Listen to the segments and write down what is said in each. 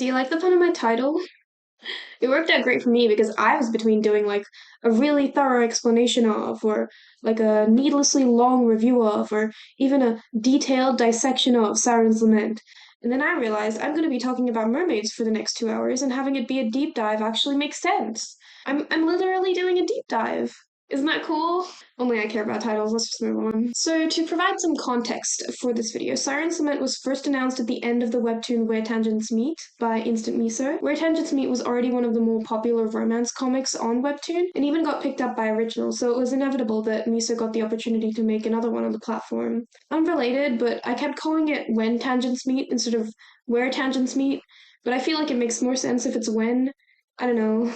Do you like the pun of my title? It worked out great for me because I was between doing like a really thorough explanation of, or like a needlessly long review of, or even a detailed dissection of Siren's Lament. And then I realized I'm going to be talking about mermaids for the next 2 hours, and having it be a deep dive actually makes sense. I'm literally doing a deep dive. Isn't that cool? Only I care about titles, let's just move on. So, to provide some context for this video, Siren Lament was first announced at the end of the webtoon Where Tangents Meet by Instant Miso. Where Tangents Meet was already one of the more popular romance comics on webtoon, and even got picked up by Original, so it was inevitable that Miso got the opportunity to make another one on the platform. Unrelated, but I kept calling it When Tangents Meet instead of Where Tangents Meet, but I feel like it makes more sense if it's when. I don't know.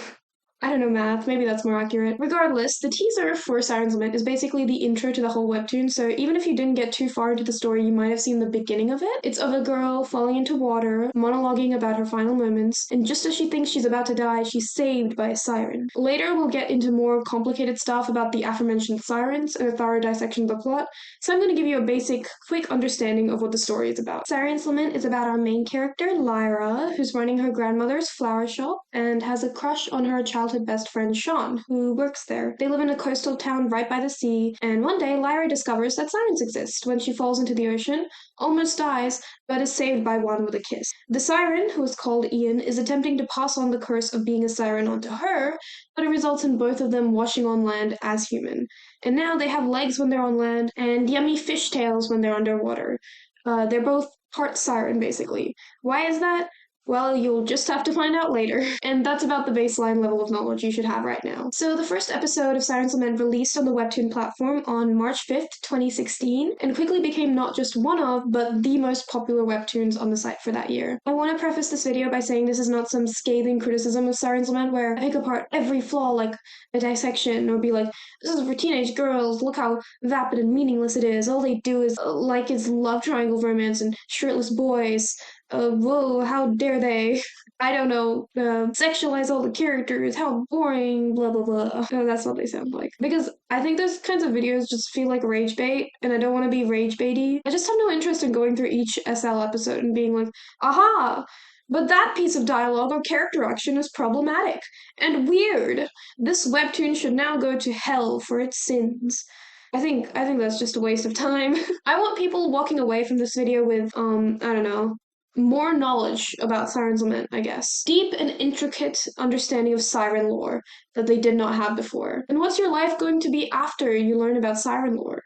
I don't know math, maybe that's more accurate. Regardless, the teaser for Siren's Lament is basically the intro to the whole webtoon, so even if you didn't get too far into the story, you might have seen the beginning of it. It's of a girl falling into water, monologuing about her final moments, and just as she thinks she's about to die, she's saved by a siren. Later, we'll get into more complicated stuff about the aforementioned sirens and a thorough dissection of the plot, so I'm going to give you a basic, quick understanding of what the story is about. Siren's Lament is about our main character, Lyra, who's running her grandmother's flower shop and has a crush on her childhood best friend Shon, who works there. They live in a coastal town right by the sea, and one day Lyra discovers that sirens exist when she falls into the ocean, almost dies, but is saved by one with a kiss. The siren, who is called Ian, is attempting to pass on the curse of being a siren onto her, but it results in both of them washing on land as human. And now they have legs when they're on land and yummy fish tails when they're underwater. They're both part siren, basically. Why is that? Well, you'll just have to find out later. And that's about the baseline level of knowledge you should have right now. So, the first episode of Siren's Lament released on the Webtoon platform on March 5th, 2016, and quickly became not just one of, but the most popular webtoons on the site for that year. I want to preface this video by saying this is not some scathing criticism of Siren's Lament where I pick apart every flaw like a dissection or be like, this is for teenage girls, look how vapid and meaningless it is. All they do is like it's love triangle romance and shirtless boys. Whoa, how dare they? I don't know, sexualize all the characters, how boring, blah blah blah. That's what they sound like. Because I think those kinds of videos just feel like rage bait, and I don't want to be rage baity. I just have no interest in going through each SL episode and being like, aha! But that piece of dialogue or character action is problematic and weird. This webtoon should now go to hell for its sins. I think that's just a waste of time. I want people walking away from this video with I don't know, more knowledge about Siren's Lament, I guess. Deep and intricate understanding of Siren lore that they did not have before. And what's your life going to be after you learn about Siren lore?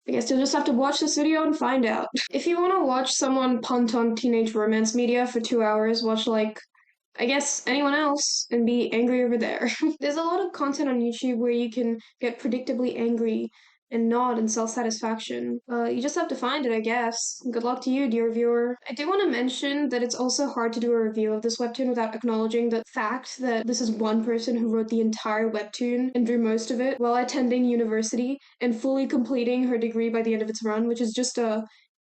I guess you'll just have to watch this video and find out. If you want to watch someone punt on teenage romance media for 2 hours, watch like I guess anyone else and be angry over there. There's a lot of content on YouTube where you can get predictably angry and nod in self-satisfaction. You just have to find it, I guess. Good luck to you, dear viewer. I do want to mention that it's also hard to do a review of this webtoon without acknowledging the fact that this is one person who wrote the entire webtoon and drew most of it while attending university and fully completing her degree by the end of its run, which is just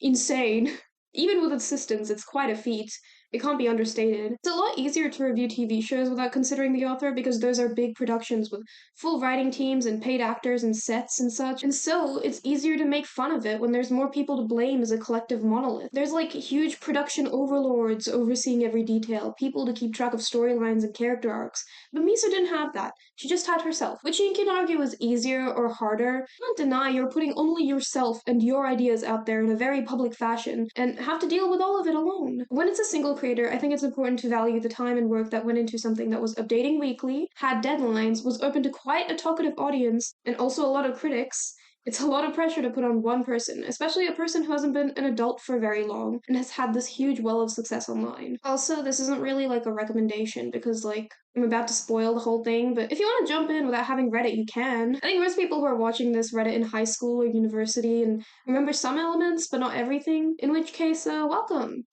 insane. Even with assistance, it's quite a feat. It can't be understated. It's a lot easier to review TV shows without considering the author because those are big productions with full writing teams and paid actors and sets and such, and so it's easier to make fun of it when there's more people to blame as a collective monolith. There's like huge production overlords overseeing every detail, people to keep track of storylines and character arcs, but Miso didn't have that. She just had herself, which you can argue is easier or harder. I don't deny you're putting only yourself and your ideas out there in a very public fashion, and have to deal with all of it alone. When it's a single creator, I think it's important to value the time and work that went into something that was updating weekly, had deadlines, was open to quite a talkative audience, and also a lot of critics. It's a lot of pressure to put on one person, especially a person who hasn't been an adult for very long and has had this huge well of success online. Also, this isn't really like a recommendation because, like, I'm about to spoil the whole thing, but if you want to jump in without having read it, you can. I think most people who are watching this read it in high school or university and remember some elements, but not everything, in which case, welcome.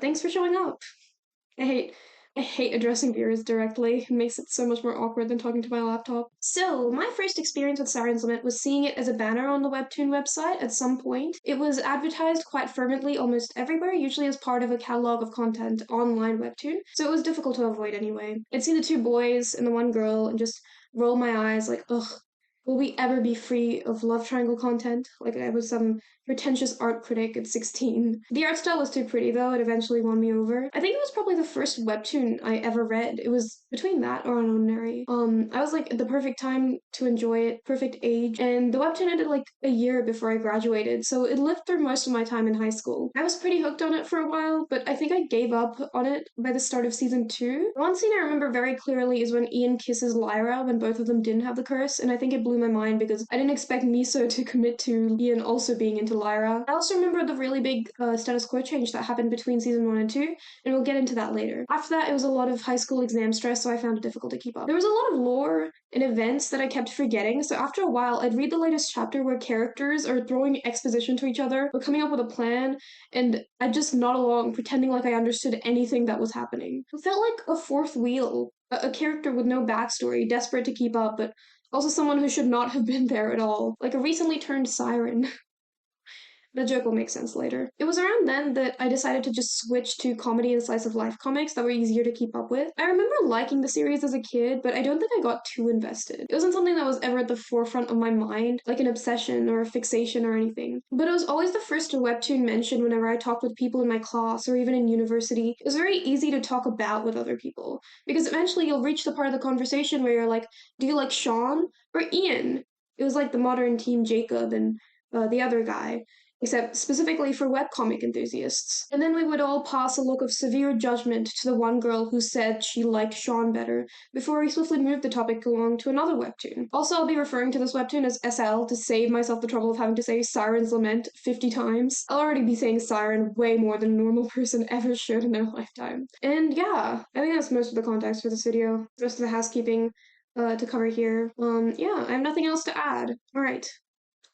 Thanks for showing up. I hate addressing viewers directly. It makes it so much more awkward than talking to my laptop. So, my first experience with Siren's Lament was seeing it as a banner on the Webtoon website at some point. It was advertised quite fervently almost everywhere, usually as part of a catalog of content online Webtoon, so it was difficult to avoid anyway. I'd see the two boys and the one girl and just roll my eyes like, ugh, Will we ever be free of love triangle content? Like I was some pretentious art critic at 16. The art style was too pretty though, it eventually won me over. I think it was probably the first webtoon I ever read. It was between that or Unordinary. I was like at the perfect time to enjoy it, perfect age, and the webtoon ended like a year before I graduated, so it lived through most of my time in high school. I was pretty hooked on it for a while, but I think I gave up on it by the start of season 2. One scene I remember very clearly is when Ian kisses Lyra when both of them didn't have the curse, and I think it blew my mind because I didn't expect Miso to commit to Ian also being into Lyra. I also remember the really big status quo change that happened between season 1 and 2, and we'll get into that later. After that, it was a lot of high school exam stress, so I found it difficult to keep up. There was a lot of lore and events that I kept forgetting, so after a while, I'd read the latest chapter where characters are throwing exposition to each other or coming up with a plan, and I'd just nod along, pretending like I understood anything that was happening. It felt like a fourth wheel, a character with no backstory, desperate to keep up, but also someone who should not have been there at all. Like a recently turned Siren. The joke will make sense later. It was around then that I decided to just switch to comedy and slice of life comics that were easier to keep up with. I remember liking the series as a kid, but I don't think I got too invested. It wasn't something that was ever at the forefront of my mind, like an obsession or a fixation or anything. But it was always the first webtoon mentioned whenever I talked with people in my class or even in university. It was very easy to talk about with other people, because eventually you'll reach the part of the conversation where you're like, do you like Shon or Ian? It was like the modern Team Jacob and the other guy, except specifically for webcomic enthusiasts. And then we would all pass a look of severe judgment to the one girl who said she liked Shon better, before we swiftly moved the topic along to another webtoon. Also, I'll be referring to this webtoon as SL to save myself the trouble of having to say Siren's Lament 50 times. I'll already be saying Siren way more than a normal person ever should in their lifetime. And yeah, I think that's most of the context for this video. The rest of the housekeeping to cover here. Yeah, I have nothing else to add. Alright,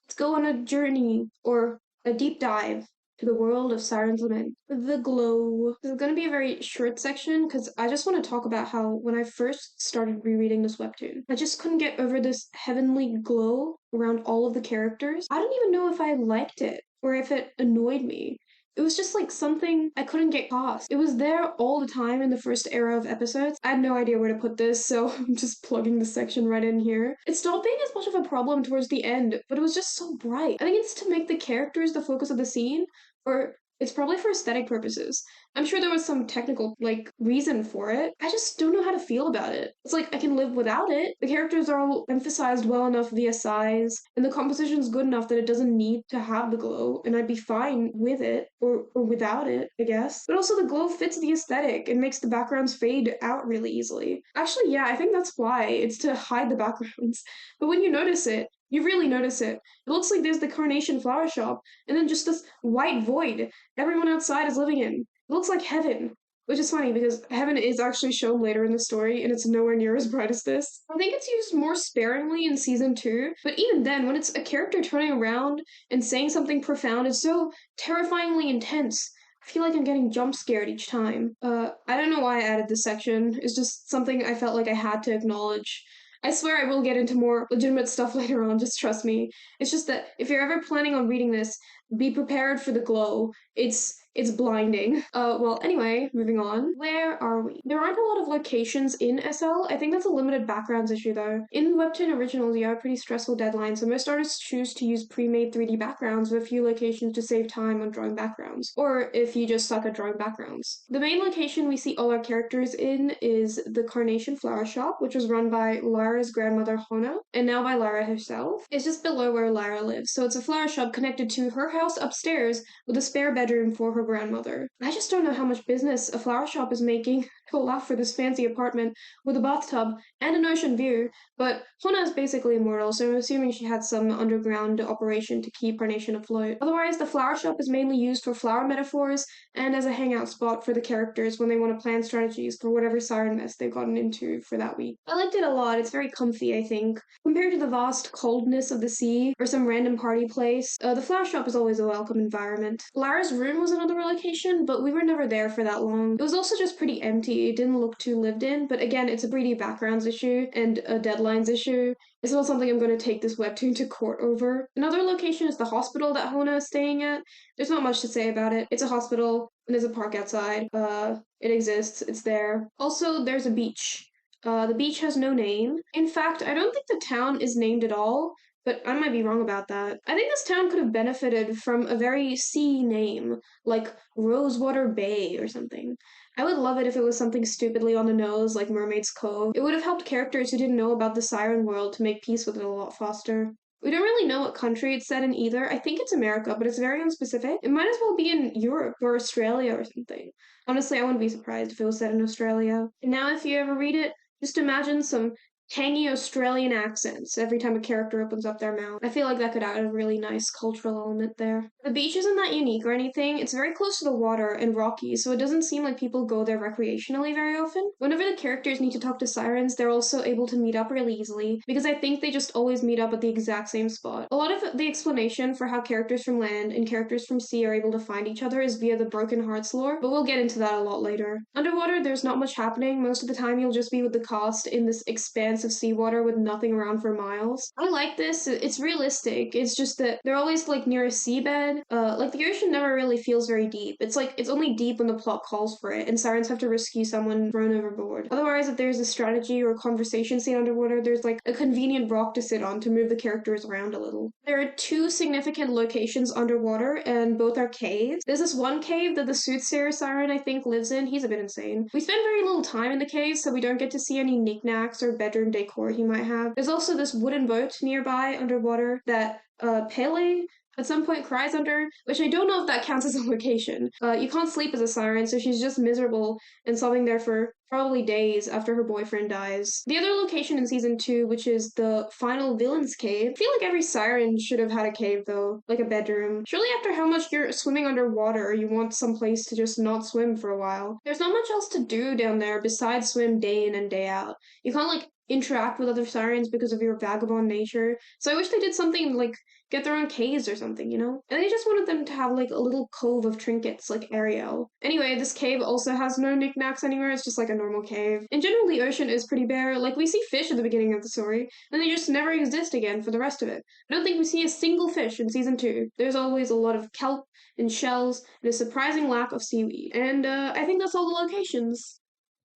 let's go on a journey, or a deep dive to the world of Siren's Lament. The glow. This is going to be a very short section because I just want to talk about how when I first started rereading this webtoon, I just couldn't get over this heavenly glow around all of the characters. I don't even know if I liked it or if it annoyed me. It was just like something I couldn't get past. It was there all the time in the first era of episodes. I had no idea where to put this, so I'm just plugging this section right in here. It stopped being as much of a problem towards the end, but it was just so bright. I think it's to make the characters the focus of the scene, or it's probably for aesthetic purposes. I'm sure there was some technical, reason for it. I just don't know how to feel about it. It's like I can live without it. The characters are all emphasized well enough via size, and the composition's good enough that it doesn't need to have the glow, and I'd be fine with it, or without it, I guess. But also the glow fits the aesthetic and makes the backgrounds fade out really easily. Actually, yeah, I think that's why. It's to hide the backgrounds. But when you notice it, you really notice it. It looks like there's the Carnation Flower Shop, and then just this white void everyone outside is living in. It looks like heaven, which is funny because heaven is actually shown later in the story, and it's nowhere near as bright as this. I think it's used more sparingly in season 2, but even then, when it's a character turning around and saying something profound, it's so terrifyingly intense. I feel like I'm getting jump scared each time. I don't know why I added this section. It's just something I felt like I had to acknowledge. I swear I will get into more legitimate stuff later on, just trust me. It's just that if you're ever planning on reading this, be prepared for the glow. It's blinding. Well, anyway, moving on. Where are we? There aren't a lot of locations in SL. I think that's a limited backgrounds issue, though. In Webtoon Originals, you have a pretty stressful deadline, so most artists choose to use pre-made 3D backgrounds with a few locations to save time on drawing backgrounds, or if you just suck at drawing backgrounds. The main location we see all our characters in is the Carnation Flower Shop, which was run by Lyra's grandmother Hona, and now by Lyra herself. It's just below where Lyra lives, so it's a flower shop connected to her house upstairs with a spare bedroom for her grandmother. I just don't know how much business a flower shop is making to allow for this fancy apartment with a bathtub and an ocean view, but Hona is basically immortal, so I'm assuming she had some underground operation to keep Carnation afloat. Otherwise, the flower shop is mainly used for flower metaphors and as a hangout spot for the characters when they want to plan strategies for whatever siren mess they've gotten into for that week. I liked it a lot. It's very comfy, I think. Compared to the vast coldness of the sea or some random party place, the flower shop is always a welcome environment. Lyra's room was another location, but we were never there for that long. It was also just pretty empty. It didn't look too lived in, but again, it's a 3D backgrounds issue and a deadlines issue. It's not something I'm going to take this webtoon to court over. Another location is the hospital that Hona is staying at. There's not much to say about it. It's a hospital, and there's a park outside. It exists. It's there. Also, there's a beach. The beach has no name. In fact, I don't think the town is named at all, but I might be wrong about that. I think this town could have benefited from a very sea name, like Rosewater Bay or something. I would love it if it was something stupidly on the nose, like Mermaid's Cove. It would have helped characters who didn't know about the Siren world to make peace with it a lot faster. We don't really know what country it's set in either. I think it's America, but it's very unspecific. It might as well be in Europe or Australia or something. Honestly, I wouldn't be surprised if it was set in Australia. And now, if you ever read it, just imagine some tangy Australian accents every time a character opens up their mouth. I feel like that could add a really nice cultural element there. The beach isn't that unique or anything. It's very close to the water and rocky, so it doesn't seem like people go there recreationally very often. Whenever the characters need to talk to sirens, they're also able to meet up really easily, because I think they just always meet up at the exact same spot. A lot of the explanation for how characters from land and characters from sea are able to find each other is via the Broken Hearts lore, but we'll get into that a lot later. Underwater, there's not much happening. Most of the time, you'll just be with the cast in this expanse of seawater with nothing around for miles. I like this. It's realistic. It's just that they're always like near a seabed. Like the ocean never really feels very deep. It's like it's only deep when the plot calls for it, and sirens have to rescue someone thrown overboard. Otherwise, if there's a strategy or conversation scene underwater, there's like a convenient rock to sit on to move the characters around a little. There are two significant locations underwater, and both are caves. There's this one cave that the soothsayer siren I think lives in. He's a bit insane. We spend very little time in the cave, so we don't get to see any knickknacks or bedroom decor he might have. There's also this wooden boat nearby underwater that Pele at some point cries under, which I don't know if that counts as a location. You can't sleep as a siren, so she's just miserable and sobbing there for probably days after her boyfriend dies. The other location in season 2, which is the final villain's cave. I feel like every siren should have had a cave though, like a bedroom. Surely after how much you're swimming underwater, you want some place to just not swim for a while. There's not much else to do down there besides swim day in and day out. You can't like interact with other sirens because of your vagabond nature. So I wish they did something like get their own caves or something, you know? And I just wanted them to have like a little cove of trinkets like Ariel. Anyway, this cave also has no knickknacks anywhere, it's just like a normal cave. In general, the ocean is pretty bare. Like we see fish at the beginning of the story, and they just never exist again for the rest of it. I don't think we see a single fish in season 2. There's always a lot of kelp and shells and a surprising lack of seaweed. And I think that's all the locations.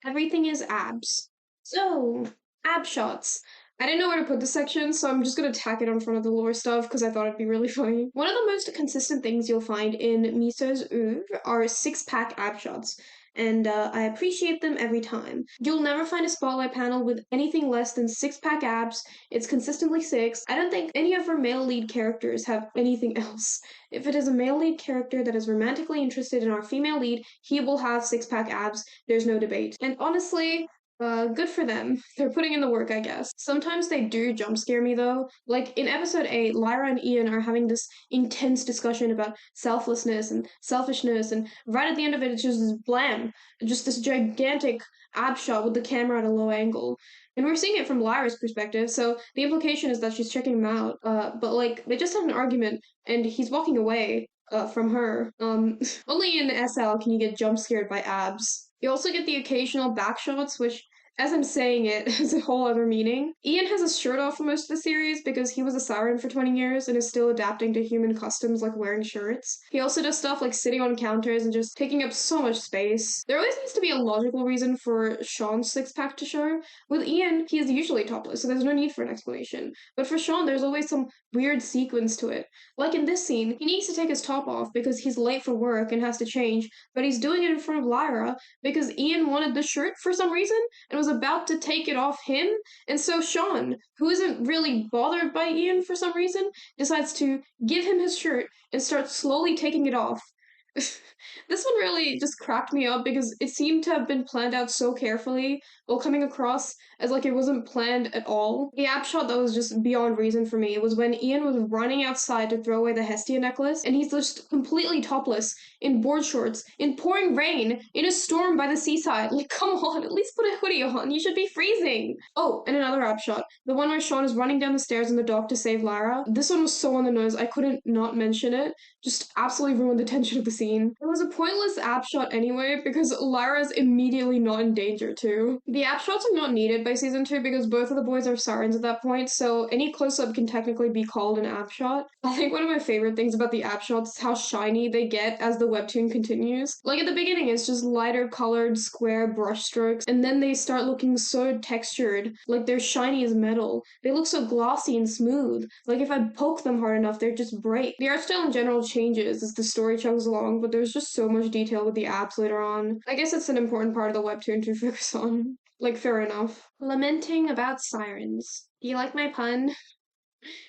Everything is abs. So, ab shots. I didn't know where to put this section, so I'm just gonna tack it on front of the lore stuff because I thought it'd be really funny. One of the most consistent things you'll find in Miso's oeuvre are six-pack ab shots, and I appreciate them every time. You'll never find a spotlight panel with anything less than six-pack abs. It's consistently six. I don't think any of her male lead characters have anything else. If it is a male lead character that is romantically interested in our female lead, he will have six-pack abs. There's no debate. And honestly, good for them. They're putting in the work, I guess. Sometimes they do jump scare me though. Like in episode 8, Lyra and Ian are having this intense discussion about selflessness and selfishness, and right at the end of it, it's just this blam. Just this gigantic ab shot with the camera at a low angle. And we're seeing it from Lyra's perspective, so the implication is that she's checking him out. But like, they just had an argument, and he's walking away from her. Only in SL can you get jump scared by abs. You also get the occasional back shots, which, as I'm saying it, has a whole other meaning. Ian has his shirt off for most of the series because he was a siren for 20 years and is still adapting to human customs like wearing shirts. He also does stuff like sitting on counters and just taking up so much space. There always needs to be a logical reason for Shon's six-pack to show. With Ian, he is usually topless, so there's no need for an explanation. But for Shon, there's always some weird sequence to it. Like in this scene, he needs to take his top off because he's late for work and has to change, but he's doing it in front of Lyra because Ian wanted the shirt for some reason and was about to take it off him, and so Shon, who isn't really bothered by Ian for some reason, decides to give him his shirt and start slowly taking it off. This one really just cracked me up because it seemed to have been planned out so carefully while coming across as like it wasn't planned at all. The app shot that was just beyond reason for me was when Ian was running outside to throw away the Hestia necklace, and he's just completely topless, in board shorts, in pouring rain, in a storm by the seaside. Like, come on, at least put a hoodie on, you should be freezing! Oh, and another app shot. The one where Shon is running down the stairs in the dock to save Lyra. This one was so on the nose, I couldn't not mention it. Just absolutely ruined the tension of the scene. It was a pointless app shot anyway, because Lyra's immediately not in danger too. The app shots are not needed by season 2 because both of the boys are Sirens at that point, so any close-up can technically be called an app shot. I think one of my favorite things about the app shots is how shiny they get as the webtoon continues. Like at the beginning, it's just lighter colored square brush strokes, and then they start looking so textured, like they're shiny as metal. They look so glossy and smooth. Like if I poke them hard enough, they'd just break. The art style in general changes as the story chugs along, but there's just so much detail with the apps later on. I guess it's an important part of the webtoon to focus on. Like, fair enough. Lamenting about sirens. Do you like my pun?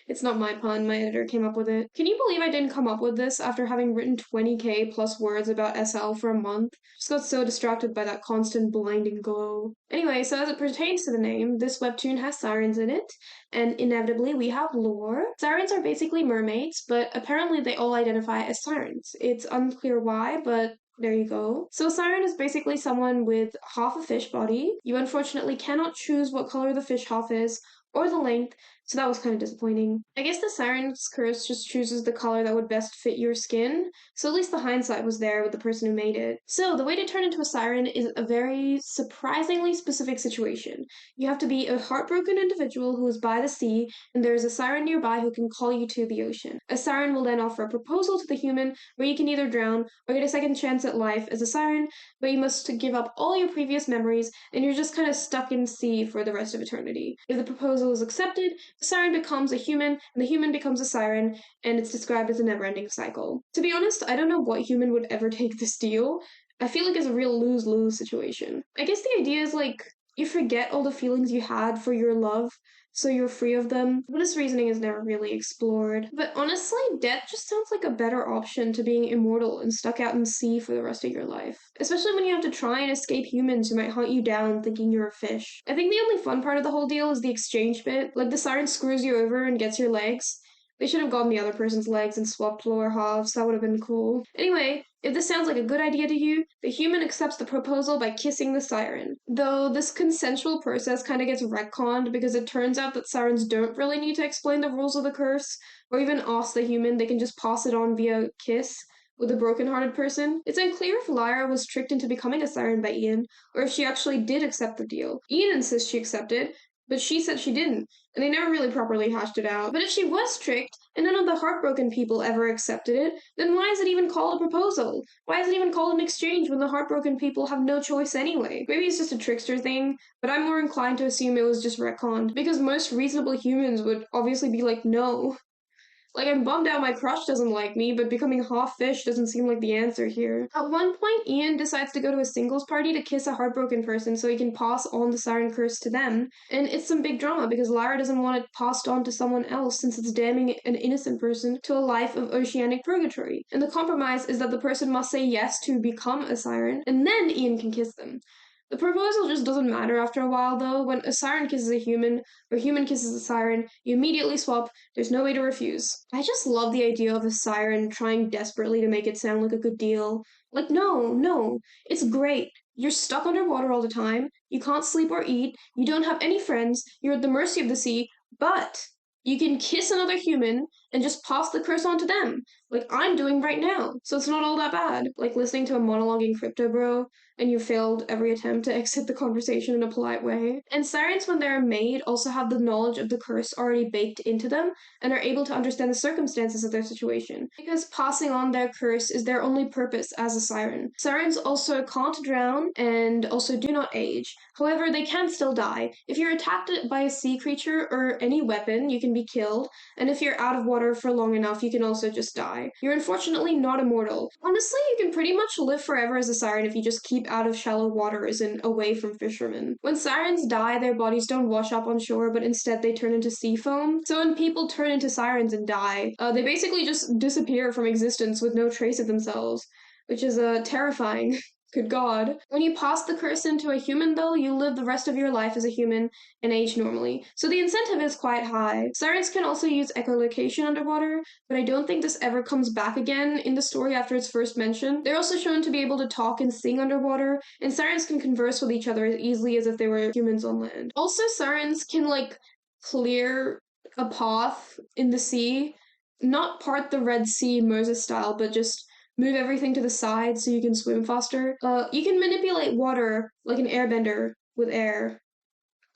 It's not my pun, my editor came up with it. Can you believe I didn't come up with this after having written 20k plus words about SL for a month? Just got so distracted by that constant blinding glow. Anyway, so as it pertains to the name, this webtoon has sirens in it, and inevitably we have lore. Sirens are basically mermaids, but apparently they all identify as sirens. It's unclear why, but there you go. So a siren is basically someone with half a fish body. You unfortunately cannot choose what color the fish half is, or the length, so that was kind of disappointing. I guess the Siren's curse just chooses the color that would best fit your skin, so at least the hindsight was there with the person who made it. So the way to turn into a siren is a very surprisingly specific situation. You have to be a heartbroken individual who is by the sea, and there is a siren nearby who can call you to the ocean. A siren will then offer a proposal to the human where you can either drown or get a second chance at life as a siren, but you must give up all your previous memories, and you're just kind of stuck in sea for the rest of eternity. If the proposal is accepted, the siren becomes a human, and the human becomes a siren, and it's described as a never-ending cycle. To be honest, I don't know what human would ever take this deal. I feel like it's a real lose-lose situation. I guess the idea is like, you forget all the feelings you had for your love, so you're free of them. But this reasoning is never really explored. But honestly, death just sounds like a better option to being immortal and stuck out in sea for the rest of your life. Especially when you have to try and escape humans who might hunt you down thinking you're a fish. I think the only fun part of the whole deal is the exchange bit. Like the siren screws you over and gets your legs. They should have gotten the other person's legs and swapped lower halves. That would have been cool. Anyway, if this sounds like a good idea to you, the human accepts the proposal by kissing the siren. Though this consensual process kind of gets retconned because it turns out that sirens don't really need to explain the rules of the curse, or even ask the human, they can just pass it on via kiss with a broken-hearted person. It's unclear if Lyra was tricked into becoming a siren by Ian, or if she actually did accept the deal. Ian insists she accepted, but she said she didn't, and they never really properly hashed it out. But if she was tricked, and none of the heartbroken people ever accepted it, then why is it even called a proposal? Why is it even called an exchange when the heartbroken people have no choice anyway? Maybe it's just a trickster thing, but I'm more inclined to assume it was just retconned, because most reasonable humans would obviously be like, no. Like, I'm bummed out my crush doesn't like me, but becoming half fish doesn't seem like the answer here. At one point, Ian decides to go to a singles party to kiss a heartbroken person so he can pass on the siren curse to them. And it's some big drama because Lyra doesn't want it passed on to someone else since it's damning an innocent person to a life of oceanic purgatory. And the compromise is that the person must say yes to become a siren, and then Ian can kiss them. The proposal just doesn't matter after a while, though. When a siren kisses a human, or a human kisses a siren, you immediately swap. There's no way to refuse. I just love the idea of a siren trying desperately to make it sound like a good deal. Like, no, it's great. You're stuck underwater all the time, you can't sleep or eat, you don't have any friends, you're at the mercy of the sea, but you can kiss another human and just pass the curse on to them, like I'm doing right now, so it's not all that bad. Like listening to a monologuing crypto bro, and you failed every attempt to exit the conversation in a polite way. And sirens, when they're made, also have the knowledge of the curse already baked into them, and are able to understand the circumstances of their situation, because passing on their curse is their only purpose as a siren. Sirens also can't drown, and also do not age. However, they can still die. If you're attacked by a sea creature or any weapon, you can be killed, and if you're out of water for long enough, you can also just die. You're unfortunately not immortal. Honestly, you can pretty much live forever as a siren if you just keep out of shallow waters and away from fishermen. When sirens die, their bodies don't wash up on shore, but instead they turn into sea foam. So when people turn into sirens and die, they basically just disappear from existence with no trace of themselves, which is terrifying. Good God. When you pass the curse into a human, though, you live the rest of your life as a human and age normally. So the incentive is quite high. Sirens can also use echolocation underwater, but I don't think this ever comes back again in the story after it's first mentioned. They're also shown to be able to talk and sing underwater, and sirens can converse with each other as easily as if they were humans on land. Also, sirens can, clear a path in the sea, not part the Red Sea Moses style, but just move everything to the side so you can swim faster. You can manipulate water like an airbender with air.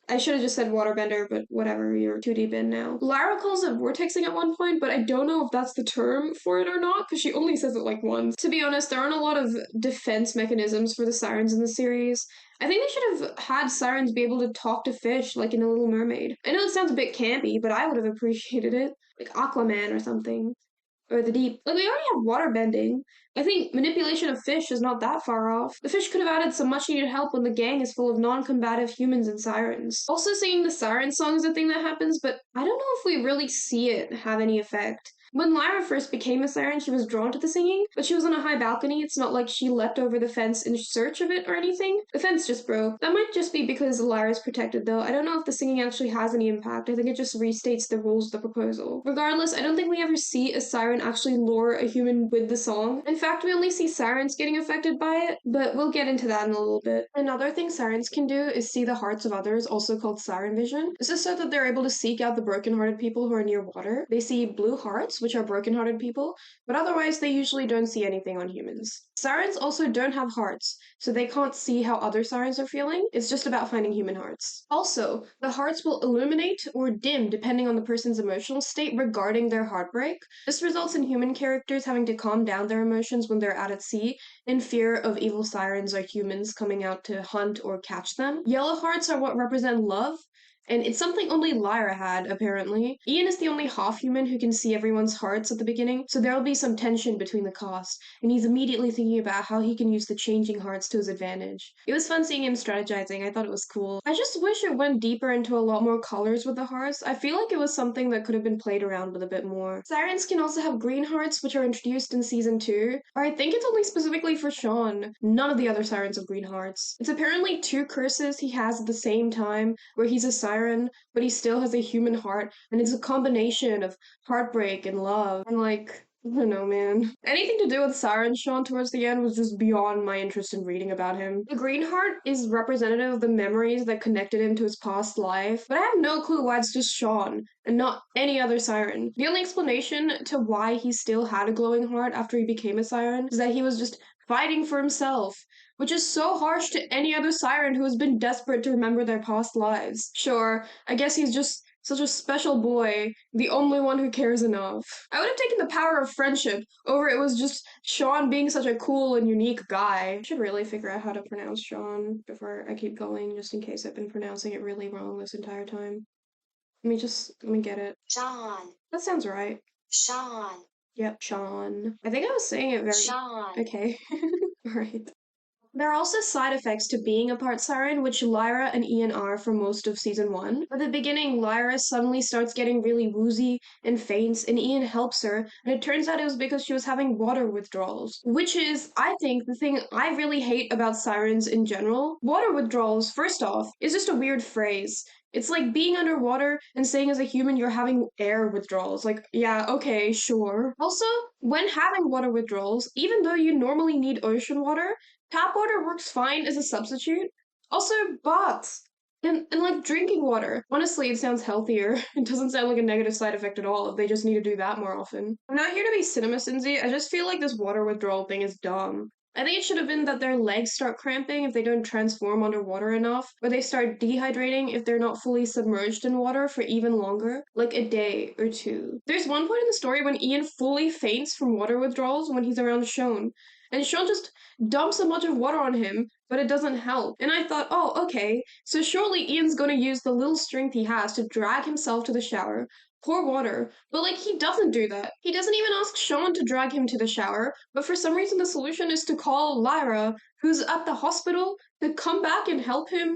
I should have just said waterbender, but whatever, you're too deep in now. Lyra calls it vortexing at one point, but I don't know if that's the term for it or not, because she only says it like once. To be honest, there aren't a lot of defense mechanisms for the Sirens in the series. I think they should have had Sirens be able to talk to fish, like in A Little Mermaid. I know it sounds a bit campy, but I would have appreciated it. Like Aquaman or something. Or the deep. Like, we already have water bending. I think manipulation of fish is not that far off. The fish could have added some much needed help when the gang is full of non combative humans and sirens. Also, singing the siren song is a thing that happens, but I don't know if we really see it have any effect. When Lyra first became a siren, she was drawn to the singing, but she was on a high balcony. It's not like she leapt over the fence in search of it or anything. The fence just broke. That might just be because Lyra's protected, though. I don't know if the singing actually has any impact. I think it just restates the rules of the proposal. Regardless, I don't think we ever see a siren actually lure a human with the song. In fact, we only see sirens getting affected by it, but we'll get into that in a little bit. Another thing sirens can do is see the hearts of others, also called siren vision. This is so that they're able to seek out the broken-hearted people who are near water. They see blue hearts, which are broken-hearted people, but otherwise they usually don't see anything on humans. Sirens also don't have hearts, so they can't see how other sirens are feeling. It's just about finding human hearts. Also, the hearts will illuminate or dim depending on the person's emotional state regarding their heartbreak. This results in human characters having to calm down their emotions when they're out at sea, in fear of evil sirens or humans coming out to hunt or catch them. Yellow hearts are what represent love, and it's something only Lyra had, apparently. Ian is the only half-human who can see everyone's hearts at the beginning, so there'll be some tension between the cast, and he's immediately thinking about how he can use the changing hearts to his advantage. It was fun seeing him strategizing, I thought it was cool. I just wish it went deeper into a lot more colors with the hearts. I feel like it was something that could have been played around with a bit more. Sirens can also have green hearts, which are introduced in season 2, or I think it's only specifically for Shon. None of the other sirens have green hearts. It's apparently 2 curses he has at the same time, where he's a siren, but he still has a human heart, and it's a combination of heartbreak and love, and like, I don't know, man. Anything to do with Siren Shon towards the end was just beyond my interest in reading about him. The green heart is representative of the memories that connected him to his past life, but I have no clue why it's just Shon and not any other siren. The only explanation to why he still had a glowing heart after he became a siren is that he was just fighting for himself, which is so harsh to any other siren who has been desperate to remember their past lives. Sure, I guess he's just such a special boy, the only one who cares enough. I would have taken the power of friendship over it was just Shon being such a cool and unique guy. I should really figure out how to pronounce Shon before I keep going, just in case I've been pronouncing it really wrong this entire time. Let me get it. Shon. That sounds right. Shon. Yep, Shon. I think I was saying it very... Shon. Okay. Alright. There are also side effects to being a part siren, which Lyra and Ian are for most of season 1. At the beginning, Lyra suddenly starts getting really woozy and faints, and Ian helps her, and it turns out it was because she was having water withdrawals. Which is, I think, the thing I really hate about sirens in general. Water withdrawals, first off, is just a weird phrase. It's like being underwater and saying as a human you're having air withdrawals. Like, yeah, okay, sure. Also, when having water withdrawals, even though you normally need ocean water, tap water works fine as a substitute. Also, baths. And like drinking water. Honestly, it sounds healthier. It doesn't sound like a negative side effect at all if they just need to do that more often. I'm not here to be cinema Cincy, I just feel like this water withdrawal thing is dumb. I think it should have been that their legs start cramping if they don't transform underwater enough, or they start dehydrating if they're not fully submerged in water for even longer, like a day or 2. There's one point in the story when Ian fully faints from water withdrawals when he's around Shon, and Shon just dumps a bunch of water on him, but it doesn't help. And I thought, oh, okay, so surely Ian's gonna use the little strength he has to drag himself to the shower, pour water, but like he doesn't do that. He doesn't even ask Shon to drag him to the shower, but for some reason the solution is to call Lyra, who's at the hospital, to come back and help him.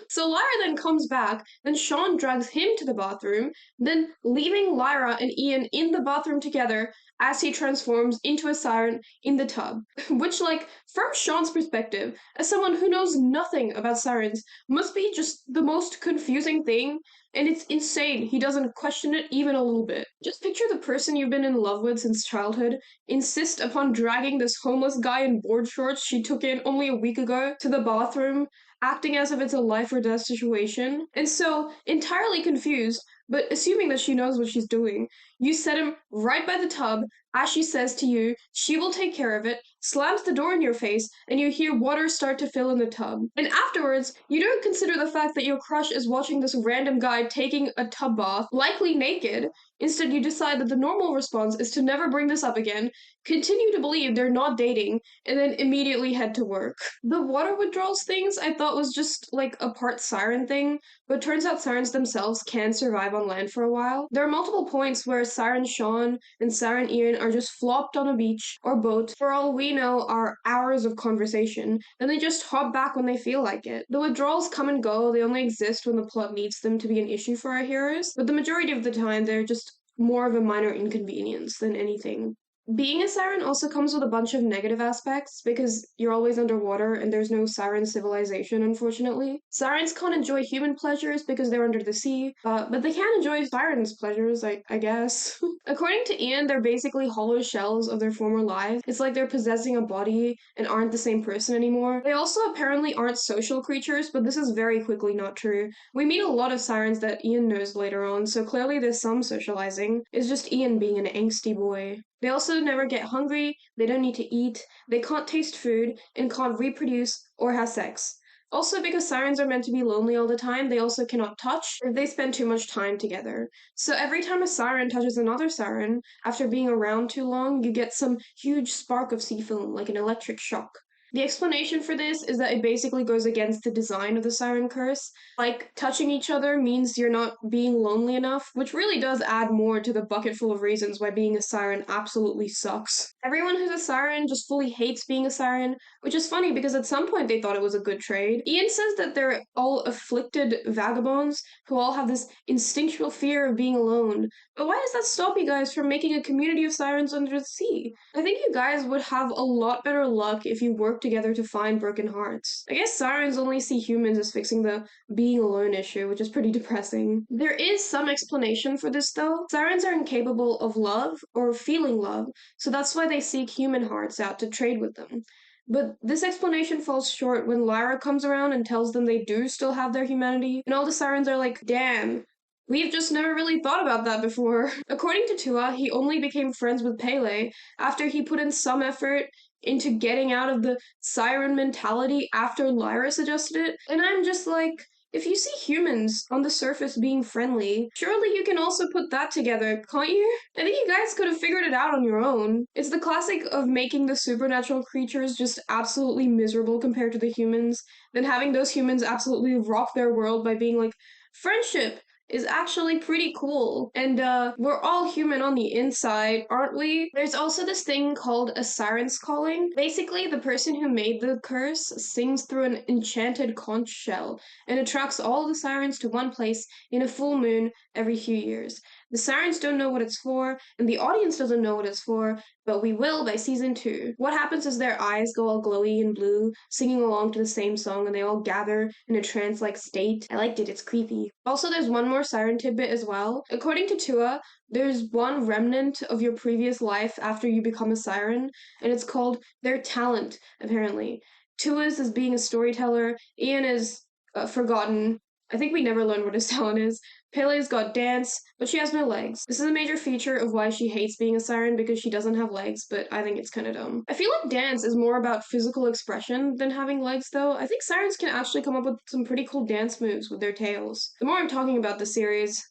So Lyra then comes back, then Shon drags him to the bathroom, then leaving Lyra and Ian in the bathroom together as he transforms into a siren in the tub. Which, like, from Shon's perspective, as someone who knows nothing about sirens, must be just the most confusing thing, and it's insane he doesn't question it even a little bit. Just picture the person you've been in love with since childhood insist upon dragging this homeless guy in board shorts she took in only a week ago to the bathroom, acting as if it's a life or death situation, and so, entirely confused, but assuming that she knows what she's doing, You set him right by the tub, as she says to you, she will take care of it, slams the door in your face, and you hear water start to fill in the tub. And afterwards, you don't consider the fact that your crush is watching this random guy taking a tub bath, likely naked. Instead, you decide that the normal response is to never bring this up again, continue to believe they're not dating, and then immediately head to work. The water withdrawals things I thought was just like a part siren thing, but turns out sirens themselves can survive on land for a while. There are multiple points where Siren Shon and Siren Ian are just flopped on a beach or boat, for all we know, are hours of conversation, then they just hop back when they feel like it. The withdrawals come and go, they only exist when the plot needs them to be an issue for our heroes, but the majority of the time they're just more of a minor inconvenience than anything. Being a siren also comes with a bunch of negative aspects because you're always underwater and there's no siren civilization, unfortunately. Sirens can't enjoy human pleasures because they're under the sea, but they can enjoy sirens' pleasures, I guess. According to Ian, they're basically hollow shells of their former lives. It's like they're possessing a body and aren't the same person anymore. They also apparently aren't social creatures, but this is very quickly not true. We meet a lot of sirens that Ian knows later on, so clearly there's some socializing. It's just Ian being an angsty boy. They also never get hungry, they don't need to eat, they can't taste food, and can't reproduce or have sex. Also, because sirens are meant to be lonely all the time, they also cannot touch if they spend too much time together. So every time a siren touches another siren, after being around too long, you get some huge spark of sea foam, like an electric shock. The explanation for this is that it basically goes against the design of the siren curse. Like, touching each other means you're not being lonely enough, which really does add more to the bucket full of reasons why being a siren absolutely sucks. Everyone who's a siren just fully hates being a siren, which is funny because at some point they thought it was a good trade. Ian says that they're all afflicted vagabonds who all have this instinctual fear of being alone. But why does that stop you guys from making a community of sirens under the sea? I think you guys would have a lot better luck if you worked together to find broken hearts. I guess sirens only see humans as fixing the being alone issue, which is pretty depressing. There is some explanation for this though. Sirens are incapable of love or feeling love, so that's why they seek human hearts out to trade with them. But this explanation falls short when Lyra comes around and tells them they do still have their humanity, and all the sirens are like, damn, we've just never really thought about that before. According to Tua, he only became friends with Pele after he put in some effort into getting out of the siren mentality after Lyra suggested it. And I'm just like, if you see humans on the surface being friendly, surely you can also put that together, can't you? I think you guys could have figured it out on your own. It's the classic of making the supernatural creatures just absolutely miserable compared to the humans, then having those humans absolutely rock their world by being like, friendship is actually pretty cool. And we're all human on the inside, aren't we? There's also this thing called a siren's calling. Basically, the person who made the curse sings through an enchanted conch shell and attracts all the sirens to one place in a full moon every few years. The sirens don't know what it's for, and the audience doesn't know what it's for, but we will by season 2. What happens is their eyes go all glowy and blue, singing along to the same song, and they all gather in a trance-like state. I liked it, it's creepy. Also, there's one more siren tidbit as well. According to Tua, there's one remnant of your previous life after you become a siren, and it's called their talent, apparently. Tua's is being a storyteller, Ian is forgotten. I think we never learned what his talent is. Pele's got dance, but she has no legs. This is a major feature of why she hates being a siren because she doesn't have legs, but I think it's kind of dumb. I feel like dance is more about physical expression than having legs, though. I think sirens can actually come up with some pretty cool dance moves with their tails. The more I'm talking about the series,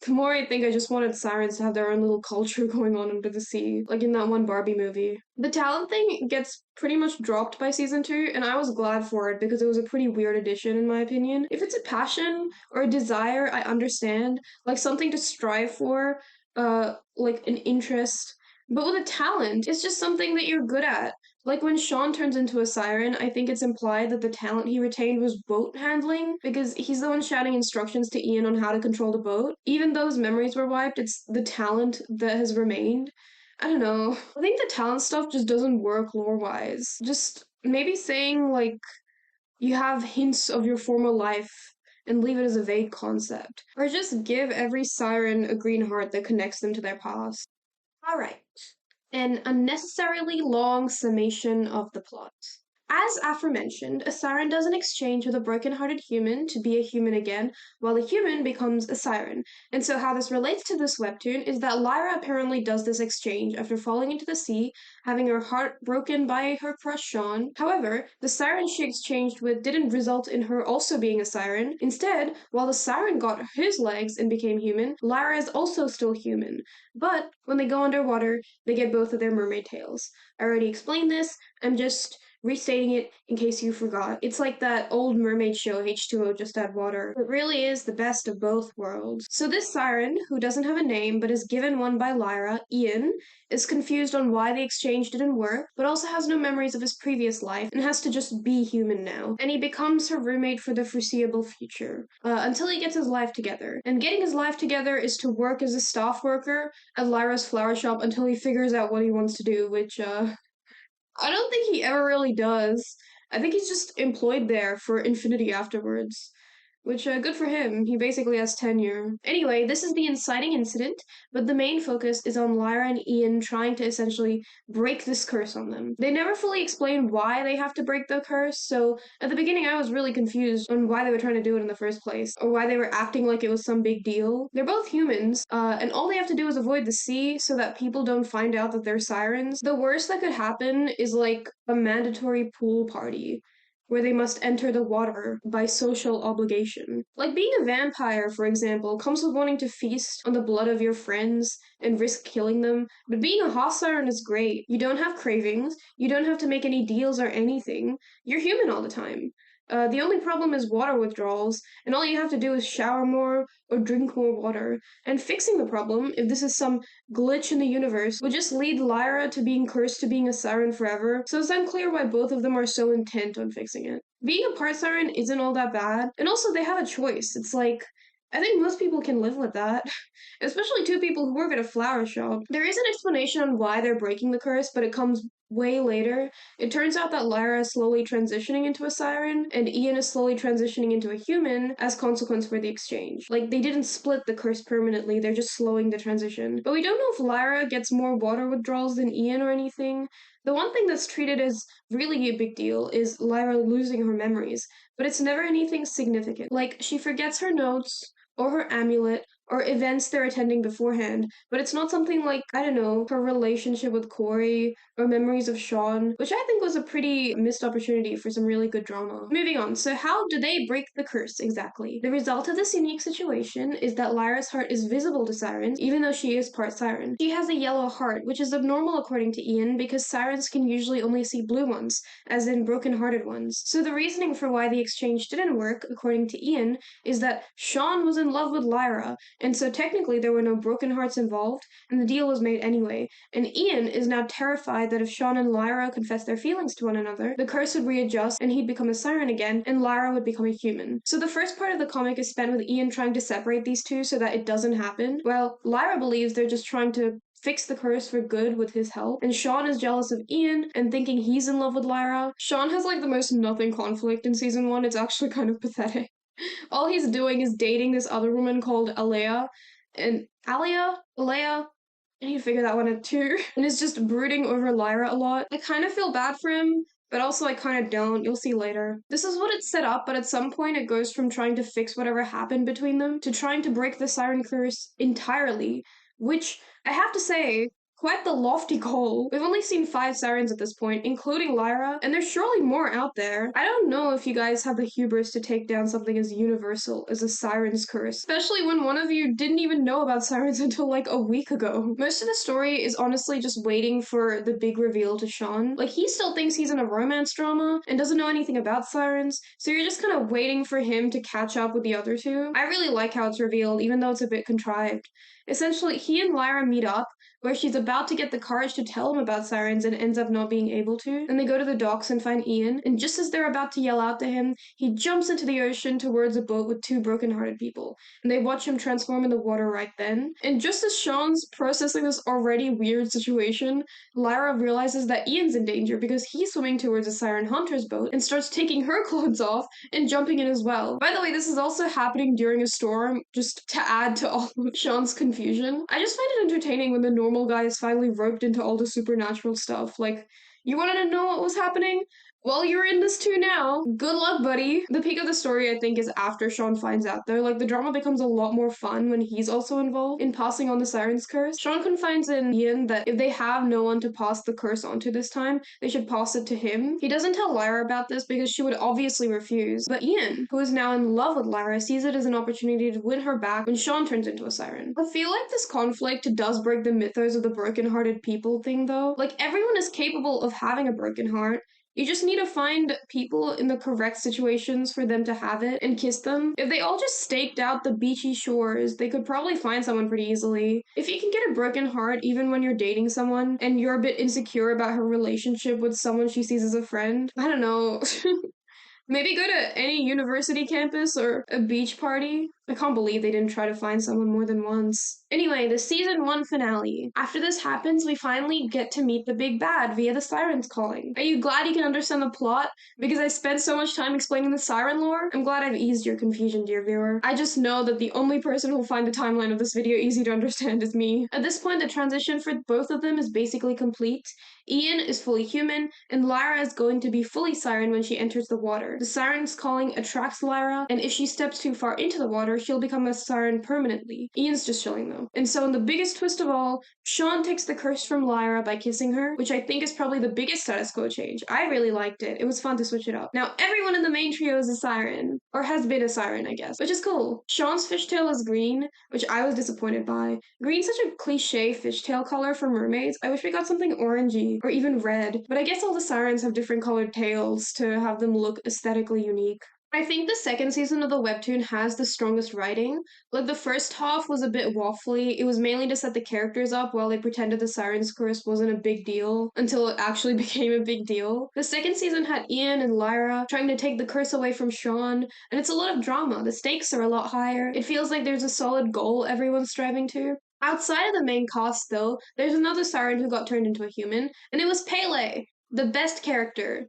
the more I think I just wanted sirens to have their own little culture going on under the sea, like in that one Barbie movie. The talent thing gets pretty much dropped by season 2, and I was glad for it because it was a pretty weird addition in my opinion. If it's a passion or a desire, I understand, like something to strive for, like an interest. But with a talent, it's just something that you're good at. Like when Shon turns into a siren, I think it's implied that the talent he retained was boat handling, because he's the one shouting instructions to Ian on how to control the boat. Even though his memories were wiped, it's the talent that has remained. I don't know. I think the talent stuff just doesn't work lore-wise. Just maybe saying, like, you have hints of your former life and leave it as a vague concept. Or just give every siren a green heart that connects them to their past. Alright. An unnecessarily long summation of the plot. As aforementioned, a siren does an exchange with a broken-hearted human to be a human again, while the human becomes a siren. And so how this relates to this webtoon is that Lyra apparently does this exchange after falling into the sea, having her heart broken by her crush Shon. However, the siren she exchanged with didn't result in her also being a siren. Instead, while the siren got his legs and became human, Lyra is also still human. But when they go underwater, they get both of their mermaid tails. I already explained this, I'm just restating it in case you forgot. It's like that old mermaid show, H2O Just Add Water. It really is the best of both worlds. So this siren, who doesn't have a name but is given one by Lyra, Ian, is confused on why the exchange didn't work, but also has no memories of his previous life and has to just be human now. And he becomes her roommate for the foreseeable future, until he gets his life together. And getting his life together is to work as a staff worker at Lyra's flower shop until he figures out what he wants to do, which, I don't think he ever really does. I think he's just employed there for infinity afterwards. Which, good for him. He basically has tenure. Anyway, this is the inciting incident, but the main focus is on Lyra and Ian trying to essentially break this curse on them. They never fully explain why they have to break the curse, so at the beginning I was really confused on why they were trying to do it in the first place, or why they were acting like it was some big deal. They're both humans, and all they have to do is avoid the sea so that people don't find out that they're sirens. The worst that could happen is like a mandatory pool party where they must enter the water by social obligation. Like being a vampire, for example, comes with wanting to feast on the blood of your friends and risk killing them, but being a house siren is great. You don't have cravings, you don't have to make any deals or anything, you're human all the time. The only problem is water withdrawals, and all you have to do is shower more or drink more water. And fixing the problem, if this is some glitch in the universe, would just lead Lyra to being cursed to being a siren forever, so it's unclear why both of them are so intent on fixing it. Being a part siren isn't all that bad, and also they have a choice. It's like, I think most people can live with that, especially two people who work at a flower shop. There is an explanation on why they're breaking the curse, but it comes way later. It turns out that Lyra is slowly transitioning into a siren, and Ian is slowly transitioning into a human as consequence for the exchange. Like, they didn't split the curse permanently, they're just slowing the transition. But we don't know if Lyra gets more water withdrawals than Ian or anything. The one thing that's treated as really a big deal is Lyra losing her memories, but it's never anything significant. Like, she forgets her notes, or her amulet, or events they're attending beforehand, but it's not something like, I don't know, her relationship with Corey, or memories of Shon, which I think was a pretty missed opportunity for some really good drama. Moving on, so how do they break the curse exactly? The result of this unique situation is that Lyra's heart is visible to Sirens, even though she is part Siren. She has a yellow heart, which is abnormal according to Ian, because Sirens can usually only see blue ones, as in broken-hearted ones. So the reasoning for why the exchange didn't work, according to Ian, is that Shon was in love with Lyra, and so technically there were no broken hearts involved, and the deal was made anyway. And Ian is now terrified that if Shon and Lyra confess their feelings to one another, the curse would readjust and he'd become a siren again, and Lyra would become a human. So the first part of the comic is spent with Ian trying to separate these two so that it doesn't happen. Well, Lyra believes they're just trying to fix the curse for good with his help, and Shon is jealous of Ian and thinking he's in love with Lyra. Shon has like the most nothing conflict in season 1, it's actually kind of pathetic. All he's doing is dating this other woman called Alea, and Alea? I need to figure that one out too. And is just brooding over Lyra a lot. I kind of feel bad for him, but also I kind of don't. You'll see later. This is what it's set up, but at some point it goes from trying to fix whatever happened between them to trying to break the siren curse entirely, which I have to say, quite the lofty goal. We've only seen 5 sirens at this point, including Lyra, and there's surely more out there. I don't know if you guys have the hubris to take down something as universal as a siren's curse, especially when one of you didn't even know about sirens until like a week ago. Most of the story is honestly just waiting for the big reveal to Shon. Like, he still thinks he's in a romance drama and doesn't know anything about sirens, so you're just kind of waiting for him to catch up with the other two. I really like how it's revealed, even though it's a bit contrived. Essentially, he and Lyra meet up, where she's about to get the courage to tell him about sirens and ends up not being able to. And they go to the docks and find Ian, and just as they're about to yell out to him, he jumps into the ocean towards a boat with 2 broken-hearted people, and they watch him transform in the water right then. And just as Shon's processing this already weird situation, Lyra realizes that Ian's in danger because he's swimming towards a siren hunter's boat and starts taking her clothes off and jumping in as well. By the way, this is also happening during a storm, just to add to all of Shon's confusion. I just find it entertaining when the normal guy is finally roped into all the supernatural stuff. Like, you wanted to know what was happening? Well, you're in this too now. Good luck, buddy. The peak of the story, I think, is after Shon finds out, though. Like, the drama becomes a lot more fun when he's also involved in passing on the Siren's curse. Shon confides in Ian that if they have no one to pass the curse on to this time, they should pass it to him. He doesn't tell Lyra about this because she would obviously refuse, but Ian, who is now in love with Lyra, sees it as an opportunity to win her back when Shon turns into a siren. I feel like this conflict does break the mythos of the broken-hearted people thing, though. Like, everyone is capable of having a broken heart. You just need to find people in the correct situations for them to have it and kiss them. If they all just staked out the beachy shores, they could probably find someone pretty easily. If you can get a broken heart even when you're dating someone and you're a bit insecure about her relationship with someone she sees as a friend, I don't know. Maybe go to any university campus or a beach party. I can't believe they didn't try to find someone more than once. Anyway, the season 1 finale. After this happens, we finally get to meet the big bad via the Sirens calling. Are you glad you can understand the plot? Because I spent so much time explaining the Siren lore? I'm glad I've eased your confusion, dear viewer. I just know that the only person who'll find the timeline of this video easy to understand is me. At this point, the transition for both of them is basically complete. Ian is fully human, and Lyra is going to be fully Siren when she enters the water. The Siren's calling attracts Lyra, and if she steps too far into the water, she'll become a Siren permanently. Ian's just chilling though. And so in the biggest twist of all, Shon takes the curse from Lyra by kissing her, which I think is probably the biggest status quo change. I really liked it. It was fun to switch it up. Now everyone in the main trio is a Siren, or has been a Siren, I guess, which is cool. Shon's fishtail is green, which I was disappointed by. Green's such a cliche fishtail color for mermaids. I wish we got something orangey, or even red, but I guess all the Sirens have different colored tails to have them look aesthetically unique. I think the second season of the webtoon has the strongest writing. Like, the first half was a bit waffly. It was mainly to set the characters up while they pretended the Siren's curse wasn't a big deal until it actually became a big deal. The second season had Ian and Lyra trying to take the curse away from Shon, and it's a lot of drama. The stakes are a lot higher. It feels like there's a solid goal everyone's striving to. Outside of the main cast, though, there's another Siren who got turned into a human, and it was Pele, the best character.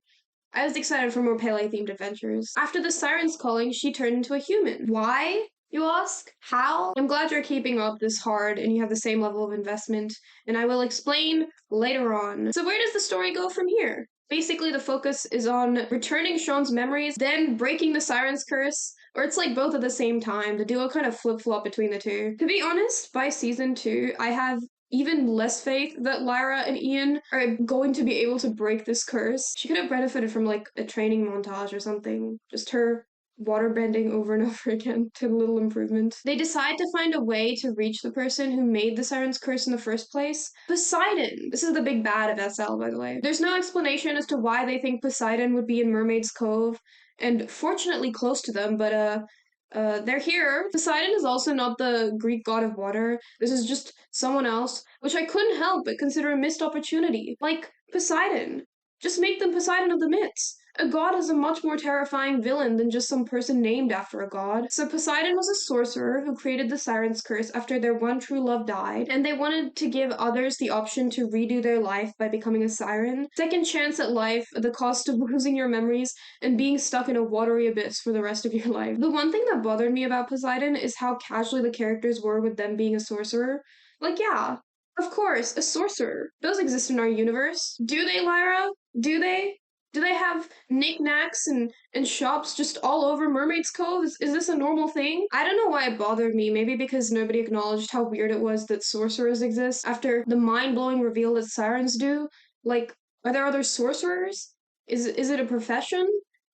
I was excited for more Pele-themed adventures. After the Siren's calling, she turned into a human. Why, you ask? How? I'm glad you're keeping up this hard and you have the same level of investment, and I will explain later on. So where does the story go from here? Basically, the focus is on returning Shon's memories, then breaking the Siren's curse, or it's like both at the same time. The duo kind of flip-flop between the two. To be honest, by season 2, I have even less faith that Lyra and Ian are going to be able to break this curse. She could have benefited from like a training montage or something. Just her water bending over and over again to little improvement. They decide to find a way to reach the person who made the Siren's curse in the first place. Poseidon! This is the big bad of SL, by the way. There's no explanation as to why they think Poseidon would be in Mermaid's Cove, and fortunately close to them, but they're here. Poseidon is also not the Greek god of water. This is just someone else, which I couldn't help but consider a missed opportunity. Like, Poseidon. Just make them Poseidon of the myths. A god is a much more terrifying villain than just some person named after a god. So Poseidon was a sorcerer who created the Siren's curse after their one true love died, and they wanted to give others the option to redo their life by becoming a Siren. Second chance at life at the cost of losing your memories and being stuck in a watery abyss for the rest of your life. The one thing that bothered me about Poseidon is how casually the characters were with them being a sorcerer. Like, yeah, of course, a sorcerer. Those exist in our universe. Do they, Lyra? Do they? Do they have knickknacks and shops just all over Mermaid's Cove? Is this a normal thing? I don't know why it bothered me. Maybe because nobody acknowledged how weird it was that sorcerers exist after the mind-blowing reveal that Sirens do. Like, are there other sorcerers? Is it a profession?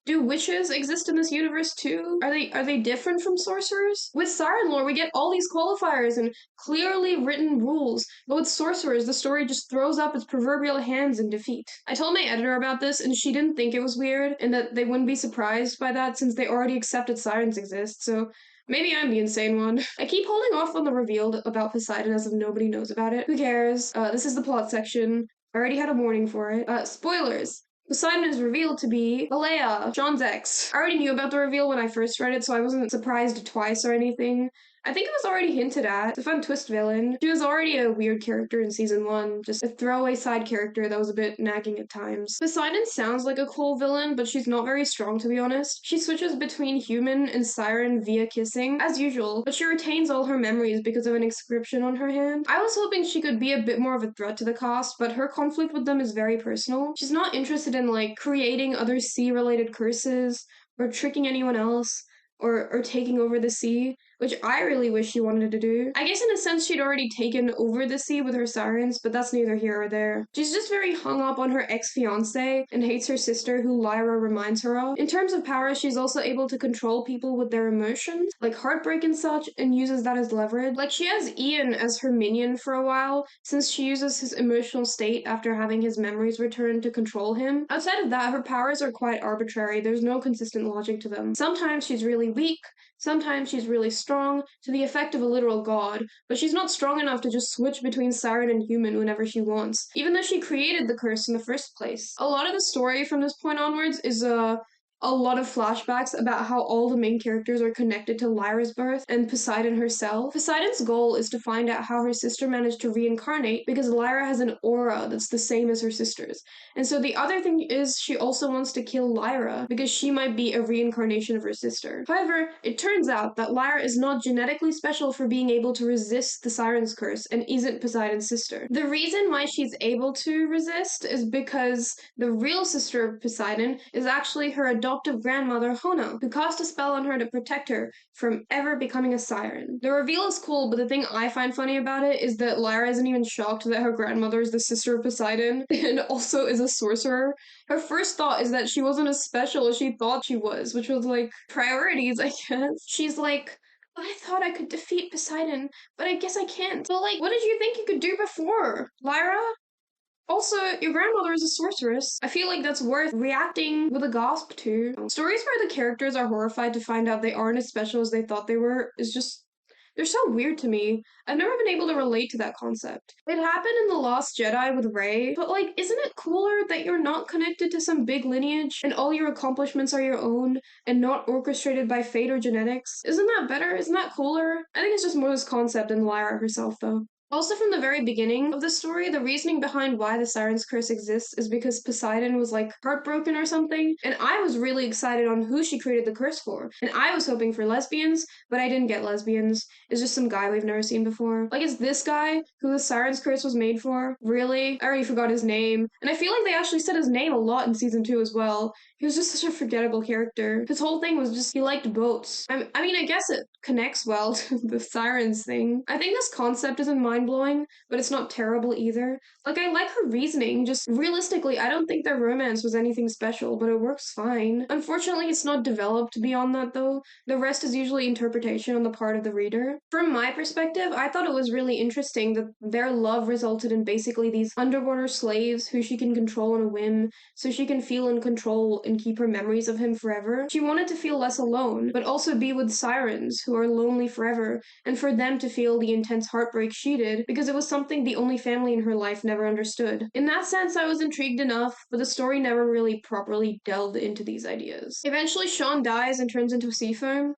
Do witches exist in this universe too? Are they different from sorcerers? With Siren lore, we get all these qualifiers and clearly written rules, but with sorcerers, the story just throws up its proverbial hands in defeat. I told my editor about this, and she didn't think it was weird, and that they wouldn't be surprised by that since they already accepted Sirens exist, so maybe I'm the insane one. I keep holding off on the reveal about Poseidon as if nobody knows about it. Who cares? This is the plot section. I already had a warning for it. Spoilers! Poseidon is revealed to be Alea, Shon's ex. I already knew about the reveal when I first read it, so I wasn't surprised twice or anything. I think it was already hinted at. It's a fun twist villain. She was already a weird character in season 1, just a throwaway side character that was a bit nagging at times. Poseidon sounds like a cool villain, but she's not very strong to be honest. She switches between human and Siren via kissing, as usual, but she retains all her memories because of an inscription on her hand. I was hoping she could be a bit more of a threat to the cast, but her conflict with them is very personal. She's not interested in like creating other sea-related curses or tricking anyone else or taking over the sea, which I really wish she wanted to do. I guess in a sense she'd already taken over the sea with her sirens, but that's neither here or there. She's just very hung up on her ex-fiancé and hates her sister who Lyra reminds her of. In terms of power, she's also able to control people with their emotions, like heartbreak and such, and uses that as leverage. Like she has Ian as her minion for a while, since she uses his emotional state after having his memories returned to control him. Outside of that, her powers are quite arbitrary. There's no consistent logic to them. Sometimes she's really weak, sometimes she's really strong, to the effect of a literal god, but she's not strong enough to just switch between siren and human whenever she wants, even though she created the curse in the first place. A lot of the story from this point onwards is a lot of flashbacks about how all the main characters are connected to Lyra's birth and Poseidon herself. Poseidon's goal is to find out how her sister managed to reincarnate because Lyra has an aura that's the same as her sister's. And so the other thing is she also wants to kill Lyra because she might be a reincarnation of her sister. However, it turns out that Lyra is not genetically special for being able to resist the Siren's curse and isn't Poseidon's sister. The reason why she's able to resist is because the real sister of Poseidon is actually her adopted grandmother Hona, who cast a spell on her to protect her from ever becoming a siren. The reveal is cool, but the thing I find funny about it is that Lyra isn't even shocked that her grandmother is the sister of Poseidon and also is a sorcerer. Her first thought is that she wasn't as special as she thought she was, which was like priorities, I guess. She's like, I thought I could defeat Poseidon, but I guess I can't. But like, what did you think you could do before, Lyra? Also, your grandmother is a sorceress. I feel like that's worth reacting with a gasp to. Stories where the characters are horrified to find out they aren't as special as they thought they were is just, they're so weird to me. I've never been able to relate to that concept. It happened in The Lost Jedi with Rey, but like, isn't it cooler that you're not connected to some big lineage and all your accomplishments are your own and not orchestrated by fate or genetics? Isn't that better? Isn't that cooler? I think it's just more this concept than Lyra herself, though. Also, from the very beginning of the story, the reasoning behind why the Siren's Curse exists is because Poseidon was like heartbroken or something, and I was really excited on who she created the curse for. And I was hoping for lesbians, but I didn't get lesbians. It's just some guy we've never seen before. Like, it's this guy who the Siren's Curse was made for? Really? I already forgot his name. And I feel like they actually said his name a lot in season 2 as well. He was just such a forgettable character. His whole thing was just he liked boats. I mean, I guess it connects well to the Sirens thing. I think this concept isn't mind-blowing, but it's not terrible either. Like, I like her reasoning, just realistically, I don't think their romance was anything special, but it works fine. Unfortunately, it's not developed beyond that, though. The rest is usually interpretation on the part of the reader. From my perspective, I thought it was really interesting that their love resulted in basically these underwater slaves who she can control on a whim, so she can feel in control and keep her memories of him forever. She wanted to feel less alone, but also be with sirens who are lonely forever, and for them to feel the intense heartbreak she did, because it was something the only family in her life never understood. In that sense, I was intrigued enough, but the story never really properly delved into these ideas. Eventually, Shon dies and turns into a sea foam.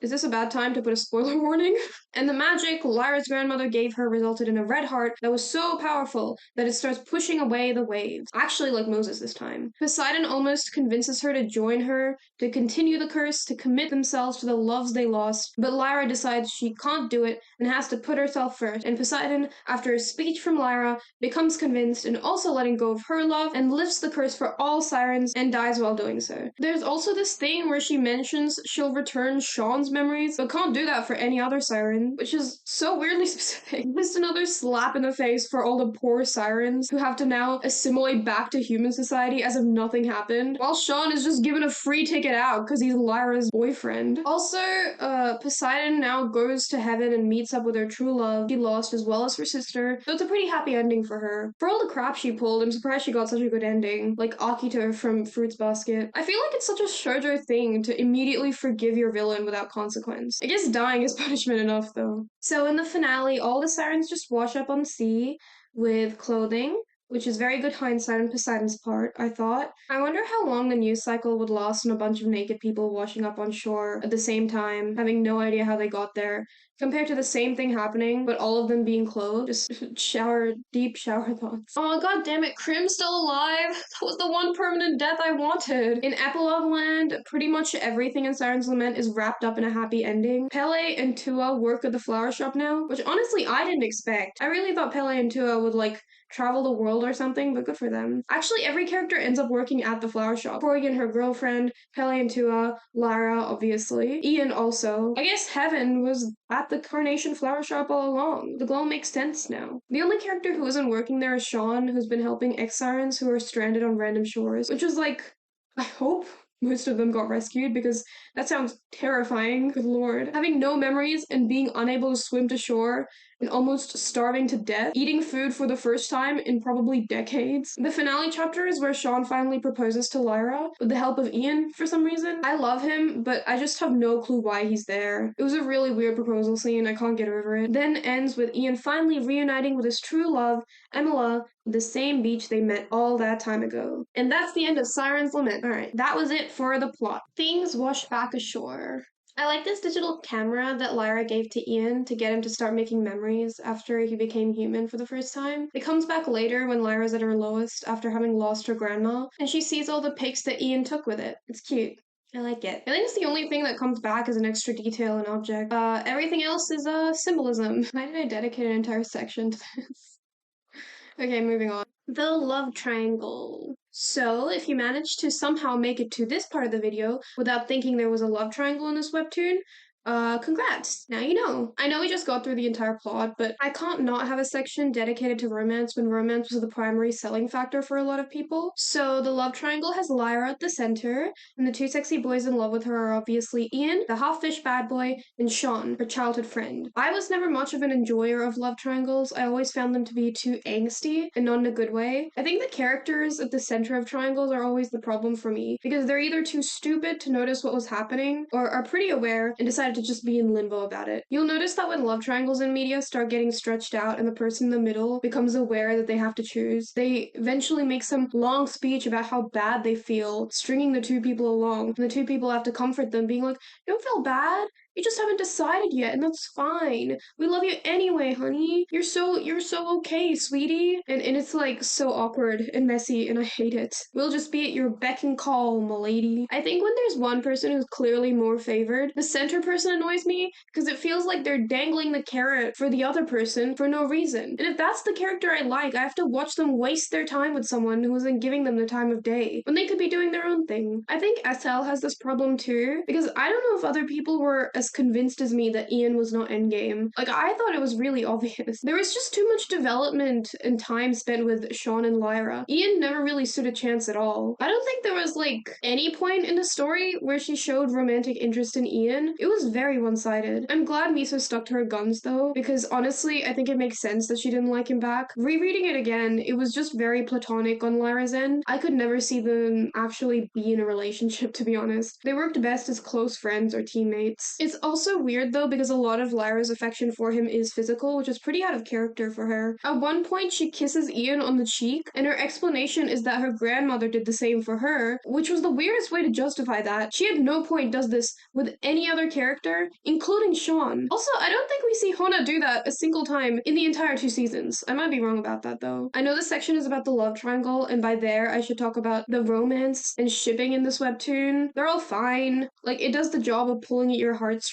Is this a bad time to put a spoiler warning? And the magic Lyra's grandmother gave her resulted in a red heart that was so powerful that it starts pushing away the waves. Actually, like Moses this time. Poseidon almost convinces her to join her, to continue the curse, to commit themselves to the loves they lost, but Lyra decides she can't do it and has to put herself first. And Poseidon, after a speech from Lyra, becomes convinced and also letting go of her love and lifts the curse for all sirens and dies while doing so. There's also this thing where she mentions she'll return Shon's memories, but can't do that for any other siren, which is so weirdly specific. Just another slap in the face for all the poor sirens who have to now assimilate back to human society as if nothing happened, while Shon is just given a free ticket out because he's Lyra's boyfriend. Also, Poseidon now goes to heaven and meets up with her true love she lost as well as her sister, so it's a pretty happy ending for her. For all the crap she pulled, I'm surprised she got such a good ending, like Akito from Fruits Basket. I feel like it's such a shoujo thing to immediately forgive your villain without consequence. I guess dying is punishment enough, though. So in the finale, all the sirens just wash up on the sea with clothing, which is very good hindsight on Poseidon's part, I thought. I wonder how long the news cycle would last on a bunch of naked people washing up on shore at the same time, having no idea how they got there, compared to the same thing happening, but all of them being clothed. Just deep shower thoughts. Oh, god damn it, Crim's still alive! That was the one permanent death I wanted! In Epilogue Land, pretty much everything in Siren's Lament is wrapped up in a happy ending. Pele and Tua work at the flower shop now, which honestly I didn't expect. I really thought Pele and Tua would, like, travel the world or something, but good for them. Actually, every character ends up working at the flower shop. Corey and her girlfriend, Pele and Tua, Lyra, obviously. Ian also. I guess Heaven was at the Carnation flower shop all along. The glow makes sense now. The only character who isn't working there is Shon, who's been helping ex-Sirens who are stranded on random shores, which was like, I hope most of them got rescued because that sounds terrifying. Good lord. Having no memories and being unable to swim to shore and almost starving to death, eating food for the first time in probably decades. The finale chapter is where Shon finally proposes to Lyra with the help of Ian for some reason. I love him, but I just have no clue why he's there. It was a really weird proposal scene, I can't get over it. Then ends with Ian finally reuniting with his true love, Emila, the same beach they met all that time ago. And that's the end of Siren's Lament. Alright, that was it for the plot. Things wash back ashore. I like this digital camera that Lyra gave to Ian to get him to start making memories after he became human for the first time. It comes back later when Lyra's at her lowest after having lost her grandma, and she sees all the pics that Ian took with it. It's cute. I like it. I think it's the only thing that comes back as an extra detail and object. Everything else is symbolism. Why did I dedicate an entire section to this? Okay, moving on. The love triangle. So, if you managed to somehow make it to this part of the video without thinking there was a love triangle in this webtoon, congrats. Now you know. I know we just got through the entire plot, but I can't not have a section dedicated to romance when romance was the primary selling factor for a lot of people. So the love triangle has Lyra at the center, and the two sexy boys in love with her are obviously Ian, the half-fish bad boy, and Shon, her childhood friend. I was never much of an enjoyer of love triangles. I always found them to be too angsty, and not in a good way. I think the characters at the center of triangles are always the problem for me, because they're either too stupid to notice what was happening, or are pretty aware and decide to just be in limbo about it. You'll notice that when love triangles in media start getting stretched out and the person in the middle becomes aware that they have to choose, they eventually make some long speech about how bad they feel, stringing the two people along, and the two people have to comfort them, being like, don't feel bad. You just haven't decided yet, and that's fine. We love you anyway, honey. You're so okay, sweetie. And it's like so awkward and messy, and I hate it. We'll just be at your beck and call, m'lady. I think when there's one person who's clearly more favored, the center person annoys me because it feels like they're dangling the carrot for the other person for no reason. And if that's the character I like, I have to watch them waste their time with someone who isn't giving them the time of day when they could be doing their own thing. I think SL has this problem too, because I don't know if other people were as convinced as me that Ian was not endgame. Like, I thought it was really obvious. There was just too much development and time spent with Shon and Lyra. Ian never really stood a chance at all. I don't think there was, like, any point in the story where she showed romantic interest in Ian. It was very one-sided. I'm glad Miso stuck to her guns, though, because honestly, I think it makes sense that she didn't like him back. Rereading it again, it was just very platonic on Lyra's end. I could never see them actually be in a relationship, to be honest. They worked best as close friends or teammates. It's also weird, though, because a lot of Lyra's affection for him is physical, which is pretty out of character for her. At one point, she kisses Ian on the cheek, and her explanation is that her grandmother did the same for her, which was the weirdest way to justify that. She at no point does this with any other character, including Shon. Also, I don't think we see Hona do that a single time in the entire 2 seasons. I might be wrong about that, though. I know this section is about the love triangle, and by there, I should talk about the romance and shipping in this webtoon. They're all fine. Like, it does the job of pulling at your heartstrings.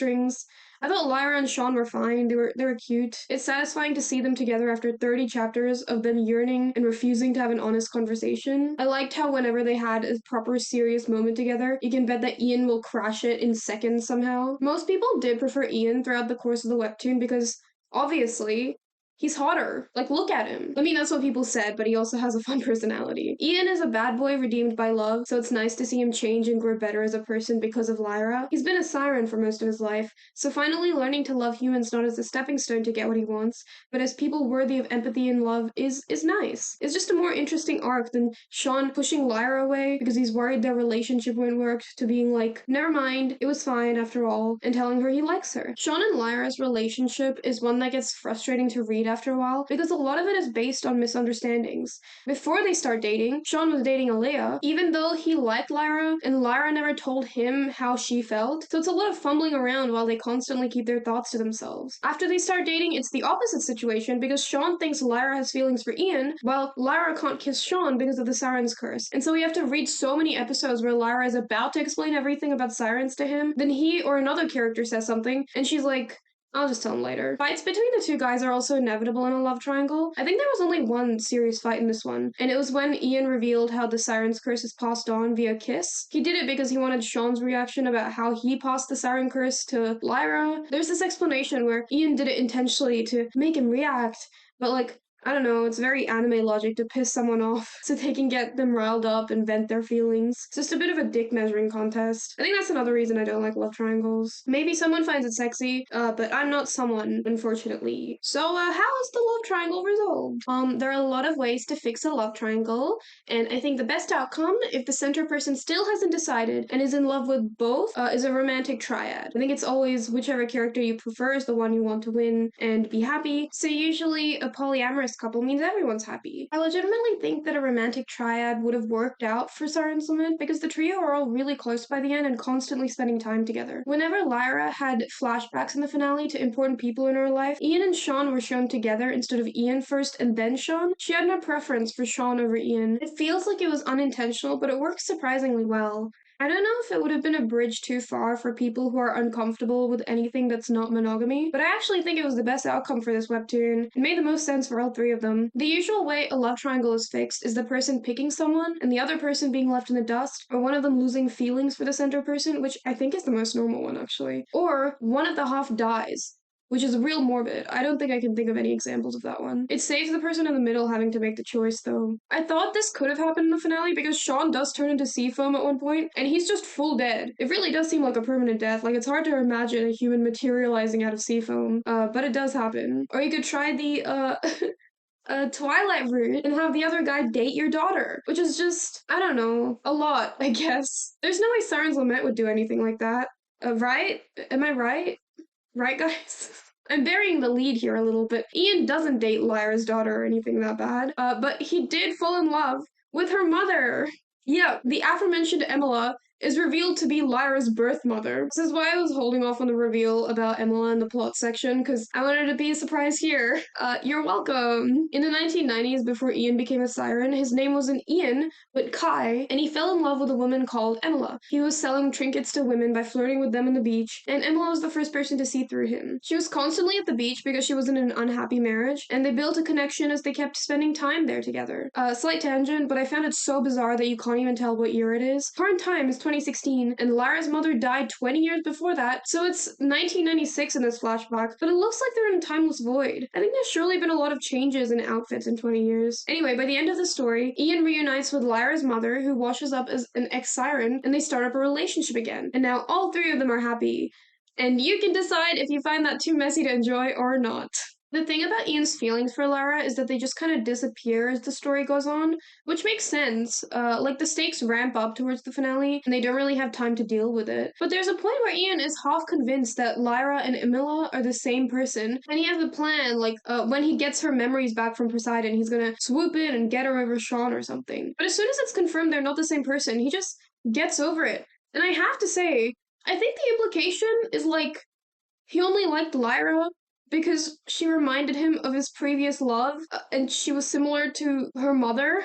I thought Lyra and Shon were fine. They were cute. It's satisfying to see them together after 30 chapters of them yearning and refusing to have an honest conversation. I liked how whenever they had a proper serious moment together, you can bet that Ian will crash it in seconds somehow. Most people did prefer Ian throughout the course of the webtoon because, obviously, he's hotter. Like, look at him. I mean, that's what people said, but he also has a fun personality. Ian is a bad boy redeemed by love, so it's nice to see him change and grow better as a person because of Lyra. He's been a siren for most of his life, so finally learning to love humans not as a stepping stone to get what he wants, but as people worthy of empathy and love is nice. It's just a more interesting arc than Shon pushing Lyra away because he's worried their relationship won't work, to being like, never mind, it was fine after all, and telling her he likes her. Shon and Lyra's relationship is one that gets frustrating to read after a while, because a lot of it is based on misunderstandings. Before they start dating, Shon was dating Alea, even though he liked Lyra, and Lyra never told him how she felt, so it's a lot of fumbling around while they constantly keep their thoughts to themselves. After they start dating, it's the opposite situation, because Shon thinks Lyra has feelings for Ian, while Lyra can't kiss Shon because of the Sirens curse. And so we have to read so many episodes where Lyra is about to explain everything about Sirens to him, then he or another character says something, and she's like, I'll just tell him later. Fights between the two guys are also inevitable in a love triangle. I think there was only one serious fight in this one, and it was when Ian revealed how the Siren's curse is passed on via kiss. He did it because he wanted Shon's reaction about how he passed the Siren curse to Lyra. There's this explanation where Ian did it intentionally to make him react, but like, I don't know, it's very anime logic to piss someone off so they can get them riled up and vent their feelings. It's just a bit of a dick measuring contest. I think that's another reason I don't like love triangles. Maybe someone finds it sexy, but I'm not someone, unfortunately. So, how is the love triangle resolved? There are a lot of ways to fix a love triangle, and I think the best outcome, if the center person still hasn't decided and is in love with both, is a romantic triad. I think it's always whichever character you prefer is the one you want to win and be happy, so usually a polyamorous couple means everyone's happy. I legitimately think that a romantic triad would have worked out for Siren's Lament because the trio are all really close by the end and constantly spending time together. Whenever Lyra had flashbacks in the finale to important people in her life, Ian and Shon were shown together instead of Ian first and then Shon. She had no preference for Shon over Ian. It feels like it was unintentional, but it works surprisingly well. I don't know if it would have been a bridge too far for people who are uncomfortable with anything that's not monogamy, but I actually think it was the best outcome for this webtoon. It made the most sense for all three of them. The usual way a love triangle is fixed is the person picking someone and the other person being left in the dust, or one of them losing feelings for the center person, which I think is the most normal one actually, or one of the half dies, which is real morbid. I don't think I can think of any examples of that one. It saves the person in the middle having to make the choice, though. I thought this could have happened in the finale because Shon does turn into sea foam at one point, and he's just full dead. It really does seem like a permanent death. Like, it's hard to imagine a human materializing out of sea foam, but it does happen. Or you could try the, Twilight route and have the other guy date your daughter, which is just, I don't know, a lot, I guess. There's no way Siren's Lament would do anything like that. Right? Am I right? Right, guys? I'm burying the lead here a little bit. Ian doesn't date Lyra's daughter or anything that bad, but he did fall in love with her mother. Yeah, the aforementioned Emila is revealed to be Lyra's birth mother. This is why I was holding off on the reveal about Emila in the plot section, because I wanted to be a surprise here. You're welcome. In the 1990s, before Ian became a siren, his name wasn't Ian, but Kai, and he fell in love with a woman called Emila. He was selling trinkets to women by flirting with them on the beach, and Emila was the first person to see through him. She was constantly at the beach because she was in an unhappy marriage, and they built a connection as they kept spending time there together. Slight tangent, but I found it so bizarre that you can't even tell what year it is. Current time is 2016, and Lyra's mother died 20 years before that, so it's 1996 in this flashback, but it looks like they're in a timeless void. I think there's surely been a lot of changes in outfits in 20 years. Anyway, by the end of the story, Ian reunites with Lyra's mother, who washes up as an ex-siren, and they start up a relationship again. And now all three of them are happy. And you can decide if you find that too messy to enjoy or not. The thing about Ian's feelings for Lyra is that they just kind of disappear as the story goes on, which makes sense. Like, the stakes ramp up towards the finale, and they don't really have time to deal with it. But there's a point where Ian is half convinced that Lyra and Emila are the same person, and he has a plan, like, when he gets her memories back from Poseidon, he's gonna swoop in and get her over Shon or something. But as soon as it's confirmed they're not the same person, he just gets over it. And I have to say, I think the implication is, like, he only liked Lyra because she reminded him of his previous love, and she was similar to her mother.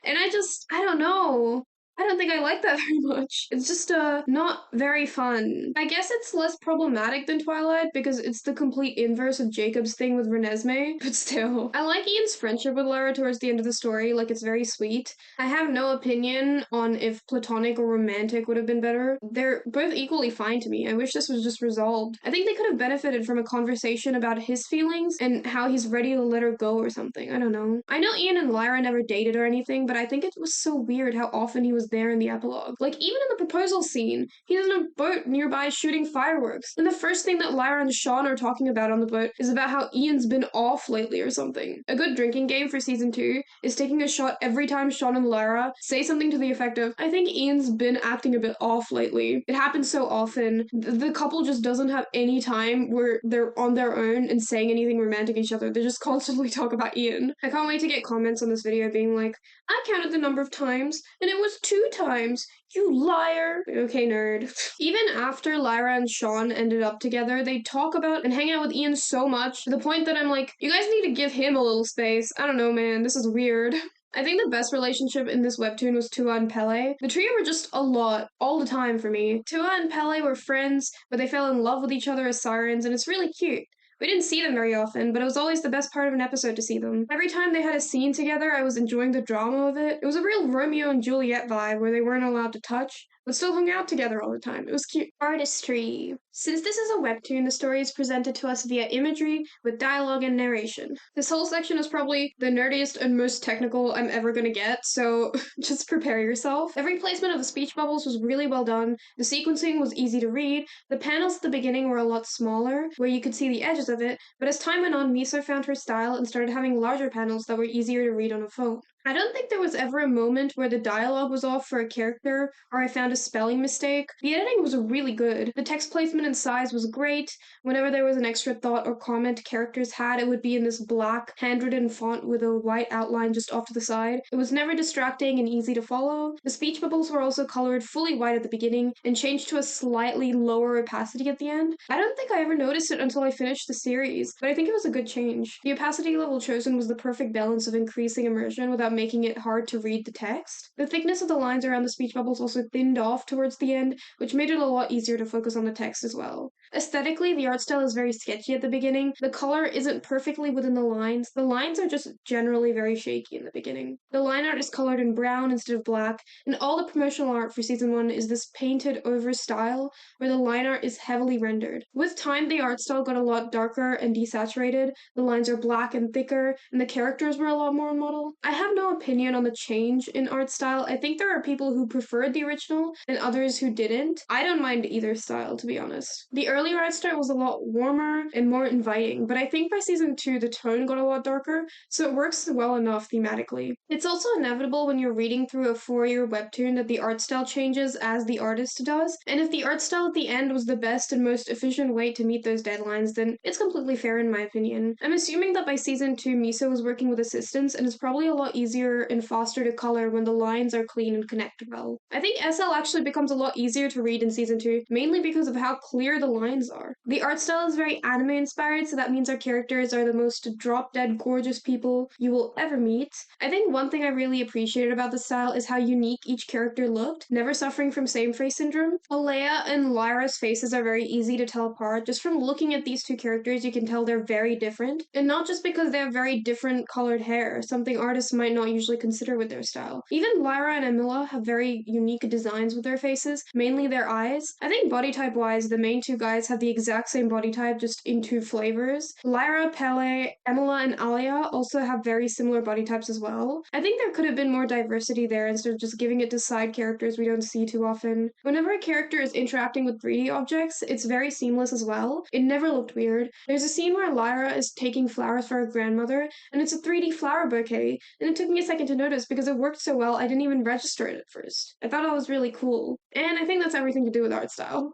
And I don't know. I don't think I like that very much. It's just, not very fun. I guess it's less problematic than Twilight because it's the complete inverse of Jacob's thing with Renesmee, but still. I like Ian's friendship with Lyra towards the end of the story, like, it's very sweet. I have no opinion on if platonic or romantic would have been better. They're both equally fine to me. I wish this was just resolved. I think they could have benefited from a conversation about his feelings and how he's ready to let her go or something. I don't know. I know Ian and Lyra never dated or anything, but I think it was so weird how often he was was there in the epilogue. Like, even in the proposal scene, he's in a boat nearby shooting fireworks. And the first thing that Lyra and Shon are talking about on the boat is about how Ian's been off lately or something. A good drinking game for season 2 is taking a shot every time Shon and Lyra say something to the effect of, I think Ian's been acting a bit off lately. It happens so often. The couple just doesn't have any time where they're on their own and saying anything romantic to each other. They just constantly talk about Ian. I can't wait to get comments on this video being like, I counted the number of times, and it was 2 times. You liar. Okay, nerd. Even after Lyra and Shon ended up together, they talk about and hang out with Ian so much to the point that I'm like, you guys need to give him a little space. I don't know, man. This is weird. I think the best relationship in this webtoon was Tua and Pele. The trio were just a lot, all the time for me. Tua and Pele were friends, but they fell in love with each other as Sirens, and it's really cute. We didn't see them very often, but it was always the best part of an episode to see them. Every time they had a scene together, I was enjoying the drama of it. It was a real Romeo and Juliet vibe where they weren't allowed to touch, but still hung out together all the time. It was cute. Artistry. Since this is a webtoon, the story is presented to us via imagery with dialogue and narration. This whole section is probably the nerdiest and most technical I'm ever gonna get, so just prepare yourself. Every placement of the speech bubbles was really well done, the sequencing was easy to read, the panels at the beginning were a lot smaller, where you could see the edges of it, but as time went on, Miso found her style and started having larger panels that were easier to read on a phone. I don't think there was ever a moment where the dialogue was off for a character or I found a spelling mistake. The editing was really good. The text placement and size was great. Whenever there was an extra thought or comment characters had, it would be in this black, handwritten font with a white outline just off to the side. It was never distracting and easy to follow. The speech bubbles were also colored fully white at the beginning and changed to a slightly lower opacity at the end. I don't think I ever noticed it until I finished the series, but I think it was a good change. The opacity level chosen was the perfect balance of increasing immersion without making it hard to read the text. The thickness of the lines around the speech bubbles also thinned off towards the end, which made it a lot easier to focus on the text as well. Aesthetically, the art style is very sketchy at the beginning. The color isn't perfectly within the lines. The lines are just generally very shaky in the beginning. The line art is colored in brown instead of black, and all the promotional art for season 1 is this painted over style where the line art is heavily rendered. With time, the art style got a lot darker and desaturated. The lines are black and thicker, and the characters were a lot more model. I have no opinion on the change in art style. I think there are people who preferred the original and others who didn't. I don't mind either style, to be honest. The earlier art style was a lot warmer and more inviting, but I think by season 2 the tone got a lot darker, so it works well enough thematically. It's also inevitable when you're reading through a 4-year webtoon that the art style changes as the artist does, and if the art style at the end was the best and most efficient way to meet those deadlines, then it's completely fair in my opinion. I'm assuming that by season 2 Miso was working with assistants, and it's probably a lot easier and faster to color when the lines are clean and connect well. I think SL actually becomes a lot easier to read in season 2, mainly because of how clear the lines are. The art style is very anime inspired, so that means our characters are the most drop-dead gorgeous people you will ever meet. I think one thing I really appreciated about the style is how unique each character looked, never suffering from same face syndrome. Alea and Lyra's faces are very easy to tell apart. Just from looking at these two characters, you can tell they're very different, and not just because they have very different colored hair, something artists might not usually consider with their style. Even Lyra and Emilia have very unique designs with their faces, mainly their eyes. I think body type wise, the main two guys have the exact same body type, just in 2 flavors. Lyra, Pele, Emilia, and Alia also have very similar body types as well. I think there could have been more diversity there instead of just giving it to side characters we don't see too often. Whenever a character is interacting with 3D objects, it's very seamless as well. It never looked weird. There's a scene where Lyra is taking flowers for her grandmother, and it's a 3D flower bouquet, and it took me a second to notice because it worked so well I didn't even register it at first. I thought it was really cool. And I think that's everything to do with art style.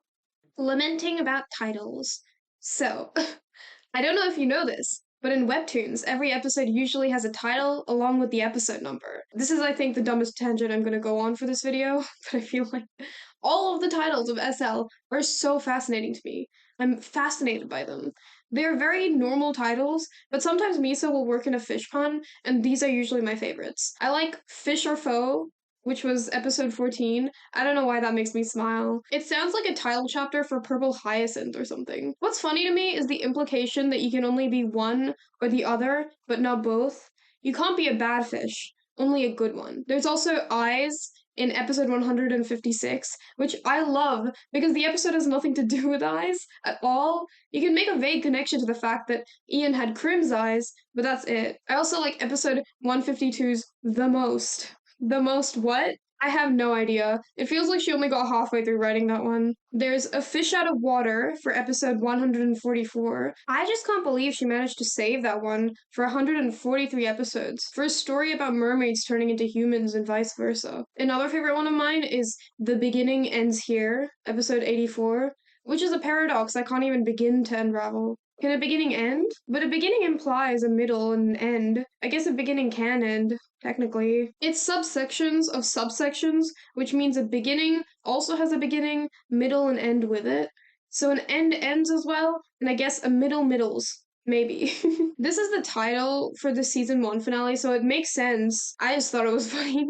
Lamenting about titles. So, I don't know if you know this, but in webtoons, every episode usually has a title along with the episode number. This is, I think, the dumbest tangent I'm going to go on for this video, but I feel like all of the titles of SL are so fascinating to me. I'm fascinated by them. They're very normal titles, but sometimes miso will work in a fish pun, and these are usually my favorites. I like Fish or Foe, which was episode 14. I don't know why that makes me smile. It sounds like a title chapter for Purple Hyacinth or something. What's funny to me is the implication that you can only be one or the other, but not both. You can't be a bad fish, only a good one. There's also Eyes in episode 156, which I love because the episode has nothing to do with eyes at all. You can make a vague connection to the fact that Ian had Crim's eyes, but that's it. I also like episode 152's The Most. The most what? I have no idea. It feels like she only got halfway through writing that one. There's A Fish Out of Water for episode 144. I just can't believe she managed to save that one for 143 episodes for a story about mermaids turning into humans and vice versa. Another favorite one of mine is The Beginning Ends Here, episode 84, which is a paradox I can't even begin to unravel. Can a beginning end? But a beginning implies a middle and an end. I guess a beginning can end, technically. It's subsections of subsections, which means a beginning also has a beginning, middle, and end with it. So an end ends as well, and I guess a middle middles. Maybe. This is the title for the season 1 finale, so it makes sense. I just thought it was funny.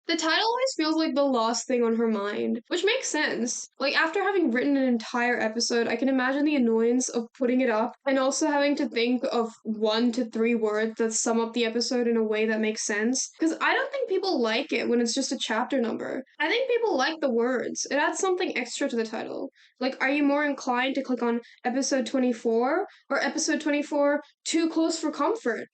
The title always feels like the last thing on her mind, which makes sense. Like, after having written an entire episode, I can imagine the annoyance of putting it up and also having to think of 1 to 3 words that sum up the episode in a way that makes sense. Because I don't think people like it when it's just a chapter number. I think people like the words. It adds something extra to the title. Like, are you more inclined to click on episode 24 or episode 24 Too Close for Comfort?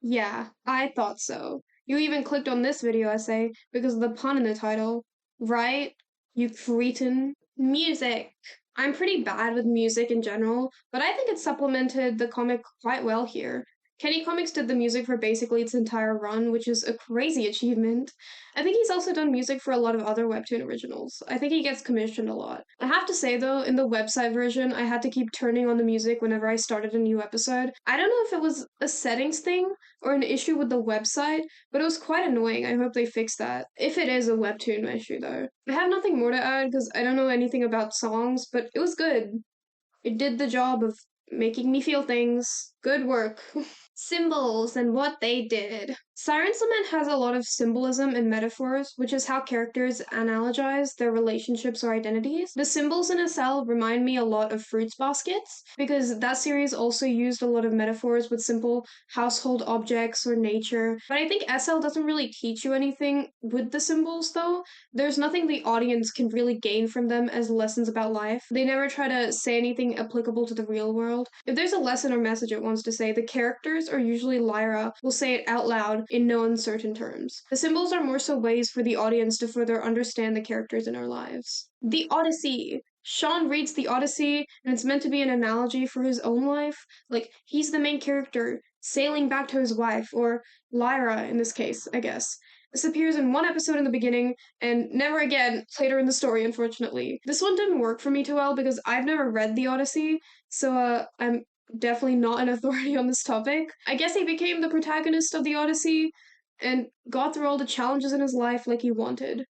Yeah, I thought so. You even clicked on this video essay because of the pun in the title. Right? You cretin. Music. I'm pretty bad with music in general, but I think it supplemented the comic quite well here. Kenny Comics did the music for basically its entire run, which is a crazy achievement. I think he's also done music for a lot of other webtoon originals. I think he gets commissioned a lot. I have to say though, in the website version, I had to keep turning on the music whenever I started a new episode. I don't know if it was a settings thing or an issue with the website, but it was quite annoying. I hope they fix that. If it is a webtoon issue though. I have nothing more to add because I don't know anything about songs, but it was good. It did the job of making me feel things. Good work. Symbols and what they did. Sirens Lament has a lot of symbolism and metaphors, which is how characters analogize their relationships or identities. The symbols in SL remind me a lot of Fruits Baskets, because that series also used a lot of metaphors with simple household objects or nature. But I think SL doesn't really teach you anything with the symbols, though. There's nothing the audience can really gain from them as lessons about life. They never try to say anything applicable to the real world. If there's a lesson or message it wants to say, the characters, or usually Lyra, will say it out loud in no uncertain terms. The symbols are more so ways for the audience to further understand the characters in our lives. The Odyssey. Shon reads the Odyssey, and it's meant to be an analogy for his own life. Like, he's the main character, sailing back to his wife, or Lyra in this case, I guess. This appears in one episode in the beginning, and never again later in the story, unfortunately. This one didn't work for me too well because I've never read the Odyssey, so I'm definitely not an authority on this topic. I guess he became the protagonist of the Odyssey and got through all the challenges in his life like he wanted.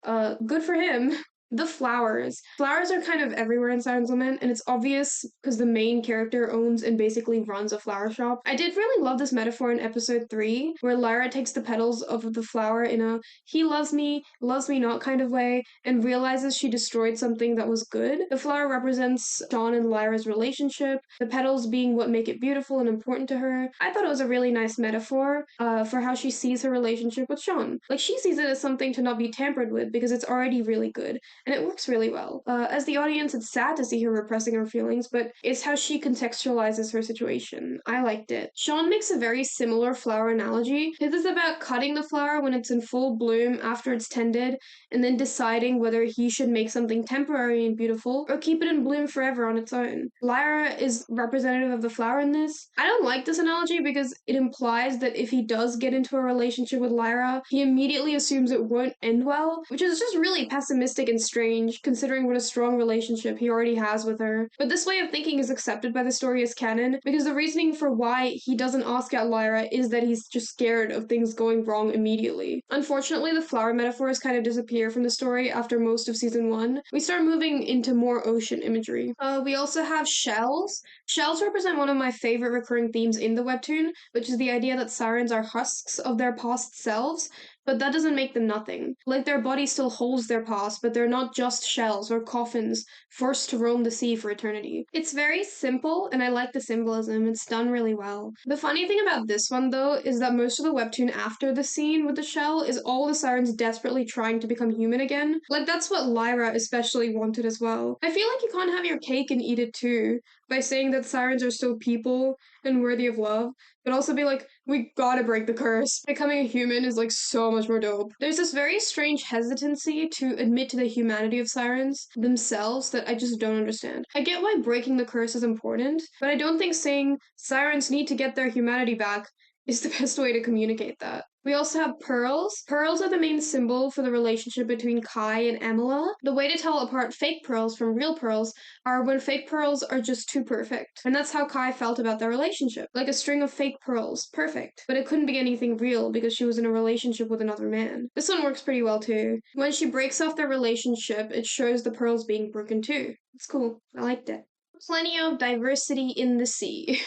Good for him. The flowers. Flowers are kind of everywhere in Sirens Lament, and it's obvious because the main character owns and basically runs a flower shop. I did really love this metaphor in episode 3, where Lyra takes the petals of the flower in a he loves me not kind of way, and realizes she destroyed something that was good. The flower represents Shon and Lyra's relationship, the petals being what make it beautiful and important to her. I thought it was a really nice metaphor for how she sees her relationship with Shon. Like, she sees it as something to not be tampered with because it's already really good and it works really well. As the audience, it's sad to see her repressing her feelings, but it's how she contextualizes her situation. I liked it. Shon makes a very similar flower analogy. His is about cutting the flower when it's in full bloom after it's tended, and then deciding whether he should make something temporary and beautiful or keep it in bloom forever on its own. Lyra is representative of the flower in this. I don't like this analogy because it implies that if he does get into a relationship with Lyra, he immediately assumes it won't end well, which is just really pessimistic and strange, considering what a strong relationship he already has with her. But this way of thinking is accepted by the story as canon, because the reasoning for why he doesn't ask out Lyra is that he's just scared of things going wrong immediately. Unfortunately, the flower metaphors kind of disappear from the story after most of season 1. We start moving into more ocean imagery. We also have shells. Shells represent one of my favorite recurring themes in the webtoon, which is the idea that sirens are husks of their past selves, but that doesn't make them nothing. Like, their body still holds their past, but they're not just shells or coffins forced to roam the sea for eternity. It's very simple, and I like the symbolism. It's done really well. The funny thing about this one, though, is that most of the webtoon after the scene with the shell is all the sirens desperately trying to become human again. Like, that's what Lyra especially wanted as well. I feel like you can't have your cake and eat it too, by saying that sirens are still people and worthy of love, but also be like, We gotta break the curse. Becoming a human is like so much more dope. There's this very strange hesitancy to admit to the humanity of sirens themselves that I just don't understand. I get why breaking the curse is important, but I don't think saying sirens need to get their humanity back is the best way to communicate that. We also have pearls. Pearls are the main symbol for the relationship between Kai and Amela. The way to tell apart fake pearls from real pearls are when fake pearls are just too perfect. And that's how Kai felt about their relationship. Like a string of fake pearls. Perfect. But it couldn't be anything real because she was in a relationship with another man. This one works pretty well too. When she breaks off their relationship, it shows the pearls being broken too. It's cool. I liked it. Plenty of diversity in the sea.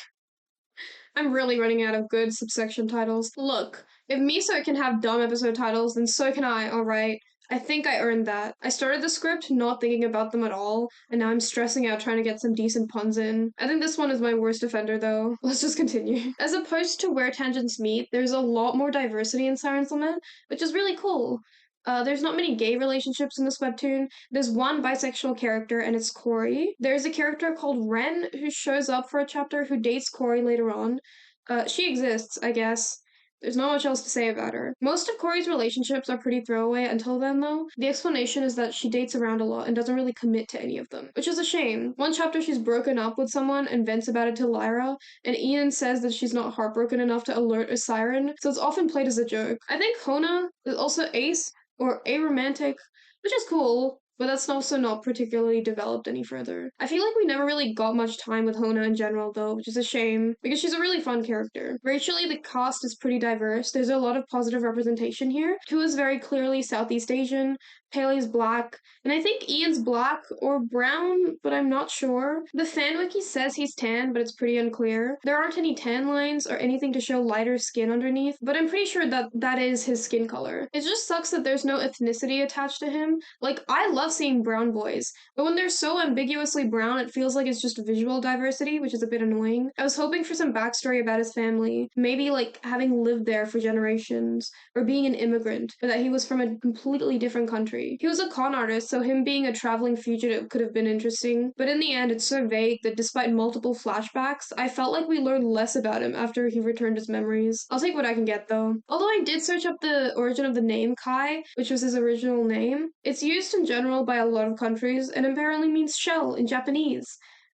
I'm really running out of good subsection titles. Look, if miso can have dumb episode titles, then so can I, alright? I think I earned that. I started the script not thinking about them at all, and now I'm stressing out trying to get some decent puns in. I think this one is my worst offender, though. Let's just continue. As opposed to where tangents meet, there's a lot more diversity in Siren's Lament, which is really cool. There's not many gay relationships in this webtoon. There's one bisexual character, and it's Corey. There's a character called Ren who shows up for a chapter who dates Corey later on. She exists, I guess. There's not much else to say about her. Most of Corey's relationships are pretty throwaway until then, though. The explanation is that she dates around a lot and doesn't really commit to any of them, which is a shame. One chapter she's broken up with someone and vents about it to Lyra, and Ian says that she's not heartbroken enough to alert a siren, so it's often played as a joke. I think Hona is also ace, or aromantic, which is cool, but that's also not particularly developed any further. I feel like we never really got much time with Hona in general, though, which is a shame, because she's a really fun character. Racially, the cast is pretty diverse. There's a lot of positive representation here. Tu is very clearly Southeast Asian, Paley's black, and I think Ian's black or brown, but I'm not sure. The fan wiki says he's tan, but it's pretty unclear. There aren't any tan lines or anything to show lighter skin underneath, but I'm pretty sure that that is his skin color. It just sucks that there's no ethnicity attached to him. Like, I love seeing brown boys, but when they're so ambiguously brown, it feels like it's just visual diversity, which is a bit annoying. I was hoping for some backstory about his family, maybe like having lived there for generations, or being an immigrant, or that he was from a completely different country. He was a con artist, so him being a traveling fugitive could have been interesting, but in the end, it's so vague that despite multiple flashbacks, I felt like we learned less about him after he returned his memories. I'll take what I can get, though. Although I did search up the origin of the name Kai, which was his original name, it's used in general by a lot of countries, and apparently means shell in Japanese,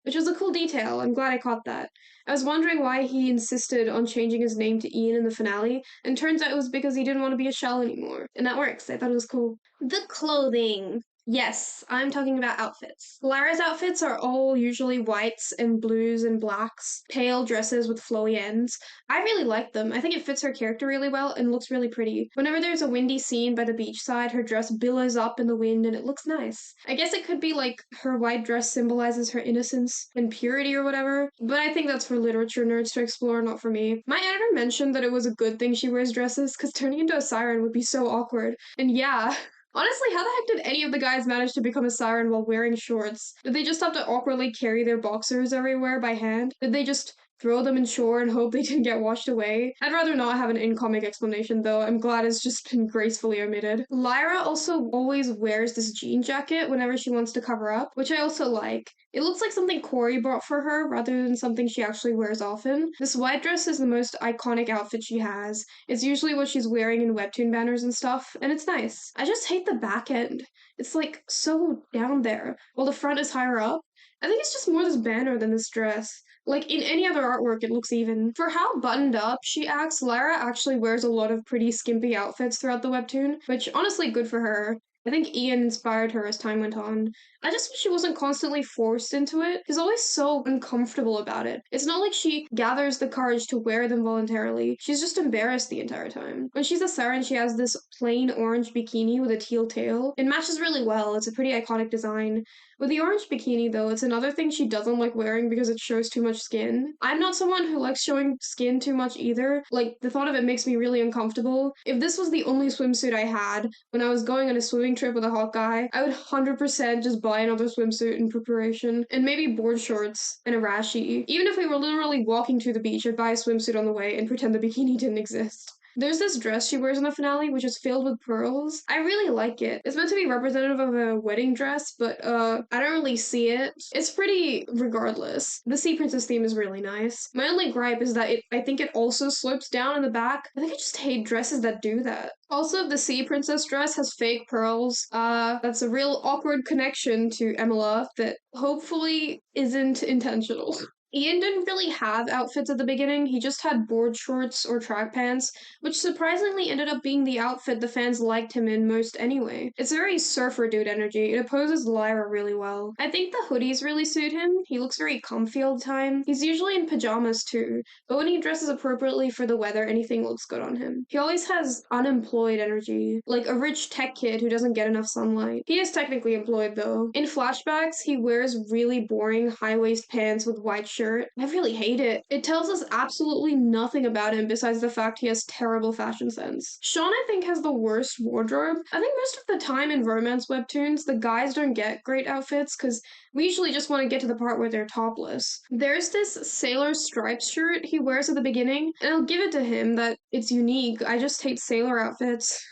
which was a cool detail. I'm glad I caught that. I was wondering why he insisted on changing his name to Ian in the finale, and turns out it was because he didn't want to be a shell anymore. And that works. I thought it was cool. The clothing. Yes, I'm talking about outfits. Lyra's outfits are all usually whites and blues and blacks, pale dresses with flowy ends. I really like them. I think it fits her character really well and looks really pretty. Whenever there's a windy scene by the beachside, her dress billows up in the wind and it looks nice. I guess it could be like her white dress symbolizes her innocence and purity or whatever, but I think that's for literature nerds to explore, not for me. My editor mentioned that it was a good thing she wears dresses because turning into a siren would be so awkward. And yeah, honestly, how the heck did any of the guys manage to become a siren while wearing shorts? Did they just have to awkwardly carry their boxers everywhere by hand? Did they just throw them in shore and hope they didn't get washed away? I'd rather not have an in-comic explanation, though. I'm glad it's just been gracefully omitted. Lyra also always wears this jean jacket whenever she wants to cover up, which I also like. It looks like something Corey bought for her rather than something she actually wears often. This white dress is the most iconic outfit she has. It's usually what she's wearing in webtoon banners and stuff, and it's nice. I just hate the back end. It's like so down there, while the front is higher up. I think it's just more this banner than this dress. Like, in any other artwork, it looks even. For how buttoned up she acts, Lyra actually wears a lot of pretty skimpy outfits throughout the webtoon, which, honestly, good for her. I think Ian inspired her as time went on. I just wish she wasn't constantly forced into it. She's always so uncomfortable about it. It's not like she gathers the courage to wear them voluntarily. She's just embarrassed the entire time. When she's a siren, she has this plain orange bikini with a teal tail. It matches really well. It's a pretty iconic design. With the orange bikini, though, it's another thing she doesn't like wearing because it shows too much skin. I'm not someone who likes showing skin too much either. Like, the thought of it makes me really uncomfortable. If this was the only swimsuit I had when I was going on a swimming trip with a hot guy, I would 100% just buy another swimsuit in preparation, and maybe board shorts and a rashi. Even if we were literally walking to the beach, I'd buy a swimsuit on the way and pretend the bikini didn't exist. There's this dress she wears in the finale, which is filled with pearls. I really like it. It's meant to be representative of a wedding dress, but I don't really see it. It's pretty regardless. The Sea Princess theme is really nice. My only gripe is that I think it also slopes down in the back. I think I just hate dresses that do that. Also, the Sea Princess dress has fake pearls. That's a real awkward connection to Emila that hopefully isn't intentional. Ian didn't really have outfits at the beginning, he just had board shorts or track pants, which surprisingly ended up being the outfit the fans liked him in most anyway. It's very surfer dude energy, it opposes Lyra really well. I think the hoodies really suit him, he looks very comfy all the time. He's usually in pajamas too, but when he dresses appropriately for the weather, anything looks good on him. He always has unemployed energy, like a rich tech kid who doesn't get enough sunlight. He is technically employed though. In flashbacks, he wears really boring high-waist pants with white shirt. I really hate it. It tells us absolutely nothing about him besides the fact he has terrible fashion sense. Shon, I think, has the worst wardrobe. I think most of the time in romance webtoons, the guys don't get great outfits because we usually just want to get to the part where they're topless. There's this sailor stripes shirt he wears at the beginning, and I'll give it to him that it's unique. I just hate sailor outfits.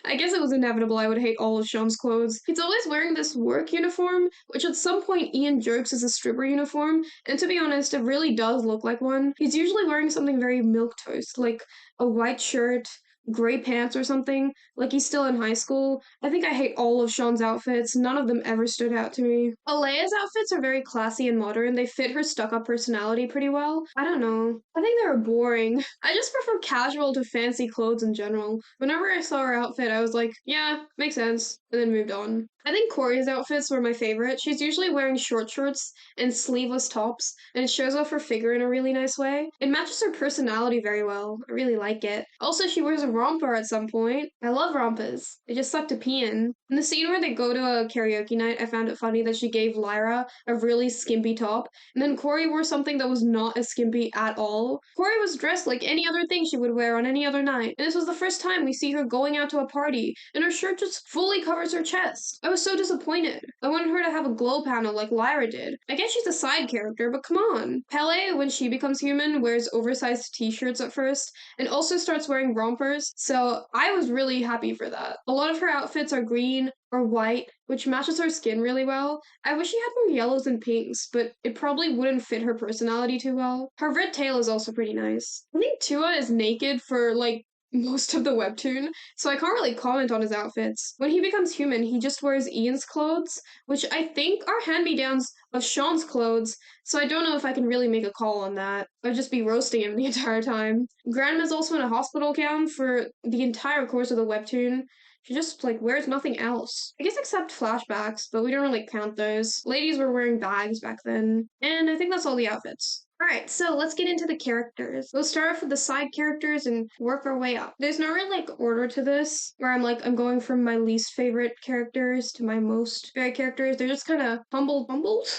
I guess it was inevitable I would hate all of Shon's clothes. He's always wearing this work uniform, which at some point Ian jokes is a stripper uniform, and to be honest, it really does look like one. He's usually wearing something very milquetoast, like a white shirt, gray pants or something, like he's still in high school. I think I hate all of Shon's outfits, none of them ever stood out to me. Alea's outfits are very classy and modern, they fit her stuck-up personality pretty well. I don't know. I think they were boring. I just prefer casual to fancy clothes in general. Whenever I saw her outfit, I was like, yeah, makes sense, and then moved on. I think Corey's outfits were my favorite. She's usually wearing short shorts and sleeveless tops, and it shows off her figure in a really nice way. It matches her personality very well. I really like it. Also, she wears a romper at some point. I love rompers. They just suck to pee in. In the scene where they go to a karaoke night, I found it funny that she gave Lyra a really skimpy top, and then Corey wore something that was not as skimpy at all. Corey was dressed like any other thing she would wear on any other night, and this was the first time we see her going out to a party, and her shirt just fully covers her chest. I was so disappointed. I wanted her to have a glow panel like Lyra did. I guess she's a side character, but come on. Pele, when she becomes human, wears oversized t-shirts at first, and also starts wearing rompers, so I was really happy for that. A lot of her outfits are green or white, which matches her skin really well. I wish she had more yellows and pinks, but it probably wouldn't fit her personality too well. Her red tail is also pretty nice. I think Tua is naked for, like, most of the webtoon, so I can't really comment on his outfits. When he becomes human, he just wears Ian's clothes, which I think are hand-me-downs of Shon's clothes, so I don't know if I can really make a call on that. I'd just be roasting him the entire time. Grandma's also in a hospital gown for the entire course of the webtoon. She just, like, wears nothing else. I guess except flashbacks, but we don't really count those. Ladies were wearing bags back then. And I think that's all the outfits. Alright, so let's get into the characters. We'll start off with the side characters and work our way up. There's no real, like, order to this, where I'm going from my least favorite characters to my most favorite characters. They're just kind of humbled?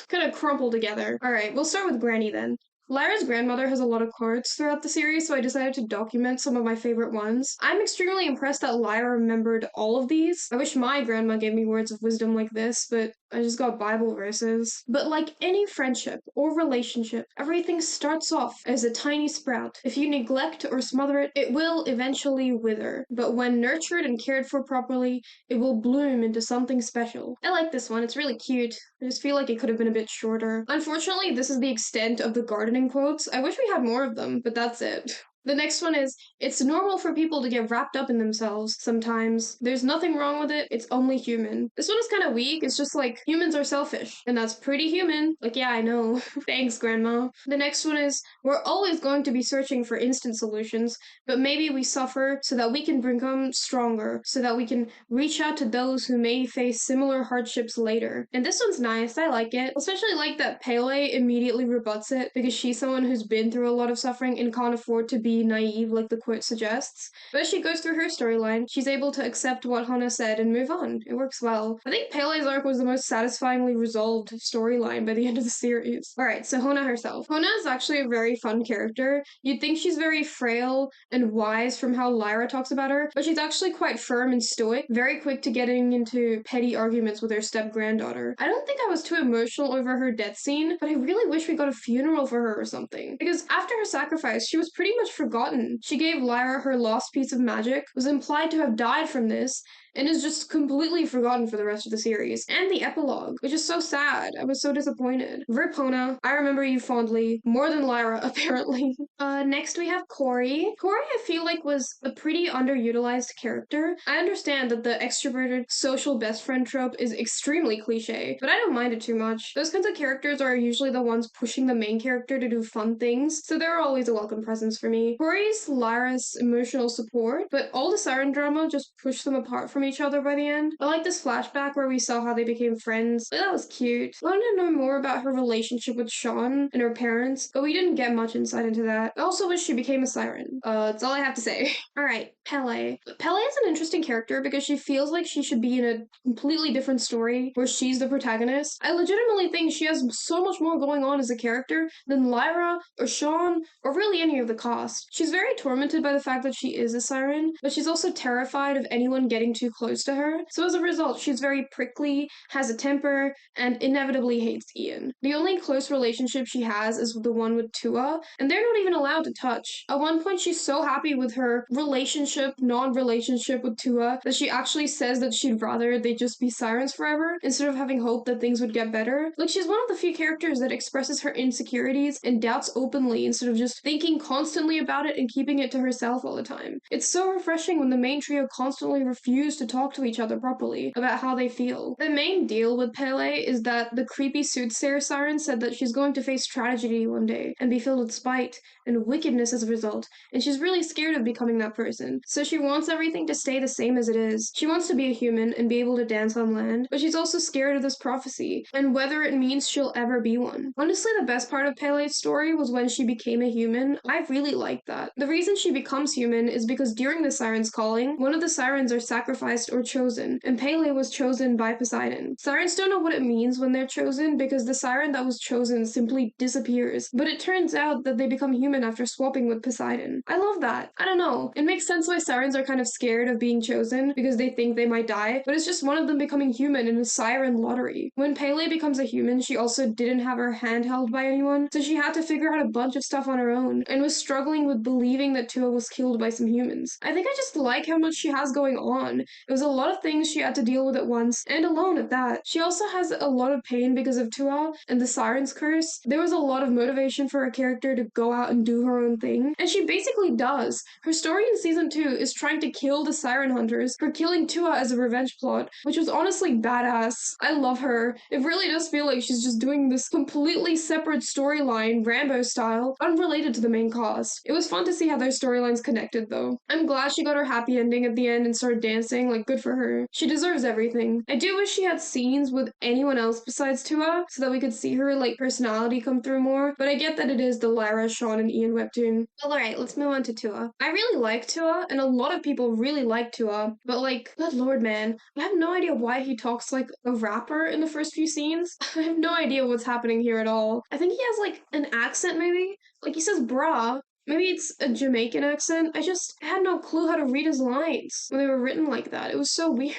Kind of crumpled together. Alright, we'll start with Granny then. Lyra's grandmother has a lot of quotes throughout the series, so I decided to document some of my favorite ones. I'm extremely impressed that Lyra remembered all of these. I wish my grandma gave me words of wisdom like this, but I just got Bible verses. But like any friendship or relationship, everything starts off as a tiny sprout. If you neglect or smother it, it will eventually wither. But when nurtured and cared for properly, it will bloom into something special. I like this one, it's really cute. I just feel like it could have been a bit shorter. Unfortunately, this is the extent of the gardening quotes. I wish we had more of them, but that's it. The next one is, it's normal for people to get wrapped up in themselves sometimes. There's nothing wrong with it, it's only human. This one is kind of weak, it's just like, humans are selfish. And that's pretty human. Like, yeah, I know. Thanks, Grandma. The next one is, we're always going to be searching for instant solutions, but maybe we suffer so that we can become stronger, so that we can reach out to those who may face similar hardships later. And this one's nice, I like it. Especially like that Pele immediately rebuts it, because she's someone who's been through a lot of suffering and can't afford to be naive like the quote suggests. But as she goes through her storyline, she's able to accept what Hona said and move on. It works well. I think Pele's arc was the most satisfyingly resolved storyline by the end of the series. Alright, so Hona herself. Hona is actually a very fun character. You'd think she's very frail and wise from how Lyra talks about her, but she's actually quite firm and stoic, very quick to getting into petty arguments with her step-granddaughter. I don't think I was too emotional over her death scene, but I really wish we got a funeral for her or something. Because after her sacrifice, she was pretty much forgotten. She gave Lyra her lost piece of magic, was implied to have died from this, and is just completely forgotten for the rest of the series. And the epilogue, which is so sad. I was so disappointed. Verpona, I remember you fondly, more than Lyra, apparently. Next we have Corey. Corey, I feel like, was a pretty underutilized character. I understand that the extroverted social best friend trope is extremely cliche, but I don't mind it too much. Those kinds of characters are usually the ones pushing the main character to do fun things, so they're always a welcome presence for me. Corey's Lyra's emotional support, but all the Siren drama just pushed them apart from each other by the end. I like this flashback where we saw how they became friends. That was cute. I wanted to know more about her relationship with Shon and her parents, but we didn't get much insight into that. I also wish she became a Siren. That's all I have to say. Alright, Pele. Pele is an interesting character because she feels like she should be in a completely different story where she's the protagonist. I legitimately think she has so much more going on as a character than Lyra or Shon or really any of the cast. She's very tormented by the fact that she is a Siren, but she's also terrified of anyone getting too close to her. So as a result, she's very prickly, has a temper, and inevitably hates Ian. The only close relationship she has is the one with Tua, and they're not even allowed to touch. At one point, she's so happy with her non-relationship with Tua that she actually says that she'd rather they just be Sirens forever instead of having hope that things would get better. Like, she's one of the few characters that expresses her insecurities and doubts openly instead of just thinking constantly about it and keeping it to herself all the time. It's so refreshing when the main trio constantly refuse to talk to each other properly about how they feel. The main deal with Pele is that the creepy soothsayer Siren said that she's going to face tragedy one day and be filled with spite and wickedness as a result, and she's really scared of becoming that person. So she wants everything to stay the same as it is. She wants to be a human and be able to dance on land, but she's also scared of this prophecy and whether it means she'll ever be one. Honestly, the best part of Pele's story was when she became a human. I really liked that. The reason she becomes human is because during the Siren's calling, one of the Sirens are sacrificed or chosen, and Pele was chosen by Poseidon. Sirens don't know what it means when they're chosen because the Siren that was chosen simply disappears, but it turns out that they become human after swapping with Poseidon. I love that. I don't know. It makes sense why Sirens are kind of scared of being chosen because they think they might die, but it's just one of them becoming human in a Siren lottery. When Pele becomes a human, she also didn't have her hand held by anyone, so she had to figure out a bunch of stuff on her own and was struggling with believing that Tua was killed by some humans. I think I just like how much she has going on. It was a lot of things she had to deal with at once, and alone at that. She also has a lot of pain because of Tua and the Siren's curse. There was a lot of motivation for her character to go out and do her own thing, and she basically does. Her story in season 2 is trying to kill the Siren hunters for killing Tua as a revenge plot, which was honestly badass. I love her. It really does feel like she's just doing this completely separate storyline, Rambo style, unrelated to the main cast. It was fun to see how their storylines connected though. I'm glad she got her happy ending at the end and started dancing, like good for her. She deserves everything. I do wish she had scenes with anyone else besides Tua so that we could see her like personality come through more, but I get that it is the Lyra, Shon, and Ian webtoon. Well, alright, let's move on to Tua. I really like Tua, and a lot of people really like Tua, but like, good lord man, I have no idea why he talks like a rapper in the first few scenes. I have no idea what's happening here at all. I think he has like an accent maybe? Like he says brah. Maybe it's a Jamaican accent. I just had no clue how to read his lines when they were written like that. It was so weird.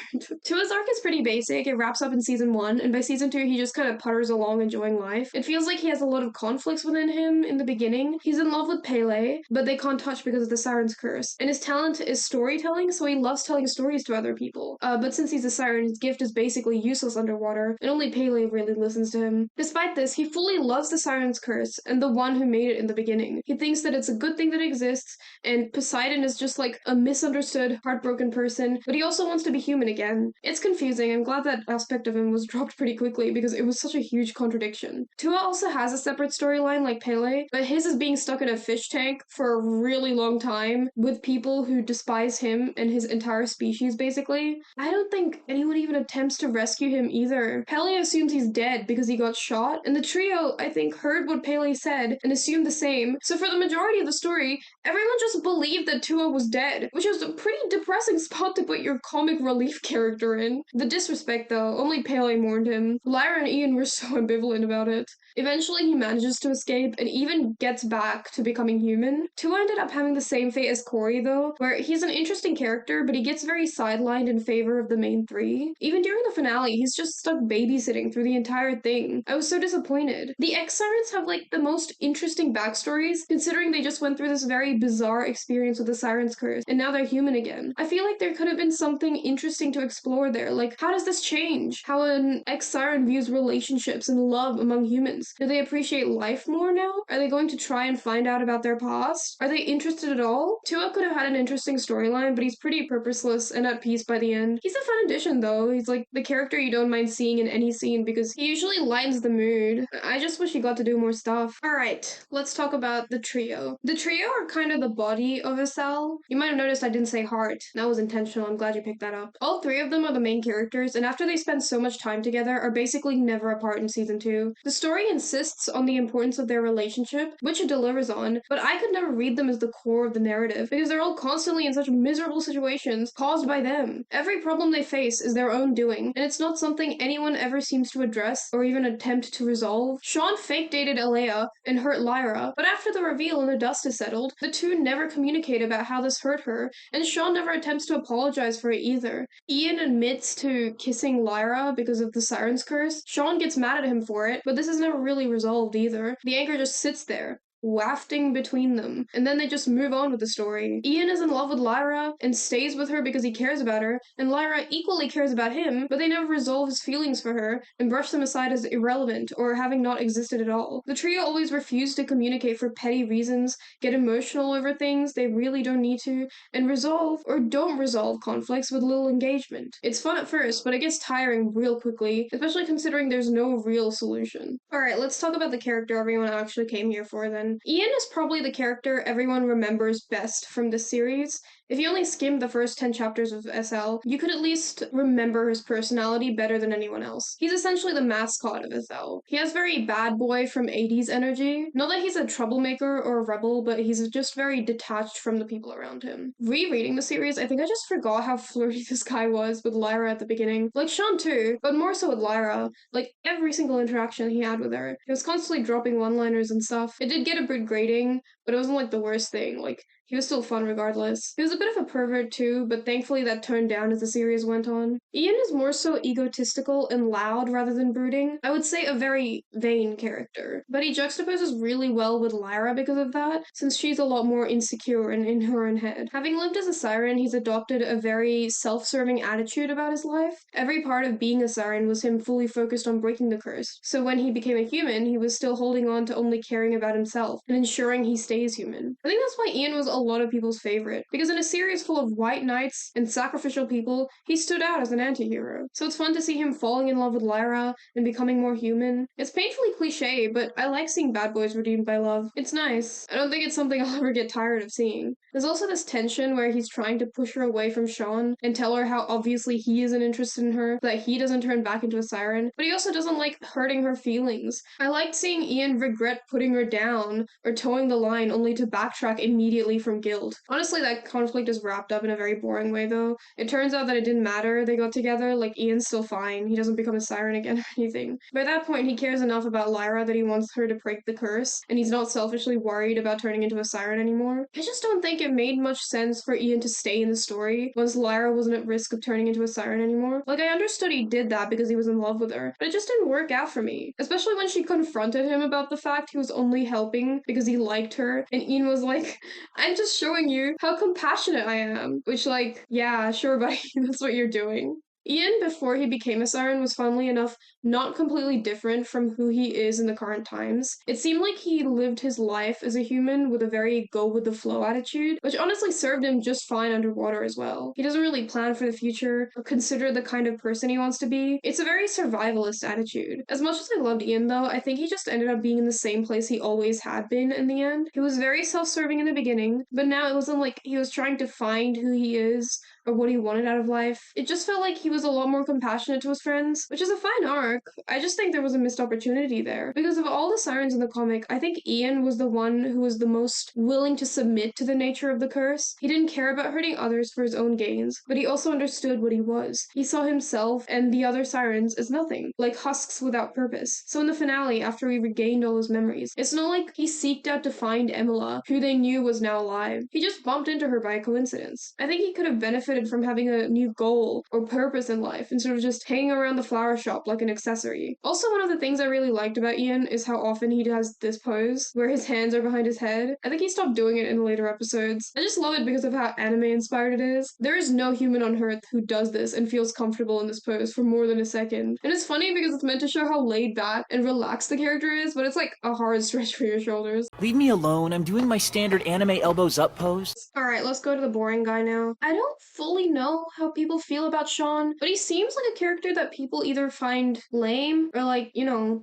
Tua's arc is pretty basic. It wraps up in season 1, and by season 2, he just kind of putters along enjoying life. It feels like he has a lot of conflicts within him in the beginning. He's in love with Pele, but they can't touch because of the Siren's curse. And his talent is storytelling, so he loves telling stories to other people. But since he's a Siren, his gift is basically useless underwater, and only Pele really listens to him. Despite this, he fully loves the Siren's curse and the one who made it in the beginning. He thinks that it's a good thing that exists, and Poseidon is just like a misunderstood, heartbroken person, but he also wants to be human again. It's confusing. I'm glad that aspect of him was dropped pretty quickly because it was such a huge contradiction. Tua also has a separate storyline like Pele, but his is being stuck in a fish tank for a really long time with people who despise him and his entire species, basically. I don't think anyone even attempts to rescue him either. Pele assumes he's dead because he got shot, and the trio, I think, heard what Pele said and assumed the same. So for the majority of the story, everyone just believed that Tua was dead, which is a pretty depressing spot to put your comic relief character in. The disrespect, though, only Pele mourned him. Lyra and Ian were so ambivalent about it. Eventually, he manages to escape and even gets back to becoming human. Tua ended up having the same fate as Corey, though, where he's an interesting character, but he gets very sidelined in favor of the main three. Even during the finale, he's just stuck babysitting through the entire thing. I was so disappointed. The ex-Sirens have, like, the most interesting backstories, considering they just just went through this very bizarre experience with the Siren's curse, and now they're human again. I feel like there could have been something interesting to explore there. Like, how does this change how an ex-Siren views relationships and love among humans? Do they appreciate life more now? Are they going to try and find out about their past? Are they interested at all? Tua could have had an interesting storyline, but he's pretty purposeless and at peace by the end. He's a fun addition, though. He's like the character you don't mind seeing in any scene because he usually lightens the mood. I just wish he got to do more stuff. Alright, let's talk about the trio. The trio are kind of the body of a cell. You might have noticed I didn't say heart. That was intentional. I'm glad you picked that up. All three of them are the main characters, and after they spend so much time together, are basically never apart in season 2. The story insists on the importance of their relationship, which it delivers on, but I could never read them as the core of the narrative because they're all constantly in such miserable situations caused by them. Every problem they face is their own doing, and it's not something anyone ever seems to address or even attempt to resolve. Shon fake dated Alea and hurt Lyra, but after the reveal and the dust is settled, the two never communicate about how this hurt her, and Shon never attempts to apologize for it either. Ian admits to kissing Lyra because of the Siren's curse. Shon gets mad at him for it, but this is never really resolved either. The anger just sits there, wafting between them, and then they just move on with the story. Ian is in love with Lyra and stays with her because he cares about her, and Lyra equally cares about him, but they never resolve his feelings for her and brush them aside as irrelevant or having not existed at all. The trio always refuse to communicate for petty reasons, get emotional over things they really don't need to, and resolve or don't resolve conflicts with little engagement. It's fun at first, but it gets tiring real quickly, especially considering there's no real solution. Alright, let's talk about the character everyone actually came here for then. Ian is probably the character everyone remembers best from this series. If you only skimmed the first 10 chapters of SL, you could at least remember his personality better than anyone else. He's essentially the mascot of SL. He has very bad boy from 80s energy. Not that he's a troublemaker or a rebel, but he's just very detached from the people around him. Rereading the series, I think I just forgot how flirty this guy was with Lyra at the beginning. Like Shon too, but more so with Lyra. Like every single interaction he had with her. He was constantly dropping one-liners and stuff. It did get a bit grating, but it wasn't like the worst thing. Like, he was still fun regardless. He was a bit of a pervert too, but thankfully that toned down as the series went on. Ian is more so egotistical and loud rather than brooding. I would say a very vain character. But he juxtaposes really well with Lyra because of that, since she's a lot more insecure and in her own head. Having lived as a Siren, he's adopted a very self-serving attitude about his life. Every part of being a Siren was him fully focused on breaking the curse. So when he became a human, he was still holding on to only caring about himself and ensuring he stays human. I think that's why Ian was a lot of people's favorite, because in a series full of white knights and sacrificial people, he stood out as an anti-hero. So it's fun to see him falling in love with Lyra and becoming more human. It's painfully cliche, but I like seeing bad boys redeemed by love. It's nice. I don't think it's something I'll ever get tired of seeing. There's also this tension where he's trying to push her away from Shon and tell her how obviously he isn't interested in her, so that he doesn't turn back into a Siren, but he also doesn't like hurting her feelings. I liked seeing Ian regret putting her down or towing the line only to backtrack immediately from guilt. Honestly, that conflict is wrapped up in a very boring way though. It turns out that it didn't matter they got together, like Ian's still fine, he doesn't become a Siren again or anything. By that point, he cares enough about Lyra that he wants her to break the curse, and he's not selfishly worried about turning into a Siren anymore. I just don't think it made much sense for Ian to stay in the story once Lyra wasn't at risk of turning into a Siren anymore. Like, I understood he did that because he was in love with her, but it just didn't work out for me. Especially when she confronted him about the fact he was only helping because he liked her, and Ian was like, I'm just showing you how compassionate I am. Which, like, yeah, sure, buddy, that's what you're doing. Ian, before he became a Siren, was funnily enough not completely different from who he is in the current times. It seemed like he lived his life as a human with a very go-with-the-flow attitude, which honestly served him just fine underwater as well. He doesn't really plan for the future or consider the kind of person he wants to be. It's a very survivalist attitude. As much as I loved Ian though, I think he just ended up being in the same place he always had been in the end. He was very self-serving in the beginning, but now it wasn't like he was trying to find who he is or what he wanted out of life. It just felt like he was a lot more compassionate to his friends, which is a fine arc. I just think there was a missed opportunity there. Because of all the Sirens in the comic, I think Ian was the one who was the most willing to submit to the nature of the curse. He didn't care about hurting others for his own gains, but he also understood what he was. He saw himself and the other Sirens as nothing, like husks without purpose. So in the finale, after he regained all his memories, it's not like he seeked out to find Emila, who they knew was now alive. He just bumped into her by coincidence. I think he could have benefited benefited from having a new goal or purpose in life instead of just hanging around the flower shop like an accessory. Also, one of the things I really liked about Ian is how often he does this pose where his hands are behind his head. I think he stopped doing it in the later episodes. I just love it because of how anime inspired it is. There is no human on Earth who does this and feels comfortable in this pose for more than a second. And it's funny because it's meant to show how laid back and relaxed the character is, but it's like a hard stretch for your shoulders. Leave me alone, I'm doing my standard anime elbows up pose. Alright, let's go to the boring guy now. I don't fully know how people feel about Shon, but he seems like a character that people either find lame or like,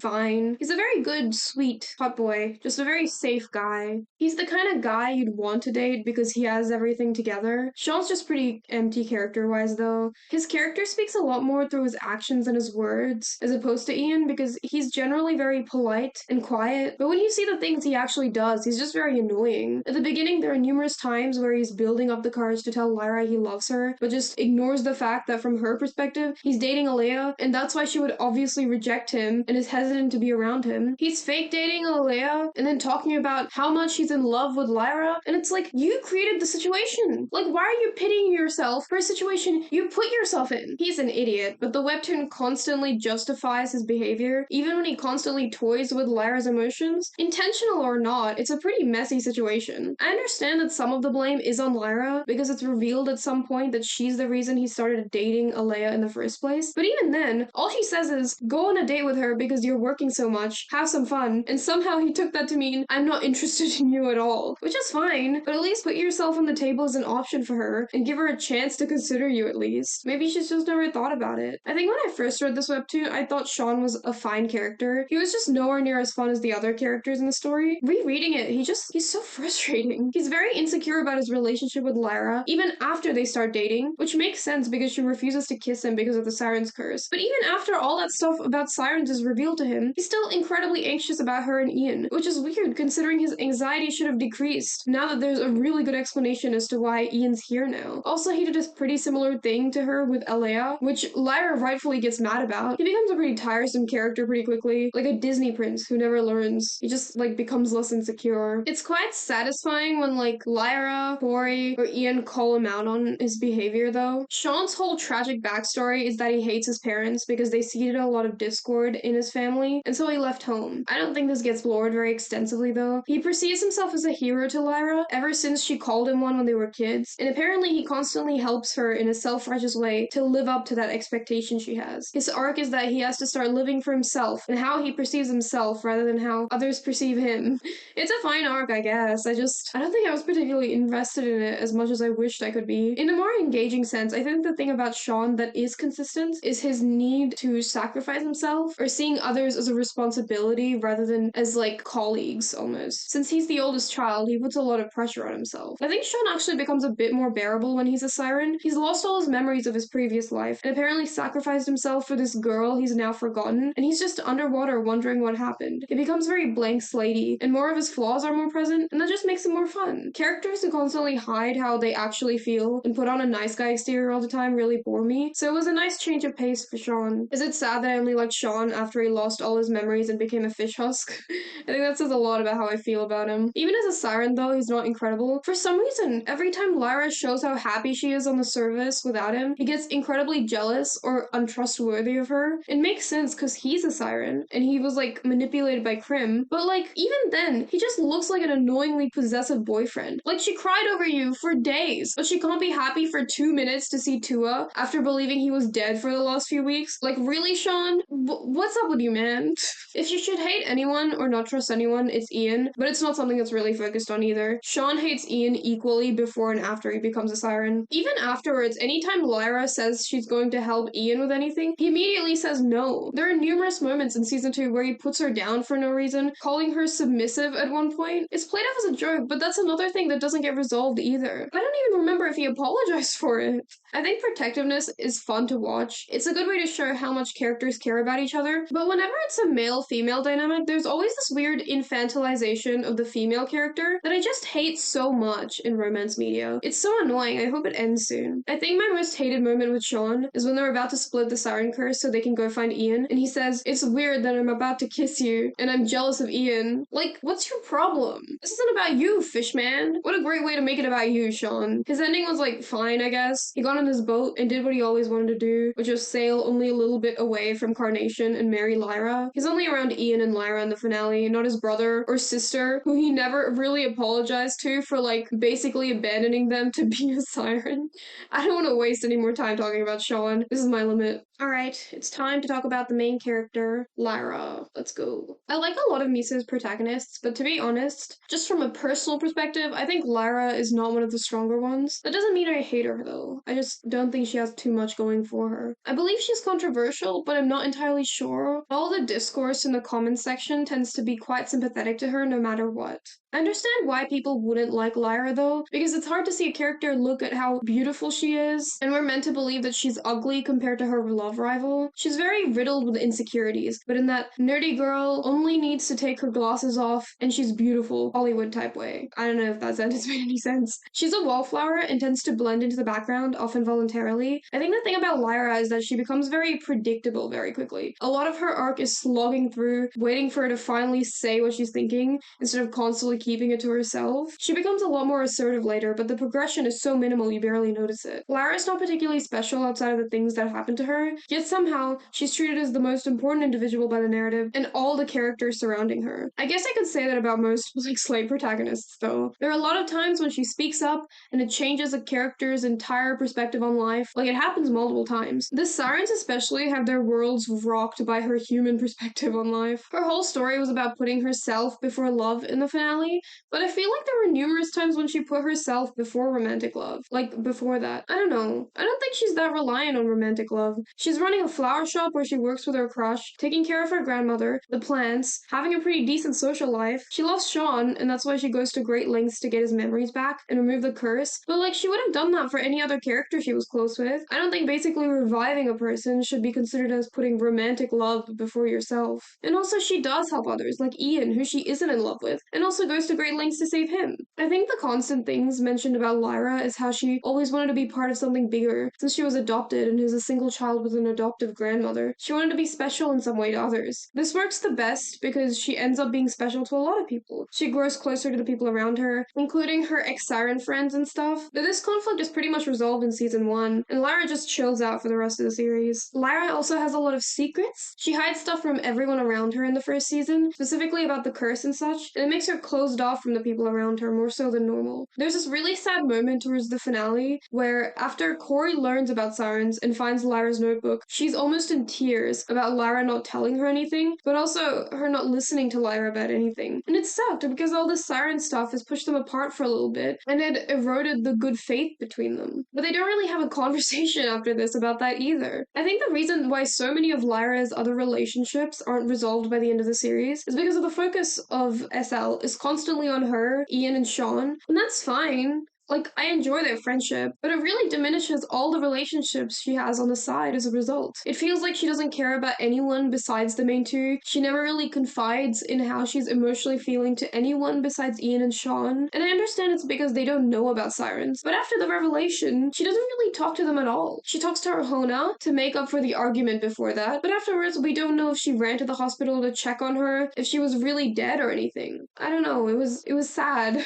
fine. He's a very good, sweet hot boy, just a very safe guy. He's the kind of guy you'd want to date because he has everything together. Shon's just pretty empty character-wise though. His character speaks a lot more through his actions than his words, as opposed to Ian because he's generally very polite and quiet, but when you see the things he actually does, he's just very annoying. At the beginning, there are numerous times where he's building up the courage to tell Lyra he loves her, but just ignores the fact that from her perspective, he's dating Alea, and that's why she would obviously reject him and is hesitant to be around him. He's fake dating Alea and then talking about how much he's in love with Lyra, and it's like, you created the situation. Like, why are you pitying yourself for a situation you put yourself in? He's an idiot, but the webtoon constantly justifies his behavior, even when he constantly toys with Lyra's emotions. Intentional or not, it's a pretty messy situation. I understand that some of the blame is on Lyra, because it's revealed at some point that she's the reason he started dating Alea in the first place, but even then, all she says is, go on a date with her because you're working so much, have some fun, and somehow he took that to mean, I'm not interested in you at all, which is fine, but at least put yourself on the table as an option for her, and give her a chance to consider you at least. Maybe she's just never thought about it. I think when I first read this webtoon, I thought Shon was a fine character. He was just nowhere near as fun as the other characters in the story. Rereading it, he's so frustrating. He's very insecure about his relationship with Lyra, even after they start dating, which makes sense because she refuses to kiss him because of the Sirens curse. But even after all that stuff about Sirens is revealed to him, he's still incredibly anxious about her and Ian, which is weird considering his anxiety should have decreased, now that there's a really good explanation as to why Ian's here now. Also, he did a pretty similar thing to her with Alea, which Lyra rightfully gets mad about. He becomes a pretty tiresome character pretty quickly, like a Disney prince who never learns. He just, becomes less insecure. It's quite satisfying when, Lyra, Tori, or Ian call him out on his behavior, though. Shon's whole tragic backstory is that he hates his parents because they seeded a lot of discord in his family, and so he left home. I don't think this gets explored very extensively, though. He perceives himself as a hero to Lyra ever since she called him one when they were kids, and apparently he constantly helps her in a self-righteous way to live up to that expectation she has. His arc is that he has to start living for himself and how he perceives himself rather than how others perceive him. It's a fine arc, I guess. I don't think I was particularly invested in it as much as I wished I could be. In a more engaging sense, I think the thing about Shon that is consistent is his need to sacrifice himself or seeing others as a responsibility rather than as colleagues almost. Since he's the oldest child, he puts a lot of pressure on himself. I think Shon actually becomes a bit more bearable when he's a siren. He's lost all his memories of his previous life and apparently sacrificed himself for this girl he's now forgotten, and he's just underwater wondering what happened. It becomes very blank slatey, and more of his flaws are more present, and that just makes it more fun. Characters who constantly hide how they actually feel and put on a nice guy exterior all the time really bore me, so it was a nice change of pace for Shon. Is it sad that I only liked Shon after he lost all his memories and became a fish husk? I think that says a lot about how I feel about him. Even as a siren, though, he's not incredible. For some reason, every time Lyra shows how happy she is on the surface without him, he gets incredibly jealous or untrustworthy of her. It makes sense because he's a siren, and he was, manipulated by Krim, but, even then, he just looks like an annoyingly possessive boyfriend. She cried over you for days, but she can't be happy for 2 minutes to see Tua after believing he was dead for the last few weeks. Really, Shon? What's up with you, man? If you should hate anyone or not trust anyone, it's Ian, but it's not something that's really focused on either. Shon hates Ian equally before and after he becomes a siren. Even afterwards, anytime Lyra says she's going to help Ian with anything, he immediately says no. There are numerous moments in season 2 where he puts her down for no reason, calling her submissive at one point. It's played off as a joke, but that's another thing that doesn't get resolved either. I don't even remember if he apologized for it. I think protectiveness is fun to watch. It's a good way to show how much characters care about each other, but whenever it's a male-female dynamic, there's always this weird infantilization of the female character that I just hate so much in romance media. It's so annoying. I hope it ends soon. I think my most hated moment with Shon is when they're about to split the Siren curse so they can go find Ian, and he says, "It's weird that I'm about to kiss you, and I'm jealous of Ian." What's your problem? This isn't about you, fishman. What a great way to make it about you, Shon. His ending was, fine. fine, I guess. He got on his boat and did what he always wanted to do, which was sail only a little bit away from Carnation and marry Lyra. He's only around Ian and Lyra in the finale, not his brother or sister, who he never really apologized to for, like, basically abandoning them to be a siren. I don't want to waste any more time talking about Shon. This is my limit. Alright, it's time to talk about the main character, Lyra. Let's go. I like a lot of Miso's protagonists, but to be honest, just from a personal perspective, I think Lyra is not one of the stronger ones. That doesn't mean I hate her, though. I just don't think she has too much going for her. I believe she's controversial, but I'm not entirely sure. All the discourse in the comments section tends to be quite sympathetic to her no matter what. I understand why people wouldn't like Lyra though, because it's hard to see a character look at how beautiful she is, and we're meant to believe that she's ugly compared to her love rival. She's very riddled with insecurities, but in that nerdy girl only needs to take her glasses off and she's beautiful, Hollywood type way. I don't know if that sentence made any sense. She's a wallflower and tends to blend into the background, often voluntarily. I think the thing about Lyra is that she becomes very predictable very quickly. A lot of her arc is slogging through, waiting for her to finally say what she's thinking, instead of constantly keeping it to herself. She becomes a lot more assertive later, but the progression is so minimal you barely notice it. Lyra's not particularly special outside of the things that happen to her, yet somehow she's treated as the most important individual by the narrative and all the characters surrounding her. I guess I could say that about most like Slate protagonists though. There are a lot of times when she speaks up and it changes a character's entire perspective on life. Like it happens multiple times. The Sirens especially have their worlds rocked by her human perspective on life. Her whole story was about putting herself before love in the finale, but I feel like there were numerous times when she put herself before romantic love. Like, before that. I don't know. I don't think she's that reliant on romantic love. She's running a flower shop where she works with her crush, taking care of her grandmother, the plants, having a pretty decent social life. She loves Shon, and that's why she goes to great lengths to get his memories back and remove the curse. But, like, she would have done that for any other character she was close with. I don't think basically reviving a person should be considered as putting romantic love before yourself. And also, she does help others, like Ian, who she isn't in love with, and also goes to great lengths to save him. I think the constant things mentioned about Lyra is how she always wanted to be part of something bigger, since she was adopted and is a single child with an adoptive grandmother. She wanted to be special in some way to others. This works the best because she ends up being special to a lot of people. She grows closer to the people around her, including her ex-Siren friends and stuff. But this conflict is pretty much resolved in season 1, and Lyra just chills out for the rest of the series. Lyra also has a lot of secrets. She hides stuff from everyone around her in the first season, specifically about the curse and such, and it makes her closed off from the people around her more so than normal. There's this really sad moment towards the finale where after Corey learns about Sirens and finds Lyra's notebook, she's almost in tears about Lyra not telling her anything, but also her not listening to Lyra about anything. And it sucked because all the Siren stuff has pushed them apart for a little bit and it eroded the good faith between them. But they don't really have a conversation after this about that either. I think the reason why so many of Lyra's other relationships aren't resolved by the end of the series is because of the focus of SL is constantly on her, Ian, and Shon, and that's fine. Like, I enjoy their friendship, but it really diminishes all the relationships she has on the side as a result. It feels like she doesn't care about anyone besides the main two. She never really confides in how she's emotionally feeling to anyone besides Ian and Shon. And I understand it's because they don't know about Sirens, but after the revelation, she doesn't really talk to them at all. She talks to Arhona to make up for the argument before that, but afterwards we don't know if she ran to the hospital to check on her, if she was really dead or anything. I don't know, it was sad.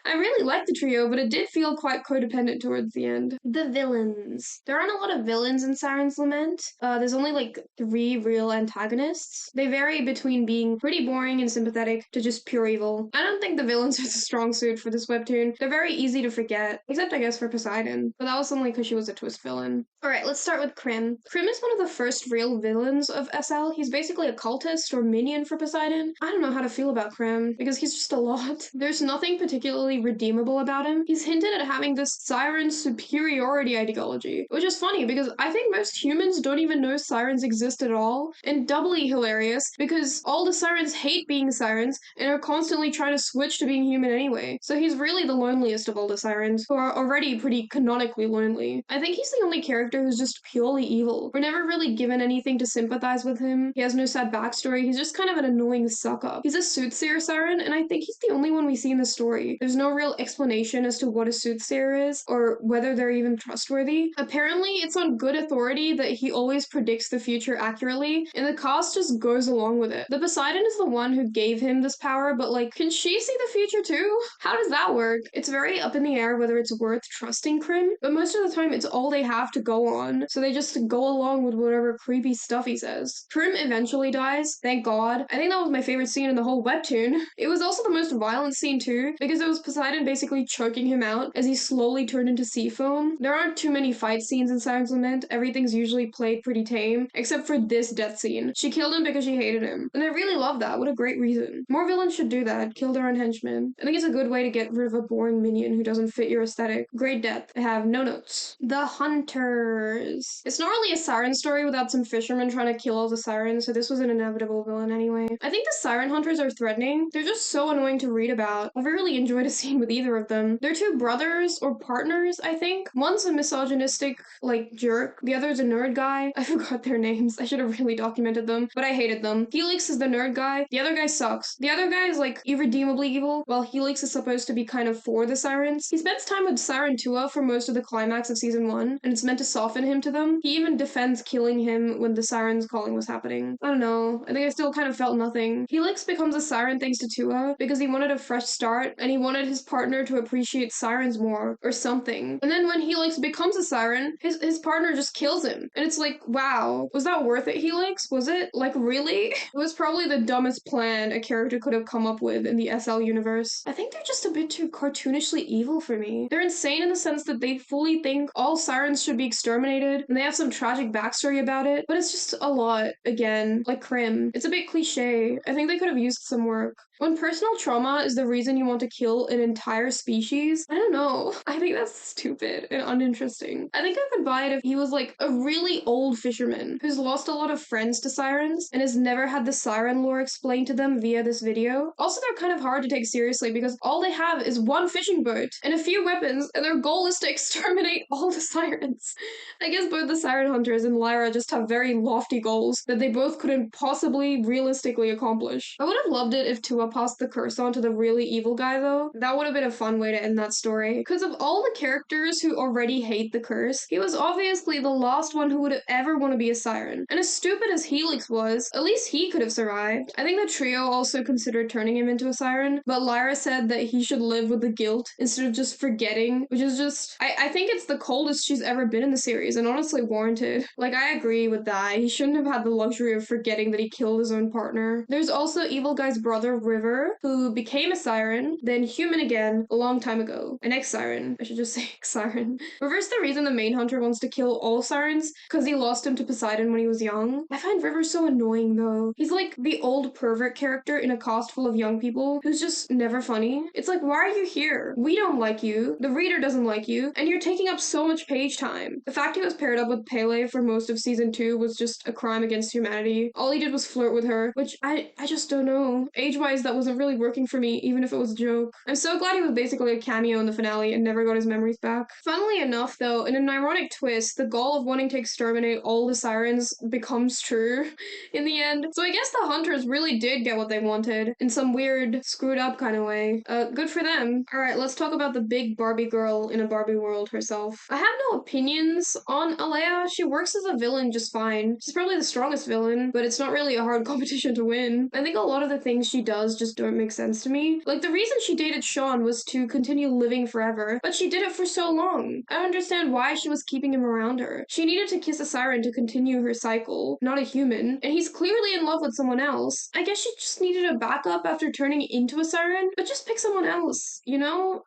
I really liked the trio, but it did feel quite codependent towards the end. The villains. There aren't a lot of villains in Siren's Lament. There's only like 3 real antagonists. They vary between being pretty boring and sympathetic to just pure evil. I don't think the villains are the strong suit for this webtoon. They're very easy to forget, except I guess for Poseidon, but that was only because she was a twist villain. Alright, let's start with Krim. Krim is one of the first real villains of SL. He's basically a cultist or minion for Poseidon. I don't know how to feel about Krim, because he's just a lot. There's nothing particularly redeemable about him. He's hinted at having this Siren superiority ideology, which is funny because I think most humans don't even know Sirens exist at all, and doubly hilarious because all the Sirens hate being Sirens and are constantly trying to switch to being human anyway. So he's really the loneliest of all the Sirens, who are already pretty canonically lonely. I think he's the only character who's just purely evil. We're never really given anything to sympathize with him. He has no sad backstory. He's just kind of an annoying suck-up. He's a soothsayer Siren, and I think he's the only one we see in the story. There's no no real explanation as to what a soothsayer is or whether they're even trustworthy. Apparently, it's on good authority that he always predicts the future accurately, and the cast just goes along with it. The Poseidon is the one who gave him this power, but like, can she see the future too? How does that work? It's very up in the air whether it's worth trusting Krim, but most of the time it's all they have to go on, so they just go along with whatever creepy stuff he says. Krim eventually dies, thank God. I think that was my favorite scene in the whole webtoon. It was also the most violent scene too, because it was Poseidon basically choking him out as he slowly turned into sea foam. There aren't too many fight scenes in Siren's Lament, everything's usually played pretty tame, except for this death scene. She killed him because she hated him, and I really love that. What a great reason. More villains should do that, kill their own henchmen. I think it's a good way to get rid of a boring minion who doesn't fit your aesthetic. Great death. I have no notes. The Hunters. It's not really a siren story without some fishermen trying to kill all the sirens, so this was an inevitable villain anyway. I think the siren hunters are threatening. They're just so annoying to read about. I've really enjoyed a scene with either of them. They're two brothers or partners, I think. One's a misogynistic, like, jerk. The other's a nerd guy. I forgot their names. I should have really documented them, but I hated them. Helix is the nerd guy. The other guy sucks. The other guy is, like, irredeemably evil, while Helix is supposed to be kind of for the sirens. He spends time with Siren Tua for most of the climax of season 1, and it's meant to soften him to them. He even defends killing him when the sirens calling was happening. I don't know. I think I still kind of felt nothing. Helix becomes a siren thanks to Tua because he wanted a fresh start and he wanted his partner to appreciate sirens more or something. And then when Helix becomes a siren, his partner just kills him. And it's like, wow, was that worth it, Helix? Was it? Like, really? It was probably the dumbest plan a character could have come up with in the SL universe. I think they're just a bit too cartoonishly evil for me. They're insane in the sense that they fully think all sirens should be exterminated, and they have some tragic backstory about it, but it's just a lot, again, like Krim. It's a bit cliche. I think they could have used some work. When personal trauma is the reason you want to kill an entire species, I don't know. I think that's stupid and uninteresting. I think I could buy it if he was like a really old fisherman who's lost a lot of friends to sirens and has never had the siren lore explained to them via this video. Also, they're kind of hard to take seriously because all they have is one fishing boat and a few weapons, and their goal is to exterminate all the sirens. I guess both the siren hunters and Lyra just have very lofty goals that they both couldn't possibly realistically accomplish. I would have loved it if Tua passed the curse on to the really evil guy though. That would have been a fun way to end that story. Because of all the characters who already hate the curse, he was obviously the last one who would ever want to be a siren. And as stupid as Helix was, at least he could have survived. I think the trio also considered turning him into a siren, but Lyra said that he should live with the guilt instead of just forgetting, which is just, I think it's the coldest she's ever been in the series, and honestly warranted. Like, I agree with that. He shouldn't have had the luxury of forgetting that he killed his own partner. There's also Evil Guy's brother, River, who became a siren, then human again, a long time ago. An ex-siren. I should just say ex-siren. River's the reason the main hunter wants to kill all sirens, because he lost him to Poseidon when he was young. I find River so annoying, though. He's like the old pervert character in a cast full of young people who's just never funny. It's like, why are you here? We don't like you, the reader doesn't like you, and you're taking up so much page time. The fact he was paired up with Pele for most of season 2 was just a crime against humanity. All he did was flirt with her, which I just don't know. Age-wise, that wasn't really working for me, even if it was a joke. I'm so glad he was basically a cameo in the finale and never got his memories back. Funnily enough, though, in an ironic twist, the goal of wanting to exterminate all the sirens becomes true in the end. So I guess the hunters really did get what they wanted in some weird, screwed up kind of way. Good for them. Alright, let's talk about the big Barbie girl in a Barbie world herself. I have no opinions on Alea. She works as a villain just fine. She's probably the strongest villain, but it's not really a hard competition to win. I think a lot of the things she does just don't make sense to me. Like, the reason she dated Shon was to continue living forever, but she did it for so long. I don't understand why she was keeping him around her. She needed to kiss a siren to continue her cycle, not a human, and he's clearly in love with someone else. I guess she just needed a backup after turning into a siren, but just pick someone else, you know?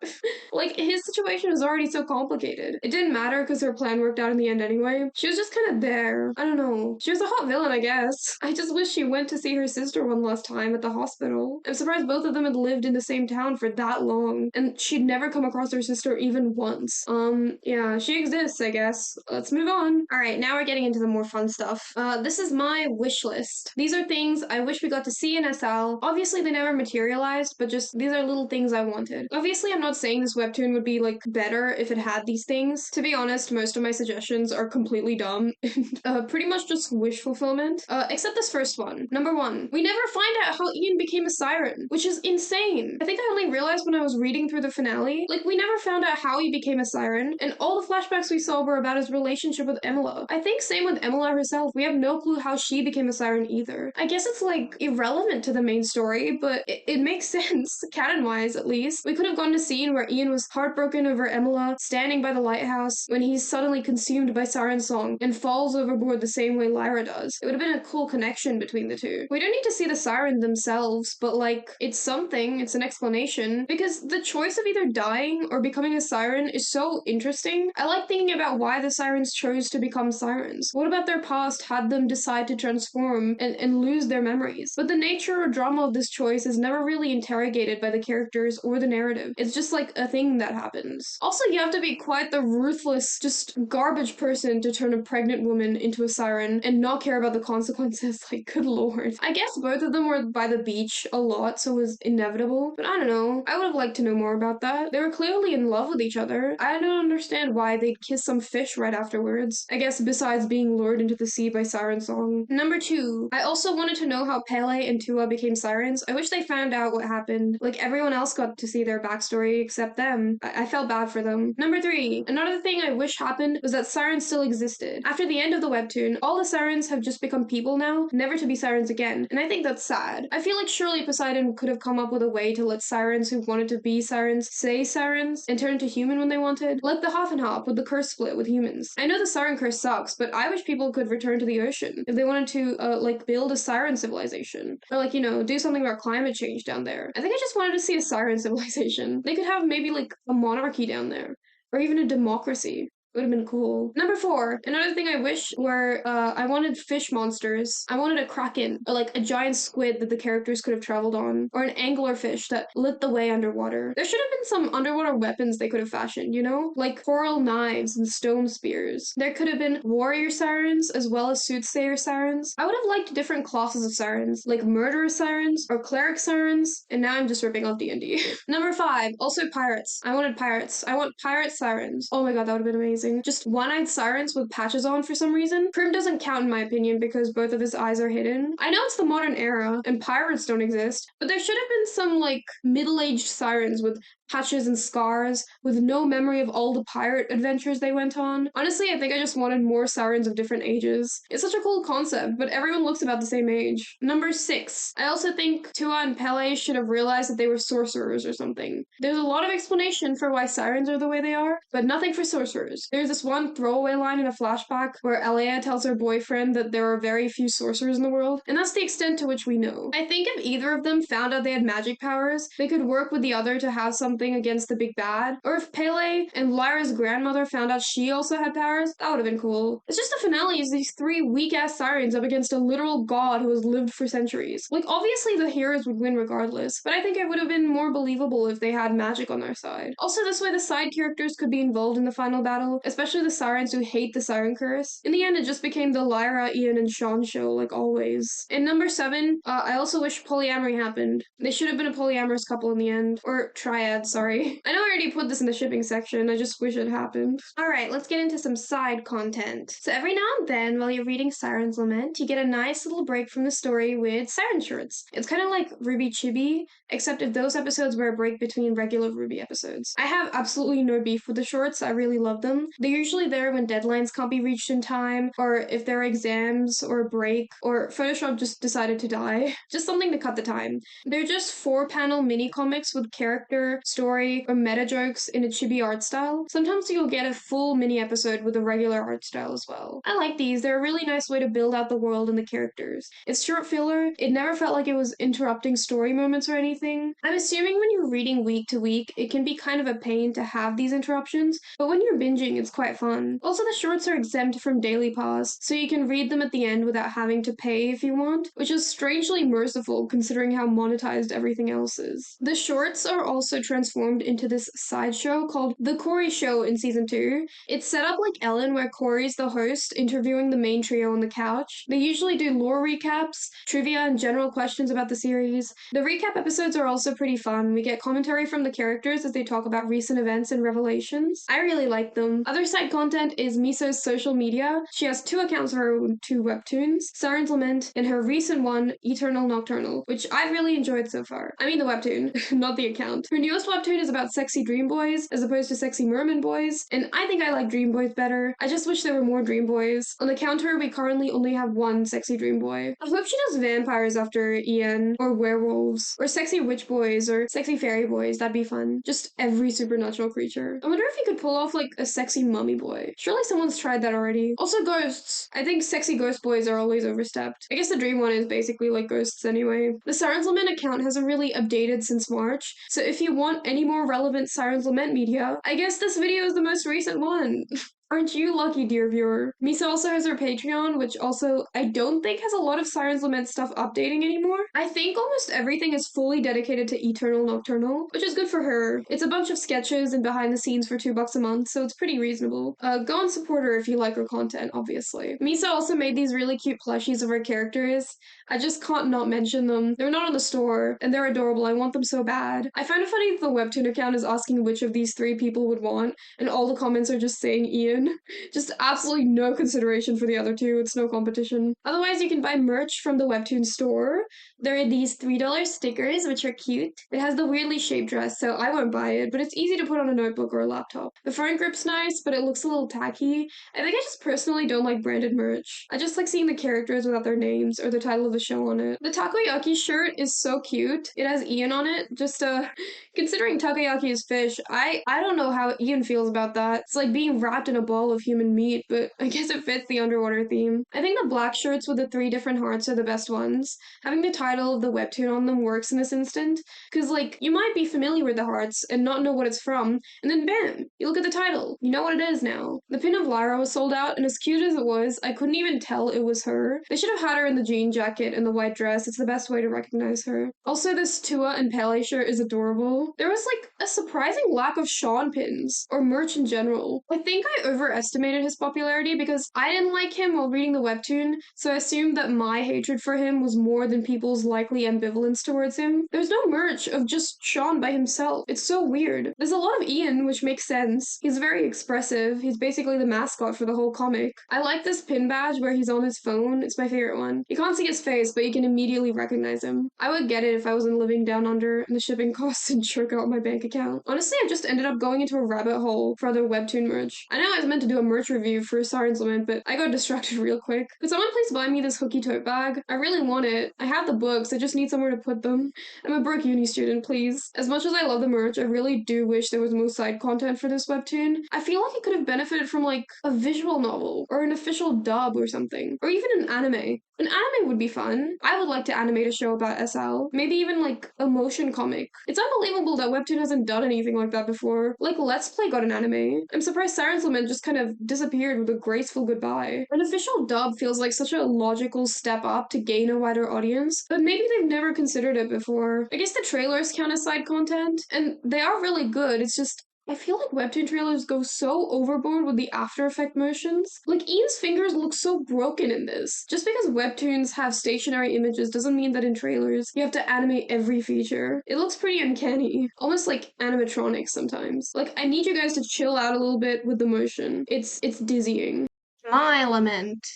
Like, his situation was already so complicated. It didn't matter because her plan worked out in the end anyway. She was just kind of there. I don't know. She was a hot villain, I guess. I just wish she went to see her sister one last time at the hospital. I'm surprised both of them had lived in the same town for that long, and she'd never come across her sister even once. Yeah, she exists, I guess. Let's move on. Alright, now we're getting into the more fun stuff. This is my wish list. These are things I wish we got to see in SL. Obviously, they never materialized, but just these are little things I wanted. Obviously, I'm not saying this webtoon would be, like, better if it had these things. To be honest, most of my suggestions are completely dumb. Pretty much just wish fulfillment. Except this first one. Number 1. We never find out how Ian became a Siren, which is insane. I think I only realized when I was reading through the finale, like, we never found out how he became a Siren, and all the flashbacks we saw were about his relationship with Imola. I think same with Imola herself, we have no clue how she became a Siren either. I guess it's like irrelevant to the main story, but it makes sense, canon-wise at least. We could have gone to a scene where Ian was heartbroken over Imola, standing by the lighthouse, when he's suddenly consumed by Siren Song and falls overboard the same way Lyra does. It would have been a cool connection between the two. We don't need to see the Siren themselves, but like, it's something, it's an explanation, because the choice of either dying or becoming a Siren is so interesting. I like thinking about why the Sirens chose to become Sirens. What about their past had them decide to transform and lose their memories? But the nature or drama of this choice is never really interrogated by the characters or the narrative. It's just like a thing that happens. Also, you have to be quite the ruthless, just garbage person to turn a pregnant woman into a Siren and not care about the consequences. Like, good lord. I guess both of them were by the beach a lot, so it was inevitable. But I don't know. I would have liked to know more about that. They were clearly in love with each other. I don't understand why they'd kiss some fish right afterwards. I guess besides being lured into the sea by Siren Song. Number 2. I also wanted to know how Pele and Tua became Sirens. I wish they found out what happened. Like, everyone else got to see their backstory except them. I felt bad for them. Number 3. Another thing I wish happened was that Sirens still existed. After the end of the webtoon, all the Sirens have just become people now, never to be Sirens again, and I think that's sad. I feel like surely Poseidon could have come up with a way to let Sirens who wanted to be Sirens say Sirens and turn into human when they wanted, like the Half and Half with the curse split with humans. I know the Siren curse sucks, but I wish people could return to the ocean if they wanted to, like, build a Siren civilization, or like, you know, do something about climate change down there. I think I just wanted to see a Siren civilization. They could have maybe like a monarchy down there, or even a democracy. Would have been cool. Number 4, another thing I wish were, I wanted fish monsters. I wanted a kraken, or like a giant squid that the characters could have traveled on, or an anglerfish that lit the way underwater. There should have been some underwater weapons they could have fashioned, you know? Like coral knives and stone spears. There could have been warrior sirens as well as soothsayer sirens. I would have liked different classes of sirens, like murderer sirens or cleric sirens, and now I'm just ripping off D&D. Number 5, also pirates. I wanted pirates. I want pirate sirens. Oh my god, that would have been amazing. Just one-eyed sirens with patches on for some reason. Prim doesn't count in my opinion because both of his eyes are hidden. I know it's the modern era and pirates don't exist, but there should have been some like middle-aged sirens with patches and scars, with no memory of all the pirate adventures they went on. Honestly, I think I just wanted more sirens of different ages. It's such a cool concept, but everyone looks about the same age. Number 6. I also think Tua and Pele should have realized that they were sorcerers or something. There's a lot of explanation for why sirens are the way they are, but nothing for sorcerers. There's this one throwaway line in a flashback where Alea tells her boyfriend that there are very few sorcerers in the world, and that's the extent to which we know. I think if either of them found out they had magic powers, they could work with the other to have something against the big bad. Or if Pele and Lyra's grandmother found out she also had powers, that would have been cool. It's just the finale is these 3 weak-ass sirens up against a literal god who has lived for centuries. Like, obviously the heroes would win regardless, but I think it would have been more believable if they had magic on their side. Also, this way the side characters could be involved in the final battle, especially the sirens who hate the siren curse. In the end, it just became the Lyra, Ian, and Shon show, like always. And number 7, I also wish polyamory happened. They should have been a polyamorous couple in the end. Or triad, sorry. I know I already put this in the shipping section, I just wish it happened. Alright, let's get into some side content. So every now and then, while you're reading Siren's Lament, you get a nice little break from the story with Siren shorts. It's kind of like Ruby Chibi, except if those episodes were a break between regular Ruby episodes. I have absolutely no beef with the shorts, I really love them. They're usually there when deadlines can't be reached in time, or if there are exams, or a break, or Photoshop just decided to die. Just something to cut the time. They're just 4-panel mini-comics with character, story, or meta jokes in a chibi art style. Sometimes you'll get a full mini-episode with a regular art style as well. I like these, they're a really nice way to build out the world and the characters. It's short filler, it never felt like it was interrupting story moments or anything. I'm assuming when you're reading week to week, it can be kind of a pain to have these interruptions, but when you're binging, it's quite fun. Also, the shorts are exempt from Daily Pass, so you can read them at the end without having to pay if you want, which is strangely merciful considering how monetized everything else is. The shorts are also transparent transformed into this sideshow called The Corey Show in season 2. It's set up like Ellen, where Corey's the host, interviewing the main trio on the couch. They usually do lore recaps, trivia, and general questions about the series. The recap episodes are also pretty fun. We get commentary from the characters as they talk about recent events and revelations. I really like them. Other side content is Miso's social media. She has 2 accounts of her own, 2 webtoons, Siren's Lament, and her recent one, Eternal Nocturnal, which I've really enjoyed so far. I mean the webtoon, not the account. Her newest webtoon is about sexy dream boys, as opposed to sexy merman boys, and I think I like dream boys better. I just wish there were more dream boys. On the counter, we currently only have 1 sexy dream boy. I hope she does vampires after Ian, or werewolves, or sexy witch boys, or sexy fairy boys. That'd be fun. Just every supernatural creature. I wonder if you could pull off like a sexy mummy boy. Surely someone's tried that already. Also ghosts. I think sexy ghost boys are always overstepped. I guess the dream one is basically like ghosts anyway. The Sirens Lament account hasn't really updated since March, so if you want any more relevant Sirens Lament media, I guess this video is the most recent one. Aren't you lucky, dear viewer? Miso also has her Patreon, which also I don't think has a lot of Sirens Lament stuff updating anymore. I think almost everything is fully dedicated to Eternal Nocturnal, which is good for her. It's a bunch of sketches and behind the scenes for $2 a month, so it's pretty reasonable. Go and support her if you like her content, obviously. Miso also made these really cute plushies of her characters. I just can't not mention them. They're not on the store, and they're adorable. I want them so bad. I find it funny that the webtoon account is asking which of these 3 people would want, and all the comments are just saying Ian. Just absolutely no consideration for the other 2. It's no competition. Otherwise, you can buy merch from the webtoon store. There are these $3 stickers, which are cute. It has the weirdly shaped dress, so I won't buy it, but it's easy to put on a notebook or a laptop. The phone grip's nice, but it looks a little tacky. I think I just personally don't like branded merch. I just like seeing the characters without their names or the title of the show on it. The takoyaki shirt is so cute. It has Ian on it. Just considering takoyaki is fish, I don't know how Ian feels about that. It's like being wrapped in a ball of human meat, but I guess it fits the underwater theme. I think the black shirts with the 3 different hearts are the best ones. Having the title of the webtoon on them works in this instant, because like you might be familiar with the hearts and not know what it's from, and then bam, you look at the title, you know what it is now. The pin of Lyra was sold out, and as cute as it was, I couldn't even tell it was her. They should have had her in the jean jacket and the white dress. It's the best way to recognize her. Also, this Tua and Pele shirt is adorable. There was like a surprising lack of Shon pins, or merch in general. I think I overestimated his popularity because I didn't like him while reading the webtoon, so I assumed that my hatred for him was more than people's likely ambivalence towards him. There's no merch of just Shon by himself. It's so weird. There's a lot of Ian, which makes sense. He's very expressive. He's basically the mascot for the whole comic. I like this pin badge where he's on his phone. It's my favorite one. You can't see his face, but you can immediately recognize him. I would get it if I wasn't living down under and the shipping costs and jerk out my bank account. Honestly, I just ended up going into a rabbit hole for other webtoon merch. I know I was meant to do a merch review for Sirens Lament, but I got distracted real quick. Could someone please buy me this hooky tote bag? I really want it. I have the books, I just need somewhere to put them. I'm a broke uni student, please. As much as I love the merch, I really do wish there was more side content for this webtoon. I feel like it could have benefited from like a visual novel, or an official dub or something, or even an anime. An anime would be fun. I would like to animate a show about SL. Maybe even like a motion comic. It's unbelievable that Webtoon hasn't done anything like that before. Like Let's Play got an anime. I'm surprised Sirens Lament just kind of disappeared with a graceful goodbye. An official dub feels like such a logical step up to gain a wider audience, but maybe they've never considered it before. I guess the trailers count as side content, and they are really good. It's just I feel like webtoon trailers go so overboard with the After Effect motions. Like, Ian's fingers look so broken in this. Just because webtoons have stationary images doesn't mean that in trailers you have to animate every feature. It looks pretty uncanny. Almost like animatronics sometimes. Like, I need you guys to chill out a little bit with the motion. It's dizzying. My Lament.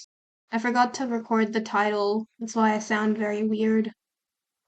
I forgot to record the title. That's why I sound very weird.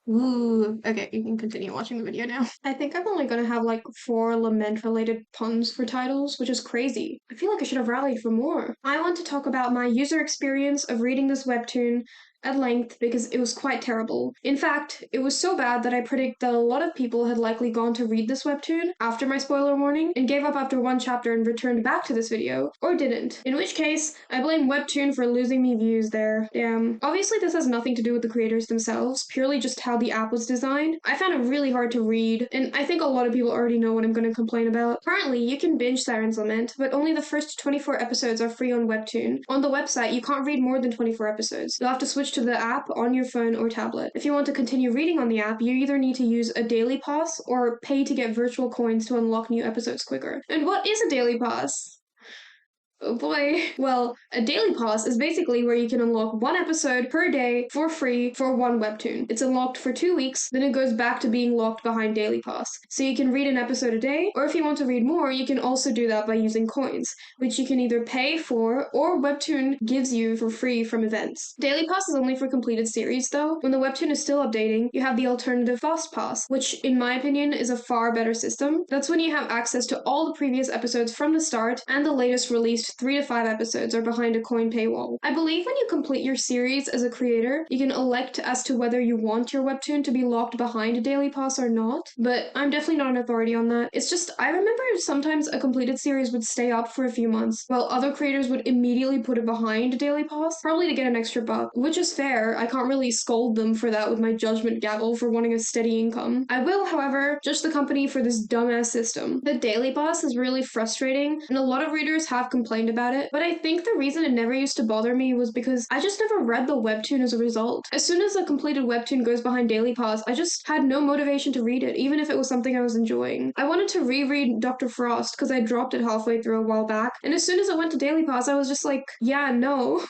Ooh, okay, you can continue watching the video now. I think I'm only gonna have like 4 lament-related puns for titles, which is crazy. I feel like I should have rallied for more. I want to talk about my user experience of reading this webtoon at length because it was quite terrible. In fact, it was so bad that I predict that a lot of people had likely gone to read this webtoon after my spoiler warning and gave up after 1 chapter and returned back to this video, or didn't. In which case, I blame webtoon for losing me views there. Damn. Obviously this has nothing to do with the creators themselves, purely just how the app was designed. I found it really hard to read, and I think a lot of people already know what I'm going to complain about. Currently, you can binge Sirens Lament, but only the first 24 episodes are free on webtoon. On the website, you can't read more than 24 episodes. You'll have to switch to the app on your phone or tablet. If you want to continue reading on the app, you either need to use a daily pass or pay to get virtual coins to unlock new episodes quicker. And what is a daily pass? Oh boy. Well, a daily pass is basically where you can unlock one episode per day for free for one webtoon. It's unlocked for 2 weeks, then it goes back to being locked behind daily pass. So you can read an episode a day, or if you want to read more, you can also do that by using coins, which you can either pay for or webtoon gives you for free from events. Daily pass is only for completed series though. When the webtoon is still updating, you have the alternative fast pass, which in my opinion is a far better system. That's when you have access to all the previous episodes from the start and the latest released 3 to 5 episodes are behind a coin paywall. I believe when you complete your series as a creator, you can elect as to whether you want your webtoon to be locked behind a daily pass or not, but I'm definitely not an authority on that. It's just, I remember sometimes a completed series would stay up for a few months, while other creators would immediately put it behind a daily pass, probably to get an extra buck, which is fair. I can't really scold them for that with my judgment gavel for wanting a steady income. I will, however, judge the company for this dumbass system. The daily pass is really frustrating, and a lot of readers have complained about it, but I think the reason it never used to bother me was because I just never read the webtoon as a result. As soon as a completed webtoon goes behind daily pass, I just had no motivation to read it, even if it was something I was enjoying. I wanted to reread Dr. Frost because I dropped it halfway through a while back, and as soon as it went to daily pass, I was just like, yeah, no.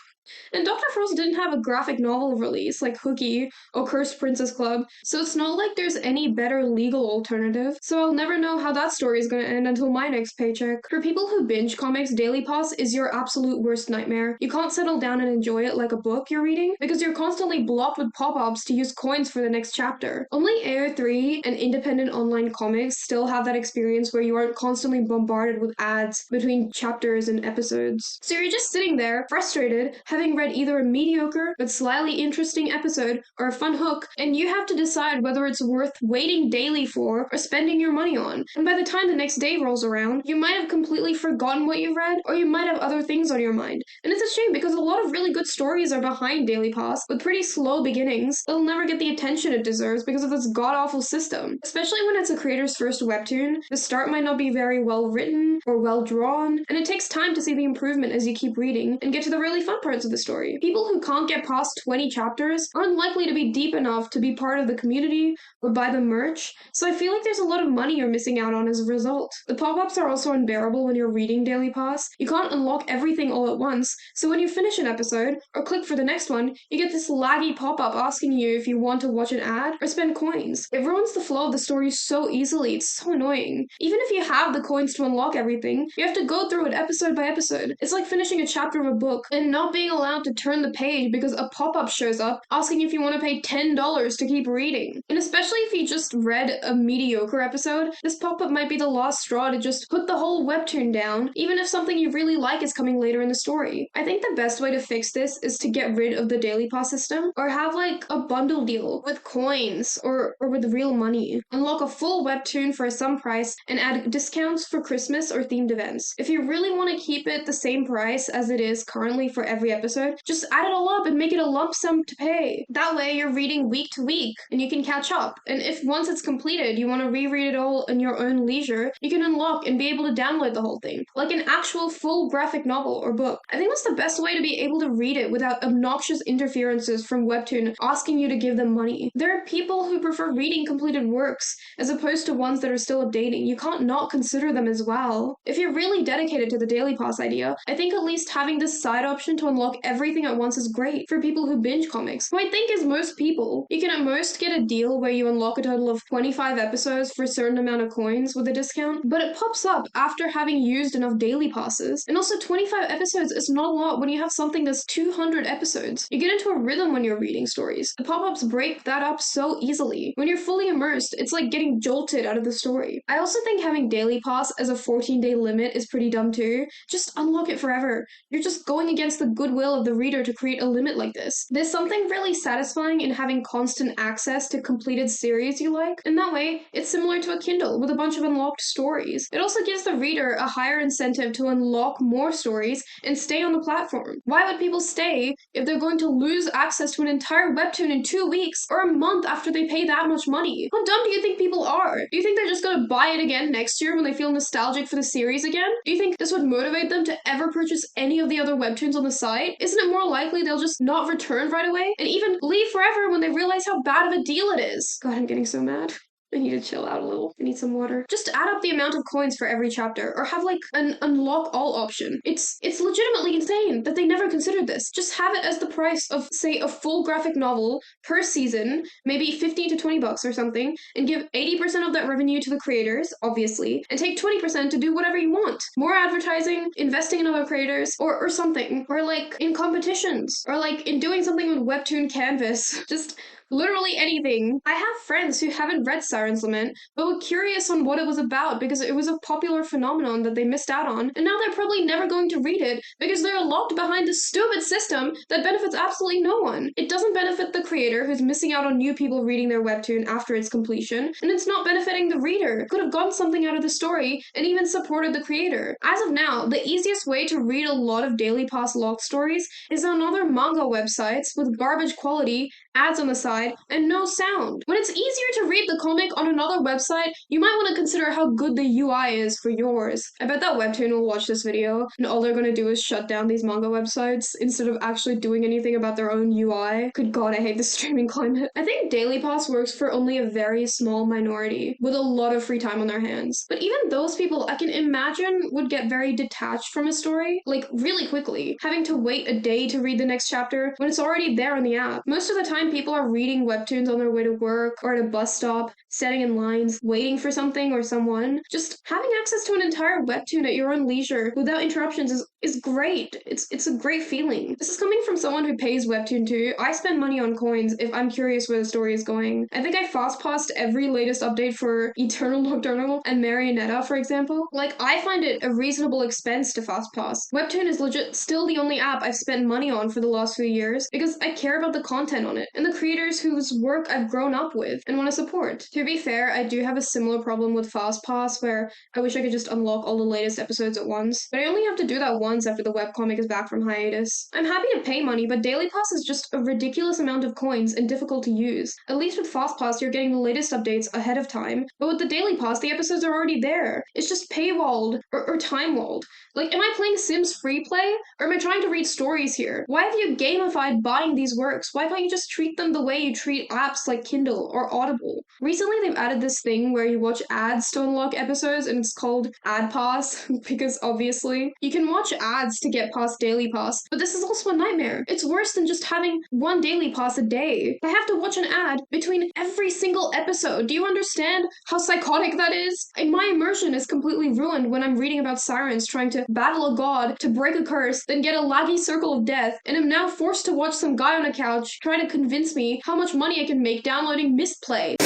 And Dr. Frost didn't have a graphic novel release like Hookie or Cursed Princess Club, so it's not like there's any better legal alternative, so I'll never know how that story is gonna end until my next paycheck. For people who binge comics, Daily Pass is your absolute worst nightmare. You can't settle down and enjoy it like a book you're reading because you're constantly blocked with pop-ups to use coins for the next chapter. Only AO3 and independent online comics still have that experience where you aren't constantly bombarded with ads between chapters and episodes. So you're just sitting there, frustrated, having read either a mediocre but slightly interesting episode or a fun hook, and you have to decide whether it's worth waiting daily for or spending your money on. And by the time the next day rolls around, you might have completely forgotten what you read, or you might have other things on your mind. And it's a shame because a lot of really good stories are behind Daily Pass with pretty slow beginnings that'll never get the attention it deserves because of this god-awful system. Especially when it's a creator's first webtoon, the start might not be very well written or well drawn, and it takes time to see the improvement as you keep reading and get to the really fun parts of the story. People who can't get past 20 chapters aren't likely to be deep enough to be part of the community or buy the merch, so I feel like there's a lot of money you're missing out on as a result. The pop-ups are also unbearable when you're reading Daily Pass. You can't unlock everything all at once, so when you finish an episode or click for the next one, you get this laggy pop-up asking you if you want to watch an ad or spend coins. It ruins the flow of the story so easily, it's so annoying. Even if you have the coins to unlock everything, you have to go through it episode by episode. It's like finishing a chapter of a book and not being allowed to turn the page because a pop-up shows up asking if you want to pay $10 to keep reading. And especially if you just read a mediocre episode, this pop-up might be the last straw to just put the whole webtoon down, even if something you really like is coming later in the story. I think the best way to fix this is to get rid of the daily pass system, or have like a bundle deal with coins or with real money. Unlock a full webtoon for some price and add discounts for Christmas or themed events. If you really want to keep it the same price as it is currently for every episode, just add it all up and make it a lump sum to pay. That way you're reading week to week and you can catch up. And if once it's completed you want to reread it all in your own leisure, you can unlock and be able to download the whole thing, like an actual full graphic novel or book. I think that's the best way to be able to read it without obnoxious interferences from Webtoon asking you to give them money. There are people who prefer reading completed works as opposed to ones that are still updating. You can't not consider them as well. If you're really dedicated to the Daily Pass idea, I think at least having this side option to unlock everything at once is great for people who binge comics, who I think is most people. You can at most get a deal where you unlock a total of 25 episodes for a certain amount of coins with a discount, but it pops up after having used enough daily passes. And also 25 episodes is not a lot when you have something that's 200 episodes. You get into a rhythm when you're reading stories. The pop-ups break that up so easily. When you're fully immersed, it's like getting jolted out of the story. I also think having daily pass as a 14-day limit is pretty dumb too. Just unlock it forever. You're just going against the goodwill of the reader to create a limit like this. There's something really satisfying in having constant access to completed series you like, and that way, it's similar to a Kindle with a bunch of unlocked stories. It also gives the reader a higher incentive to unlock more stories and stay on the platform. Why would people stay if they're going to lose access to an entire webtoon in 2 weeks or a month after they pay that much money? How dumb do you think people are? Do you think they're just gonna buy it again next year when they feel nostalgic for the series again? Do you think this would motivate them to ever purchase any of the other webtoons on the site? site, isn't it more likely they'll just not return right away and even leave forever when they realize how bad of a deal it is? God, I'm getting so mad. I need to chill out a little. I need some water. Just add up the amount of coins for every chapter, or have like an unlock all option. It's legitimately insane that they never considered this. Just have it as the price of, say, a full graphic novel per season, maybe 15 to 20 bucks or something, and give 80% of that revenue to the creators, obviously, and take 20% to do whatever you want. More advertising, investing in other creators, or something. Or like in competitions, or like in doing something with Webtoon Canvas. Just literally anything. I have friends who haven't read Siren's Lament, but were curious on what it was about because it was a popular phenomenon that they missed out on, and now they're probably never going to read it because they're locked behind this stupid system that benefits absolutely no one. It doesn't benefit the creator who's missing out on new people reading their webtoon after its completion, and it's not benefiting the reader. Could have gotten something out of the story and even supported the creator. As of now, the easiest way to read a lot of Daily Pass locked stories is on other manga websites with garbage quality, ads on the side, and no sound. When it's easier to read the comic on another website, you might want to consider how good the UI is for yours. I bet that Webtoon will watch this video, and all they're gonna do is shut down these manga websites instead of actually doing anything about their own UI. Good god, I hate the streaming climate. I think Daily Pass works for only a very small minority, with a lot of free time on their hands. But even those people, I can imagine, would get very detached from a story, like really quickly, having to wait a day to read the next chapter when it's already there on the app. Most of the time, people are reading webtoons on their way to work or at a bus stop, standing in lines, waiting for something or someone. Just having access to an entire webtoon at your own leisure without interruptions is great. It's a great feeling. This is coming from someone who pays Webtoon too. I spend money on coins if I'm curious where the story is going. I think I fast-passed every latest update for Eternal, Nocturnal, and Marionetta, for example. Like, I find it a reasonable expense to fast-pass. Webtoon is legit still the only app I've spent money on for the last few years because I care about the content on it and the creators whose work I've grown up with and want to support. To be fair, I do have a similar problem with FastPass where I wish I could just unlock all the latest episodes at once, but I only have to do that once after the webcomic is back from hiatus. I'm happy to pay money, but Daily Pass is just a ridiculous amount of coins and difficult to use. At least with FastPass, you're getting the latest updates ahead of time, but with the Daily Pass, the episodes are already there. It's just paywalled or time-walled. Like, am I playing Sims free play, or am I trying to read stories here? Why have you gamified buying these works? Why can't you just treat them the way you treat apps like Kindle or Audible? Recently, they've added this thing where you watch ads to unlock episodes, and it's called Ad Pass, because obviously, you can watch ads to get past Daily Pass, but this is also a nightmare. It's worse than just having one Daily Pass a day. I have to watch an ad between every single episode. Do you understand how psychotic that is? And my immersion is completely ruined when I'm reading about Sirens trying to battle a god to break a curse, then get a laggy circle of death, and am now forced to watch some guy on a couch try to convince me how much money I can make downloading Misplay.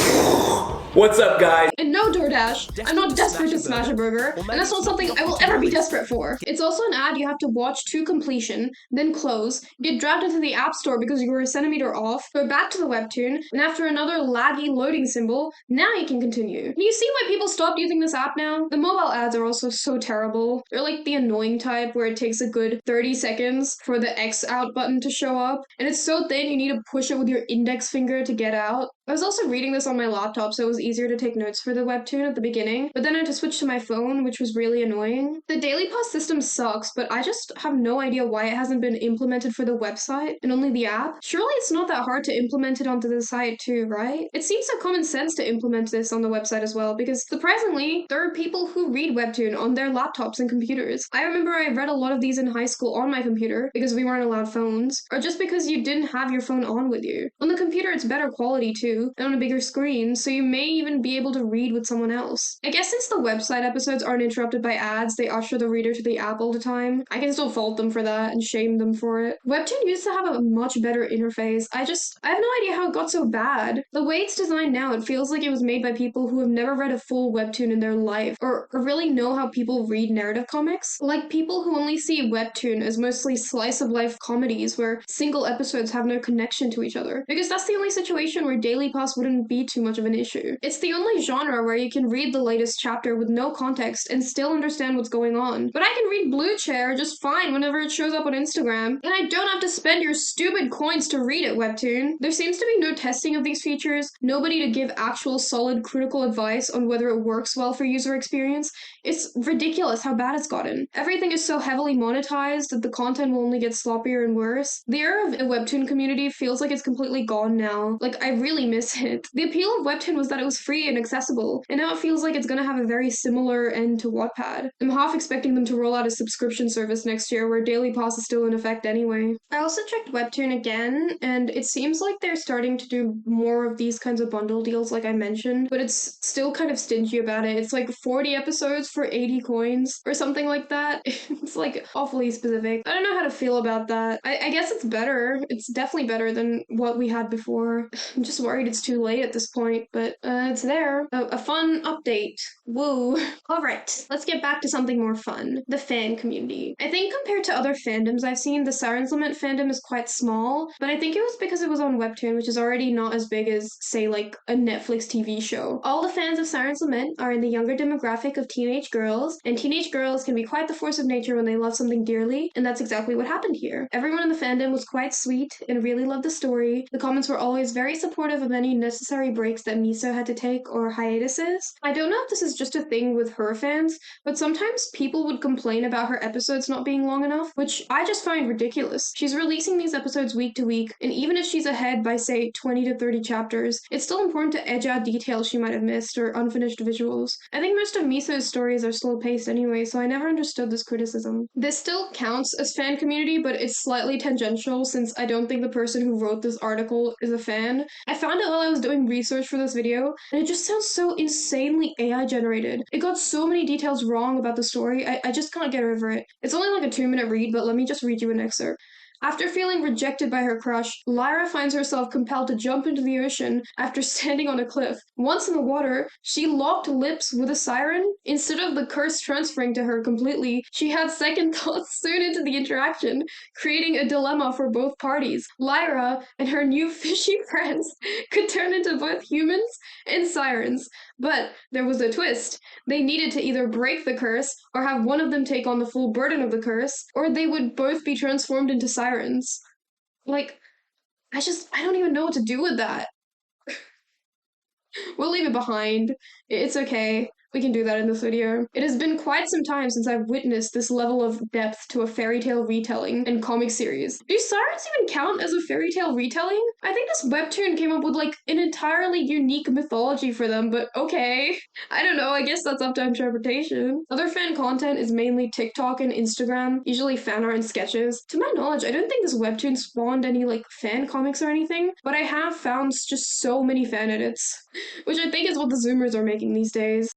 What's up, guys? And no, DoorDash, I'm not desperate to smash a burger, and that's not something I will ever be desperate for. It's also an ad you have to watch to completion, then close, get dragged into the App Store because you were a centimeter off, go back to the webtoon, and after another laggy loading symbol, now you can continue. Can you see why people stopped using this app now? The mobile ads are also so terrible. They're like the annoying type where it takes a good 30 seconds for the X out button to show up, and it's so thin you need to push it with your index finger to get out. I was also reading this on my laptop, so it was easier to take notes for the webtoon at the beginning, but then I had to switch to my phone, which was really annoying. The Daily Pass system sucks, but I just have no idea why it hasn't been implemented for the website and only the app. Surely it's not that hard to implement it onto the site too, right? It seems so common sense to implement this on the website as well, because surprisingly, there are people who read webtoon on their laptops and computers. I remember I read a lot of these in high school on my computer because we weren't allowed phones, or just because you didn't have your phone on with you. On the computer, it's better quality too, and on a bigger screen, so you may even be able to read with someone else. I guess since the website episodes aren't interrupted by ads, they usher the reader to the app all the time. I can still fault them for that and shame them for it. Webtoon used to have a much better interface. I have no idea how it got so bad. The way it's designed now, it feels like it was made by people who have never read a full webtoon in their life, or really know how people read narrative comics. Like people who only see webtoon as mostly slice of life comedies where single episodes have no connection to each other. Because that's the only situation where Daily Pass wouldn't be too much of an issue. It's the only genre where you can read the latest chapter with no context and still understand what's going on. But I can read Blue Chair just fine whenever it shows up on Instagram, and I don't have to spend your stupid coins to read it, Webtoon. There seems to be no testing of these features, nobody to give actual solid critical advice on whether it works well for user experience. It's ridiculous how bad it's gotten. Everything is so heavily monetized that the content will only get sloppier and worse. The era of the Webtoon community feels like it's completely gone now. Like, I really miss it. The appeal of Webtoon was that it was free and accessible, and now it feels like it's gonna have a very similar end to Wattpad. I'm half expecting them to roll out a subscription service next year where Daily Pass is still in effect anyway. I also checked Webtoon again, and it seems like they're starting to do more of these kinds of bundle deals like I mentioned, but it's still kind of stingy about it. It's like 40 episodes for 80 coins or something like that. It's like awfully specific. I don't know how to feel about that. I guess it's better. It's definitely better than what we had before. I'm just worried it's too late at this point, but it's there. A fun update. Woo. Alright, let's get back to something more fun. The fan community. I think compared to other fandoms I've seen, the Sirens Lament fandom is quite small, but I think it was because it was on Webtoon, which is already not as big as, say, like a Netflix TV show. All the fans of Sirens Lament are in the younger demographic of teenage girls, and teenage girls can be quite the force of nature when they love something dearly, and that's exactly what happened here. Everyone in the fandom was quite sweet and really loved the story. The comments were always very supportive of any necessary breaks that Miso had to take or hiatuses. I don't know if this is just a thing with her fans, but sometimes people would complain about her episodes not being long enough, which I just find ridiculous. She's releasing these episodes week to week, and even if she's ahead by, say, 20 to 30 chapters, it's still important to edge out details she might have missed or unfinished visuals. I think most of Miso's stories are slow paced anyway, so I never understood this criticism. This still counts as fan community, but it's slightly tangential since I don't think the person who wrote this article is a fan. I found it while I was doing research for this video, and it just sounds so insanely AI generated. It got so many details wrong about the story, I just can't get over it. It's only like a 2-minute read, but let me just read you an excerpt. After feeling rejected by her crush, Lyra finds herself compelled to jump into the ocean after standing on a cliff. Once in the water, she locked lips with a siren. Instead of the curse transferring to her completely, she had second thoughts soon into the interaction, creating a dilemma for both parties. Lyra and her new fishy friends could turn into both humans and sirens. But there was a twist. They needed to either break the curse or have one of them take on the full burden of the curse, or they would both be transformed into sirens. Like, I don't even know what to do with that. We'll leave it behind. It's okay. We can do that in this video. It has been quite some time since I've witnessed this level of depth to a fairy tale retelling and comic series. Do sirens even count as a fairy tale retelling? I think this webtoon came up with like an entirely unique mythology for them, but okay. I don't know, I guess that's up to interpretation. Other fan content is mainly TikTok and Instagram, usually fan art and sketches. To my knowledge, I don't think this webtoon spawned any like fan comics or anything, but I have found just so many fan edits, which I think is what the Zoomers are making these days.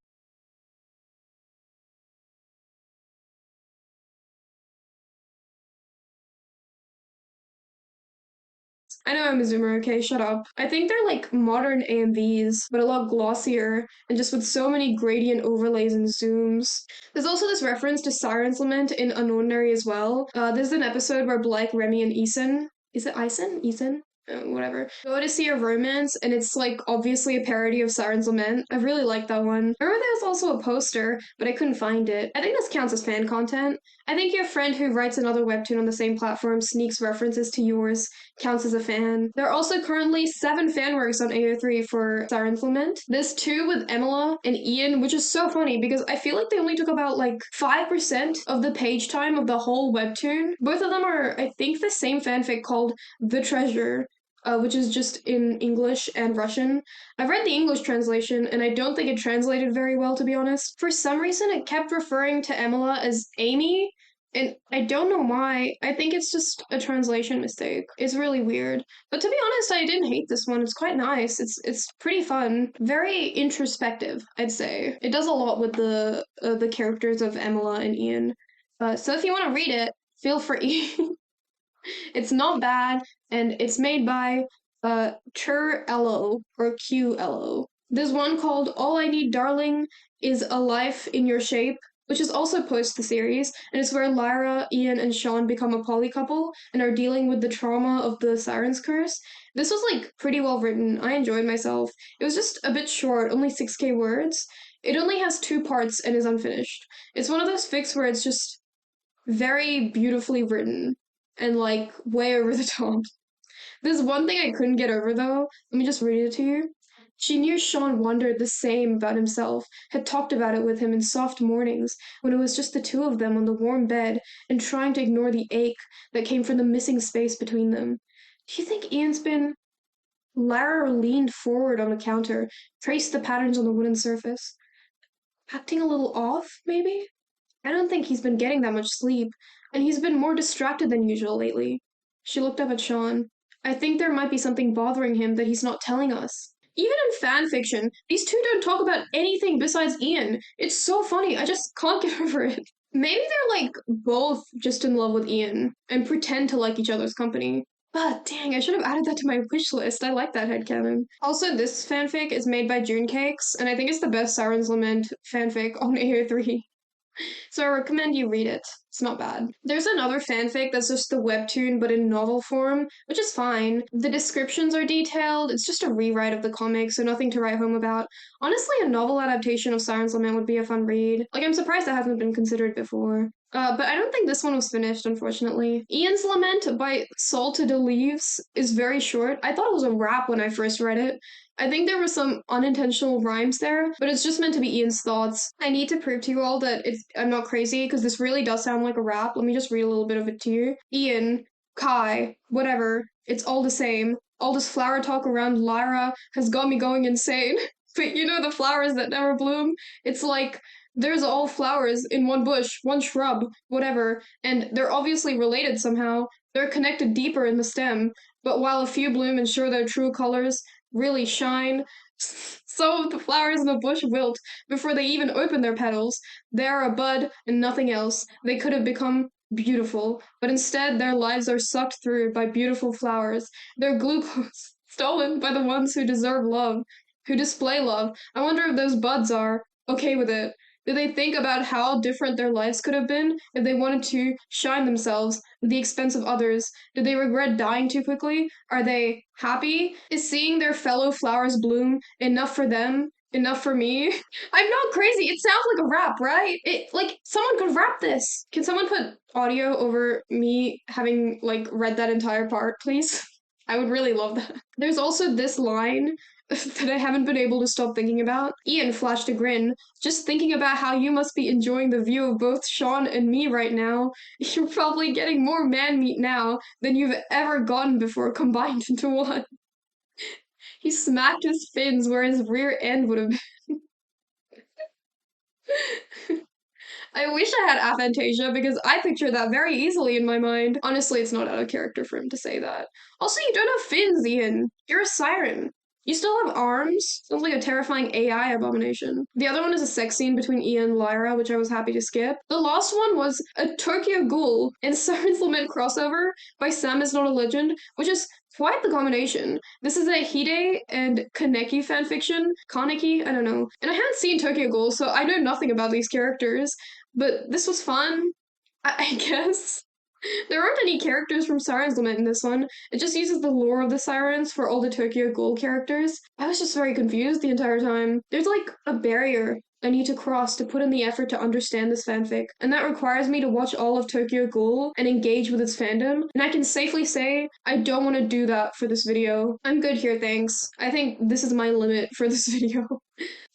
I know I'm a zoomer, okay, shut up. I think they're like modern AMVs, but a lot glossier, and just with so many gradient overlays and zooms. There's also this reference to Siren's Lament in Unordinary as well. There's an episode where Blake, Remy, and Eason, is it Eason? Eason? Whatever. Go to see a romance, and it's like obviously a parody of Siren's Lament. I really like that one. I remember there was also a poster, but I couldn't find it. I think this counts as fan content. I think your friend who writes another webtoon on the same platform sneaks references to yours, counts as a fan. There are also currently 7 fanworks on AO3 for Siren's Lament. There's 2 with Emila and Ian, which is so funny because I feel like they only took about like 5% of the page time of the whole webtoon. Both of them are, I think, the same fanfic called The Treasure, which is just in English and Russian. I've read the English translation, and I don't think it translated very well, to be honest. For some reason, it kept referring to Emila as Amy, and I don't know why. I think it's just a translation mistake. It's really weird. But to be honest, I didn't hate this one. It's quite nice. It's pretty fun. Very introspective, I'd say. It does a lot with the characters of Emila and Ian. So if you want to read it, feel free. It's not bad, and it's made by Chur-Elo or Q-Elo. There's one called All I Need Darling is a Life in Your Shape, which is also post the series, and it's where Lyra, Ian, and Shon become a poly couple and are dealing with the trauma of the Sirens curse. This was like pretty well written. I enjoyed myself. It was just a bit short, only 6k words. It only has 2 parts and is unfinished. It's one of those fics where it's just very beautifully written and like way over the top. There's one thing I couldn't get over though. Let me just read it to you. She knew Shon wondered the same about himself, had talked about it with him in soft mornings when it was just the two of them on the warm bed and trying to ignore the ache that came from the missing space between them. Do you think Ian's been. Lyra leaned forward on the counter, traced the patterns on the wooden surface. Acting a little off, maybe? I don't think he's been getting that much sleep, and he's been more distracted than usual lately. She looked up at Shon. I think there might be something bothering him that he's not telling us. Even in fan fiction, these two don't talk about anything besides Ian. It's so funny, I just can't get over it. Maybe they're like both just in love with Ian and pretend to like each other's company. Ah, dang, I should have added that to my wish list. I like that headcanon. Also, this fanfic is made by June Cakes, and I think it's the best Sirens Lament fanfic on AO3. So I recommend you read it. It's not bad. There's another fanfic that's just the webtoon but in novel form, which is fine. The descriptions are detailed, it's just a rewrite of the comic, so nothing to write home about. Honestly, a novel adaptation of Siren's Lament would be a fun read. Like, I'm surprised that hasn't been considered before. But I don't think this one was finished, unfortunately. Ian's Lament by Salted Leaves is very short. I thought it was a rap when I first read it. I think there were some unintentional rhymes there, but it's just meant to be Ian's thoughts. I need to prove to you all that I'm not crazy, because this really does sound like a rap. Let me just read a little bit of it to you. Ian, Kai, whatever, it's all the same. All this flower talk around Lyra has got me going insane. But you know the flowers that never bloom? It's like, there's all flowers in one bush, one shrub, whatever, and they're obviously related somehow. They're connected deeper in the stem, but while a few bloom and show their true colors, really shine, some of the flowers in the bush wilt before they even open their petals. They are a bud and nothing else. They could have become beautiful, but instead their lives are sucked through by beautiful flowers, their glucose stolen by the ones who deserve love, who display love. I wonder if those buds are okay with it. Do they think about how different their lives could have been if they wanted to shine themselves at the expense of others? Do they regret dying too quickly? Are they happy? Is seeing their fellow flowers bloom enough for them? Enough for me? I'm not crazy. It sounds like a rap, right? Like someone could rap this. Can someone put audio over me having like read that entire part, please? I would really love that. There's also this line that I haven't been able to stop thinking about. Ian flashed a grin. Just thinking about how you must be enjoying the view of both Shon and me right now. You're probably getting more man meat now than you've ever gotten before combined into one. He smacked his fins where his rear end would have been. I wish I had aphantasia because I picture that very easily in my mind. Honestly, it's not out of character for him to say that. Also, you don't have fins, Ian. You're a siren. You still have arms? Sounds like a terrifying AI abomination. The other one is a sex scene between Ian and Lyra, which I was happy to skip. The last one was a Tokyo Ghoul and Siren's Lament crossover by Sam Is Not a Legend, which is quite the combination. This is a Hide and Kaneki fanfiction. Kaneki? I don't know. And I haven't seen Tokyo Ghoul, so I know nothing about these characters, but this was fun, I guess. There aren't any characters from Siren's Lament in this one. It just uses the lore of the Sirens for all the Tokyo Ghoul characters. I was just very confused the entire time. There's like a barrier I need to cross to put in the effort to understand this fanfic, and that requires me to watch all of Tokyo Ghoul and engage with its fandom, and I can safely say I don't want to do that for this video. I'm good here, thanks. I think this is my limit for this video.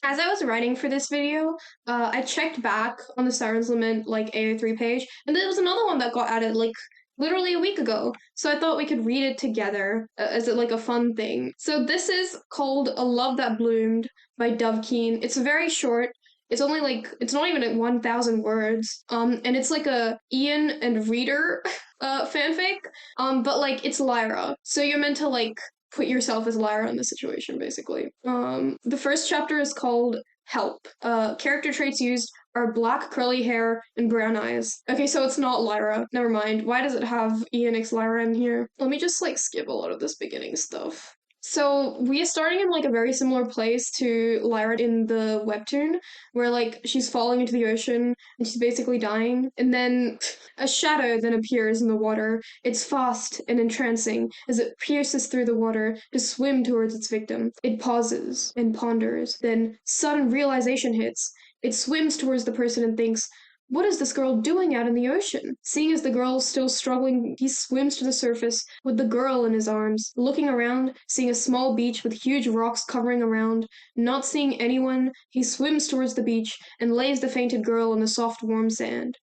As I was writing for this video, I checked back on the Sirens Lament like AO3 page, and there was another one that got added like literally a week ago. So I thought we could read it together as like a fun thing. So this is called A Love That Bloomed by Dove Keen. It's very short. It's only like, it's not even at 1,000 words. And it's like a Ian and Reader fanfic. But like it's Lyra. So you're meant to like put yourself as Lyra in the situation, basically. The first chapter is called Help. Character traits used are black curly hair and brown eyes. Okay, so it's not Lyra. Never mind. Why does it have Ian x Lyra in here? Let me just like skip a lot of this beginning stuff. So we are starting in like a very similar place to Lyra in the webtoon, where like she's falling into the ocean and she's basically dying, and then a shadow then appears in the water. It's fast and entrancing as it pierces through the water to swim towards its victim. It pauses and ponders, then sudden realization hits. It swims towards the person and thinks, what is this girl doing out in the ocean? Seeing as the girl's still struggling, he swims to the surface with the girl in his arms. Looking around, seeing a small beach with huge rocks covering around, not seeing anyone, he swims towards the beach and lays the fainted girl on the soft, warm sand.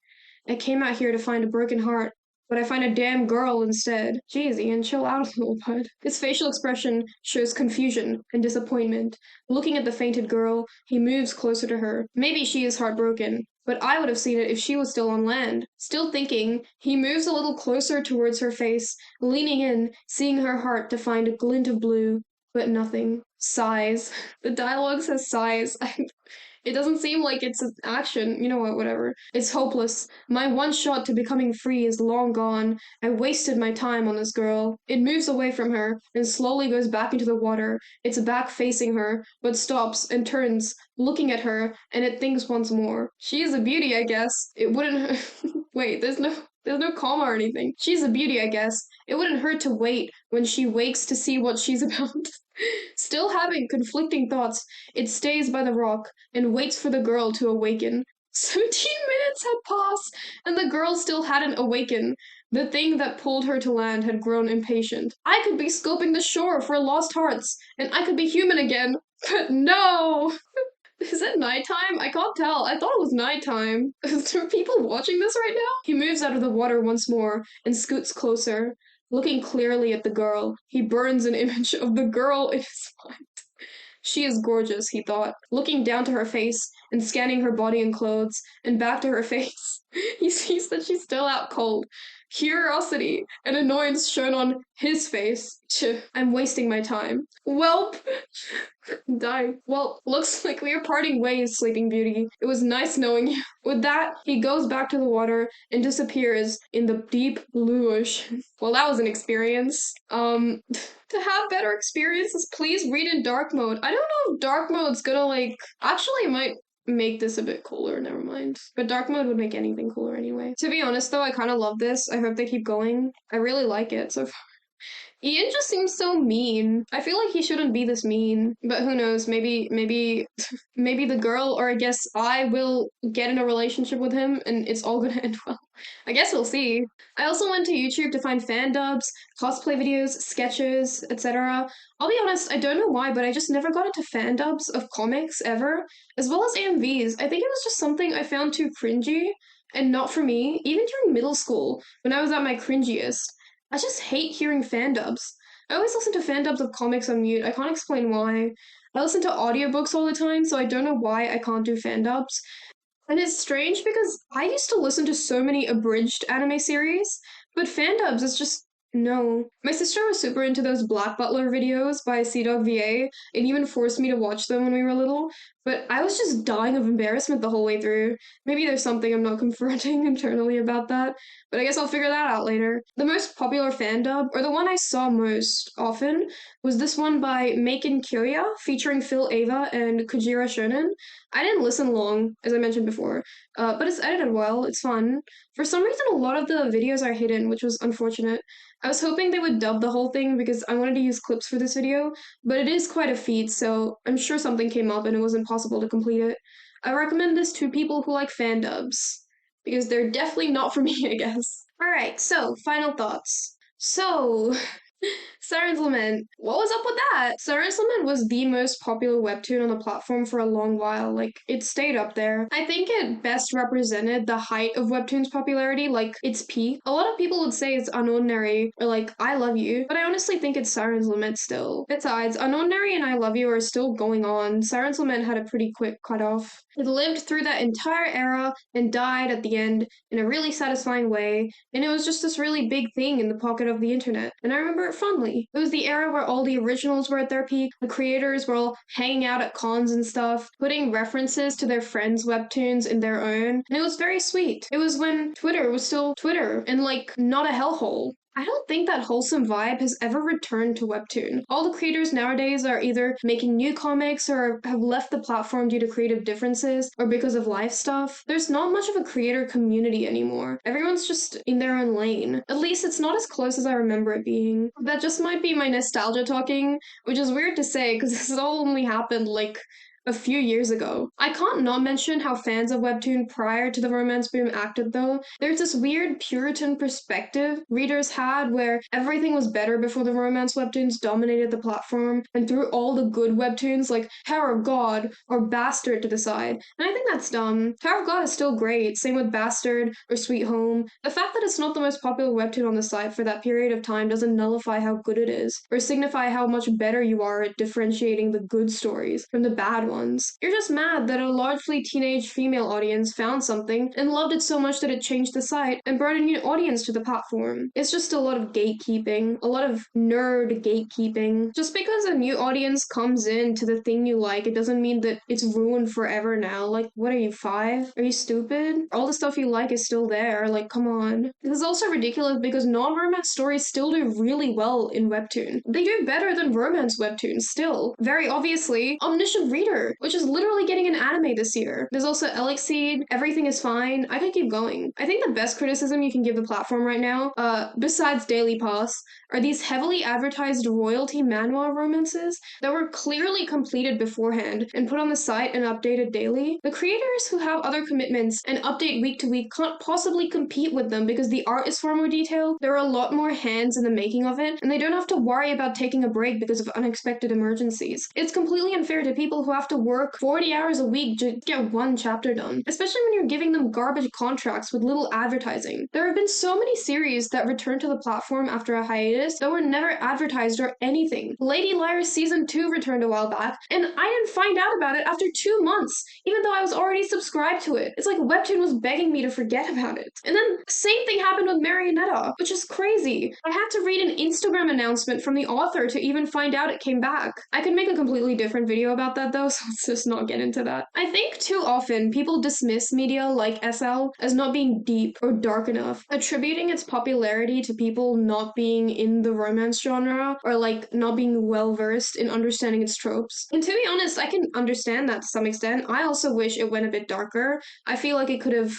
I came out here to find a broken heart, but I find a damn girl instead. Jeez, Ian, chill out a little bit. His facial expression shows confusion and disappointment. Looking at the fainted girl, he moves closer to her. Maybe she is heartbroken, but I would have seen it if she was still on land. Still thinking, he moves a little closer towards her face, leaning in, seeing her heart to find a glint of blue, but nothing. Sighs. The dialogue says sighs. It doesn't seem like it's an action. You know what, whatever. It's hopeless. My one shot to becoming free is long gone. I wasted my time on this girl. It moves away from her and slowly goes back into the water. It's back facing her, but stops and turns, looking at her, and it thinks once more. She is a beauty, I guess. It wouldn't. Wait, there's no comma or anything. She's a beauty, I guess. It wouldn't hurt to wait when she wakes to see what she's about. Still having conflicting thoughts, it stays by the rock and waits for the girl to awaken. 17 minutes had passed, and the girl still hadn't awakened. The thing that pulled her to land had grown impatient. I could be scoping the shore for lost hearts, and I could be human again. But no! Is it nighttime? I can't tell. I thought it was nighttime. Is there people watching this right now? He moves out of the water once more and scoots closer. Looking clearly at the girl, he burns an image of the girl in his mind. She is gorgeous, he thought, looking down to her face and scanning her body and clothes, and back to her face. He sees that she's still out cold. Curiosity and annoyance shown on his face. I'm wasting my time. Welp! Die. Well, looks like we are parting ways, Sleeping Beauty. It was nice knowing you. With that, he goes back to the water and disappears in the deep blue ocean. Well, that was an experience. To have better experiences, please read in dark mode. I don't know if dark mode's gonna, like... Actually, it might make this a bit cooler, never mind. But dark mode would make anything cooler anyway. To be honest, though, I kind of love this. I hope they keep going. I really like it so far. Ian just seems so mean. I feel like he shouldn't be this mean, but who knows? Maybe the girl, or I guess I will get in a relationship with him, and it's all gonna end well. I guess we'll see. I also went to YouTube to find fan dubs, cosplay videos, sketches, etc. I'll be honest, I don't know why, but I just never got into fan dubs of comics ever, as well as AMVs. I think it was just something I found too cringy, and not for me. Even during middle school, when I was at my cringiest. I just hate hearing fan dubs. I always listen to fan dubs of comics on mute. I can't explain why. I listen to audiobooks all the time, so I don't know why I can't do fan dubs. And it's strange because I used to listen to so many abridged anime series, but fan dubs is just no. My sister was super into those Black Butler videos by CDogVA. It even forced me to watch them when we were little, but I was just dying of embarrassment the whole way through. Maybe there's something I'm not confronting internally about that, but I guess I'll figure that out later. The most popular fan dub, or the one I saw most often, was this one by Maken Kyoya, featuring Phil Ava and Kujira Shonen. I didn't listen long, as I mentioned before, but it's edited well, it's fun. For some reason, a lot of the videos are hidden, which was unfortunate. I was hoping they would dub the whole thing because I wanted to use clips for this video, but it is quite a feat, so I'm sure something came up and it was impossible to complete it. I recommend this to people who like fan dubs, because they're definitely not for me, I guess. Alright, so, final thoughts. So, Siren's Lament. What was up with that? Siren's Lament was the most popular webtoon on the platform for a long while. Like, it stayed up there. I think it best represented the height of webtoon's popularity, like, its peak. A lot of people would say it's Unordinary, or like, I Love You, but I honestly think it's Siren's Lament still. Besides, Unordinary and I Love You are still going on. Siren's Lament had a pretty quick cutoff. It lived through that entire era and died at the end in a really satisfying way, and it was just this really big thing in the pocket of the internet, and I remember it fondly. It was the era where all the originals were at their peak, the creators were all hanging out at cons and stuff, putting references to their friends' webtoons in their own, and it was very sweet. It was when Twitter was still Twitter, and like, not a hellhole. I don't think that wholesome vibe has ever returned to Webtoon. All the creators nowadays are either making new comics or have left the platform due to creative differences or because of life stuff. There's not much of a creator community anymore. Everyone's just in their own lane. At least it's not as close as I remember it being. That just might be my nostalgia talking, which is weird to say because this has all only happened like a few years ago. I can't not mention how fans of Webtoon prior to the romance boom acted though. There's this weird Puritan perspective readers had where everything was better before the romance webtoons dominated the platform and threw all the good webtoons like Tower of God or Bastard to the side. And I think that's dumb. Tower of God is still great, same with Bastard or Sweet Home. The fact that it's not the most popular webtoon on the site for that period of time doesn't nullify how good it is or signify how much better you are at differentiating the good stories from the bad ones. You're just mad that a largely teenage female audience found something and loved it so much that it changed the site and brought a new audience to the platform. It's just a lot of gatekeeping, a lot of nerd gatekeeping. Just because a new audience comes in to the thing you like, it doesn't mean that it's ruined forever now. Like, what are you, 5? Are you stupid? All the stuff you like is still there. Like, come on. This is also ridiculous because non-romance stories still do really well in Webtoon. They do better than romance webtoons still. Very obviously, Omniscient Reader, which is literally getting an anime this year. There's also Elixir, Everything is Fine. I could keep going. I think the best criticism you can give the platform right now, besides Daily Pass, are these heavily advertised royalty manhwa romances that were clearly completed beforehand and put on the site and updated daily. The creators who have other commitments and update week to week can't possibly compete with them because the art is far more detailed, there are a lot more hands in the making of it, and they don't have to worry about taking a break because of unexpected emergencies. It's completely unfair to people who have to work 40 hours a week to get one chapter done, especially when you're giving them garbage contracts with little advertising. There have been so many series that returned to the platform after a hiatus that were never advertised or anything. Lady Lyra Season 2 returned a while back, and I didn't find out about it after 2 months, even though I was already subscribed to it. It's like Webtoon was begging me to forget about it. And then the same thing happened with Marionetta, which is crazy. I had to read an Instagram announcement from the author to even find out it came back. I could make a completely different video about that though, so let's just not get into that. I think too often people dismiss media like SL as not being deep or dark enough, attributing its popularity to people not being in the romance genre or like not being well versed in understanding its tropes. And to be honest, I can understand that to some extent. I also wish it went a bit darker. I feel like it could have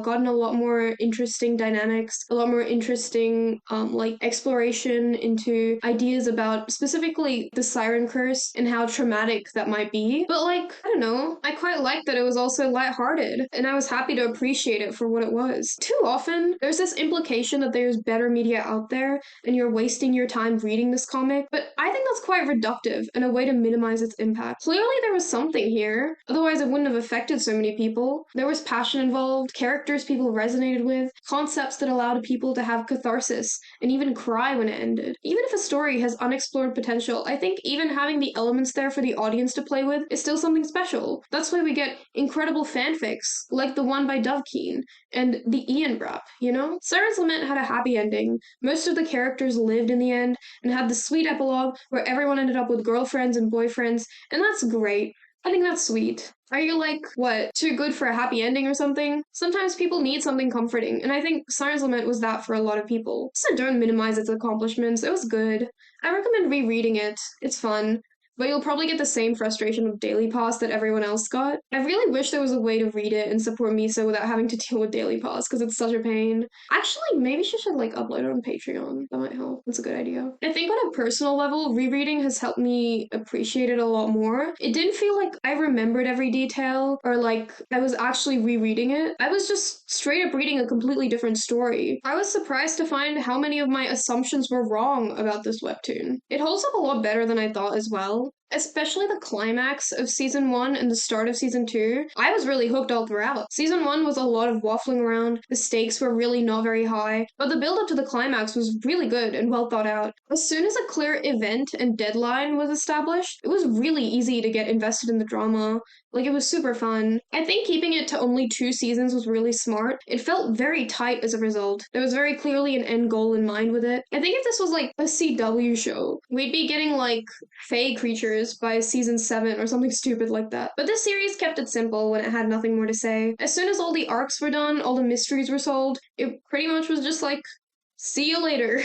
gotten a lot more interesting dynamics, a lot more interesting like exploration into ideas about specifically the Siren curse and how traumatic that might be. But like, I don't know, I quite liked that it was also lighthearted, and I was happy to appreciate it for what it was. Too often, there's this implication that there's better media out there, and you're wasting your time reading this comic, but I think that's quite reductive and a way to minimize its impact. Clearly there was something here, otherwise it wouldn't have affected so many people. There was passion involved, characters people resonated with, concepts that allowed people to have catharsis, and even cry when it ended. Even if a story has unexplored potential, I think even having the elements there for the audience to play with is still something special. That's why we get incredible fanfics, like the one by Dovekeen, and the Ian Brap, you know? Sirens Lament had a happy ending. Most of the characters lived in the end, and had the sweet epilogue where everyone ended up with girlfriends and boyfriends, and that's great. I think that's sweet. Are you like, what, too good for a happy ending or something? Sometimes people need something comforting, and I think Siren's Lament was that for a lot of people. So don't minimize its accomplishments, it was good. I recommend rereading it, it's fun. But you'll probably get the same frustration of Daily Pass that everyone else got. I really wish there was a way to read it and support Miso without having to deal with Daily Pass, because it's such a pain. Actually, maybe she should like upload it on Patreon. That might help. That's a good idea. I think on a personal level, rereading has helped me appreciate it a lot more. It didn't feel like I remembered every detail or like I was actually rereading it. I was just straight up reading a completely different story. I was surprised to find how many of my assumptions were wrong about this webtoon. It holds up a lot better than I thought as well. Especially the climax of season 1 and the start of season 2, I was really hooked all throughout. Season 1 was a lot of waffling around, the stakes were really not very high, but the build up to the climax was really good and well thought out. As soon as a clear event and deadline was established, it was really easy to get invested in the drama. Like, it was super fun. I think keeping it to only 2 seasons was really smart. It felt very tight as a result. There was very clearly an end goal in mind with it. I think if this was like a CW show, we'd be getting like fae creatures by season 7 or something stupid like that. But this series kept it simple when it had nothing more to say. As soon as all the arcs were done, all the mysteries were solved, it pretty much was just like see you later,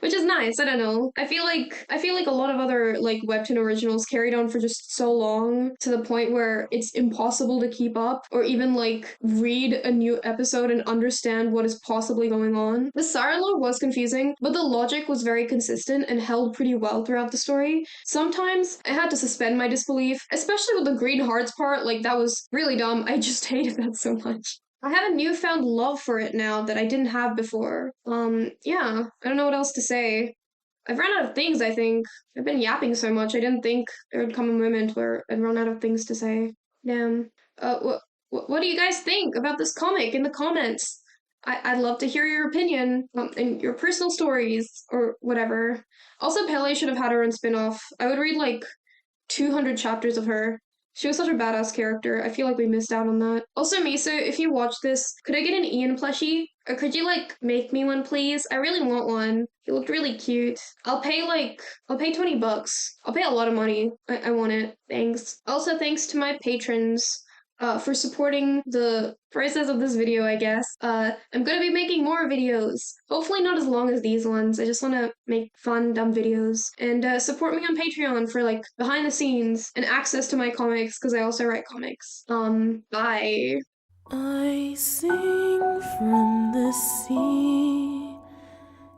which is nice. I don't know. I feel like a lot of other like webtoon originals carried on for just so long to the point where it's impossible to keep up or even like read a new episode and understand what is possibly going on. The Siren lore was confusing, but the logic was very consistent and held pretty well throughout the story. Sometimes I had to suspend my disbelief, especially with the Green Hearts part. Like that was really dumb. I just hated that so much. I have a newfound love for it now that I didn't have before. Yeah, I don't know what else to say. I've run out of things, I think. I've been yapping so much, I didn't think there would come a moment where I'd run out of things to say. Damn. What do you guys think about this comic in the comments? I'd love to hear your opinion and your personal stories or whatever. Also, Pele should have had her own spin-off. I would read like 200 chapters of her. She was such a badass character. I feel like we missed out on that. Also, Miso, if you watch this, could I get an Ian plushie? Or could you, like, make me one, please? I really want one. He looked really cute. I'll pay 20 bucks. I'll pay a lot of money. I want it. Thanks. Also, thanks to my patrons for supporting the prices of this video, I guess. I'm gonna be making more videos. Hopefully not as long as these ones. I just want to make fun, dumb videos. And support me on Patreon for, like, behind the scenes and access to my comics, because I also write comics. Bye. I sing from the sea.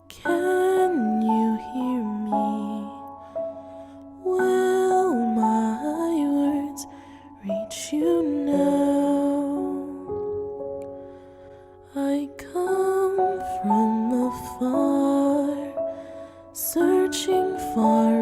Can you hear me? Will my words reach you now? I come from afar, searching far